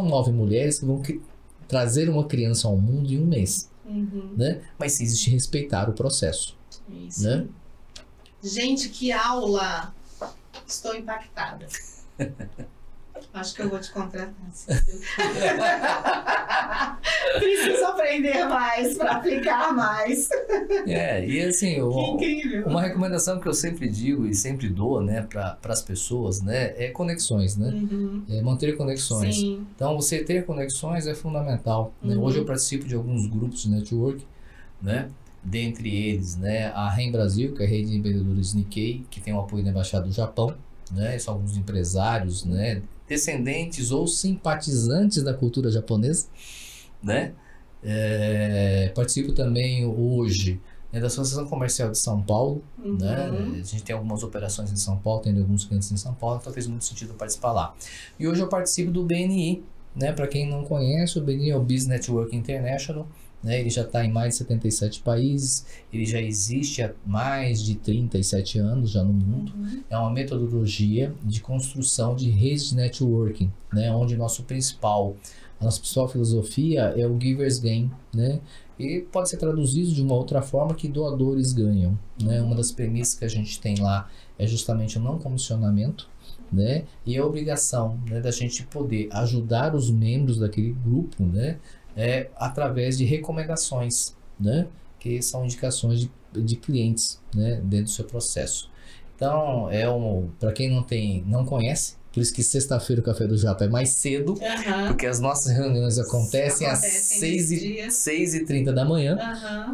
9 mulheres que vão trazer uma criança ao mundo em um mês, né? Mas sim existe respeitar o processo. Isso. Né? Gente, que aula! Estou impactada. Acho que eu vou te contratar. Preciso aprender mais para aplicar mais. E assim, Que incrível. uma recomendação que eu sempre digo e sempre dou, né, para as pessoas, né, é conexões, né? Manter conexões. Sim. Então, você ter conexões é fundamental, né? Hoje eu participo de alguns grupos de network, né? Dentre eles, né, a REM Brasil, que é a Rede de Empreendedores Nikkei, que tem o apoio da Embaixada do Japão, né? São alguns empresários, né, descendentes ou simpatizantes da cultura japonesa, né? Participo também hoje, né, da Associação Comercial de São Paulo, né? A gente tem algumas operações em São Paulo, tem alguns clientes em São Paulo, então fez muito sentido participar lá. E hoje eu participo do BNI, né? Para quem não conhece, o BNI é o Business Network International, né? Ele já está em mais de 77 países, ele já existe há mais de 37 anos já no mundo. É uma metodologia de construção de redes de networking, né? Onde a nossa principal filosofia é o Giver's Gain, né? E pode ser traduzido de uma outra forma, que doadores ganham, né? Uma das premissas que a gente tem lá é justamente o não comissionamento, né? E a obrigação, né, da gente poder ajudar os membros daquele grupo, né? Através de recomendações, né? Que são indicações de clientes, né? Dentro do seu processo. Então, para quem não conhece, por isso que sexta-feira o Café do Japa é mais cedo, porque as nossas reuniões acontecem às 6h30 da manhã,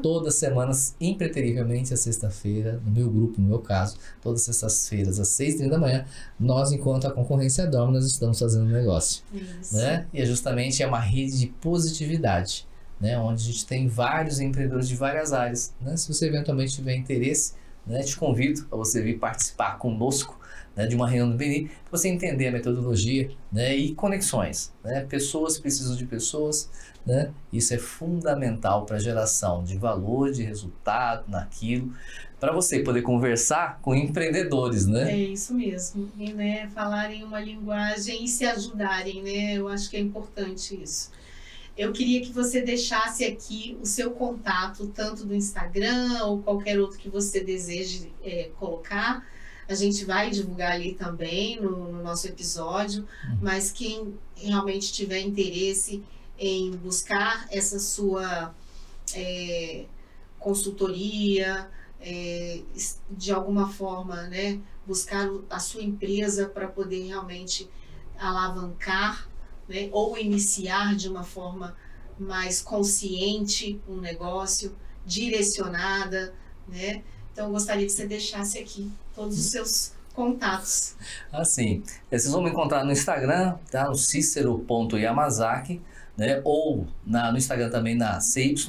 todas as semanas, impreterivelmente, a sexta-feira, no meu grupo, no meu caso, todas as sextas-feiras, às 6h30 da manhã, nós, enquanto a concorrência dorme, nós estamos fazendo negócio. Né? E justamente é uma rede de positividade, né? Onde a gente tem vários empreendedores de várias áreas, né? Se você eventualmente tiver interesse, né, te convido a você vir participar conosco, né, de uma reunião do BNI, para você entender a metodologia, né, e conexões, né? Pessoas precisam de pessoas, né? Isso é fundamental para a geração de valor, de resultado naquilo, para você poder conversar com empreendedores, né? É isso mesmo, e, né, falarem uma linguagem e se ajudarem, né? Eu acho que é importante isso. Eu queria que você deixasse aqui o seu contato, tanto do Instagram ou qualquer outro que você deseje colocar. A gente vai divulgar ali também no nosso episódio, mas quem realmente tiver interesse em buscar essa sua consultoria, de alguma forma, né, buscar a sua empresa para poder realmente alavancar, né, ou iniciar de uma forma mais consciente um negócio, direcionada, né? Então, eu gostaria que você deixasse aqui todos os seus contatos. Assim, vocês vão me encontrar no Instagram, tá? No cicero.yamazaki, né? Ou no Instagram também na CYX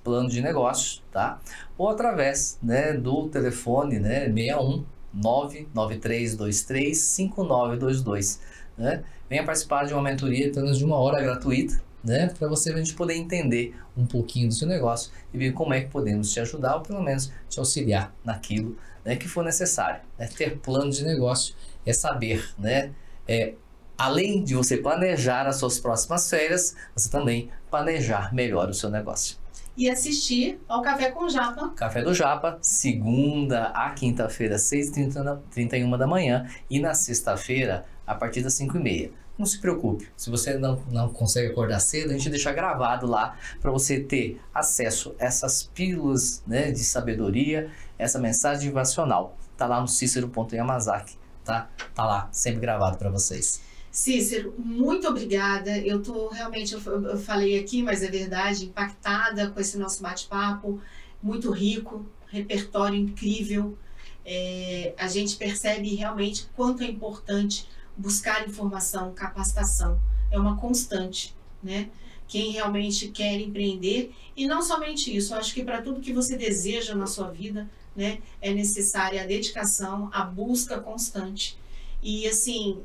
Plano de Negócios, tá? Ou através, né, do telefone, né, 61 99323 5922, né? Venha participar de uma mentoria apenas de 1 hora gratuita, né? Para a gente poder entender um pouquinho do seu negócio e ver como é que podemos te ajudar ou pelo menos te auxiliar naquilo, né, que for necessário, né? Ter plano de negócio é saber, né? Além de você planejar as suas próximas férias, você também planejar melhor o seu negócio. E assistir ao Café com Japa. Café do Japa, segunda a quinta-feira, 6h31 da manhã, e na sexta-feira, a partir das 5h30. Não se preocupe, se você não consegue acordar cedo, a gente deixa gravado lá para você ter acesso a essas pílulas, né, de sabedoria, essa mensagem motivacional. Tá lá no cicero.yamazaki, tá? Tá lá, sempre gravado para vocês. Cícero, muito obrigada. Eu tô realmente, eu falei aqui, mas é verdade, impactada com esse nosso bate-papo, muito rico, repertório incrível. a gente percebe realmente quanto é importante buscar informação, capacitação. É uma constante, né? Quem realmente quer empreender, e não somente isso, eu acho que para tudo que você deseja na sua vida, né, é necessária a dedicação, a busca constante. E assim,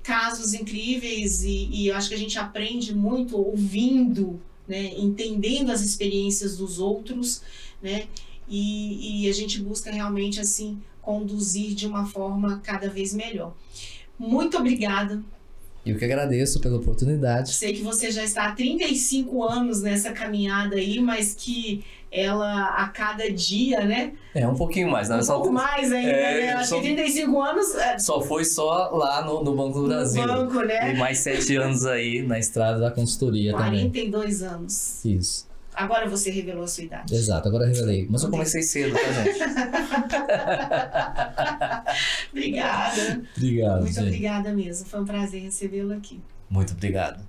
casos incríveis, e eu acho que a gente aprende muito ouvindo, né, entendendo as experiências dos outros, né, e a gente busca realmente assim conduzir de uma forma cada vez melhor. Muito obrigada. Eu que agradeço pela oportunidade. Sei que você já está há 35 anos nessa caminhada aí, mas que ela a cada dia, né? Um pouquinho mais, né? Um pouco mais ainda, né? Acho que 35 anos... Só foi só lá no Banco do Brasil. No banco, né? E mais 7 anos aí na estrada da consultoria 42 também. anos. Isso. Agora você revelou a sua idade. Exato, agora eu revelei. Mas eu comecei cedo, tá, gente? Obrigada. Obrigado, Muito gente. obrigada mesmo. Foi um prazer recebê-lo aqui. Muito obrigado.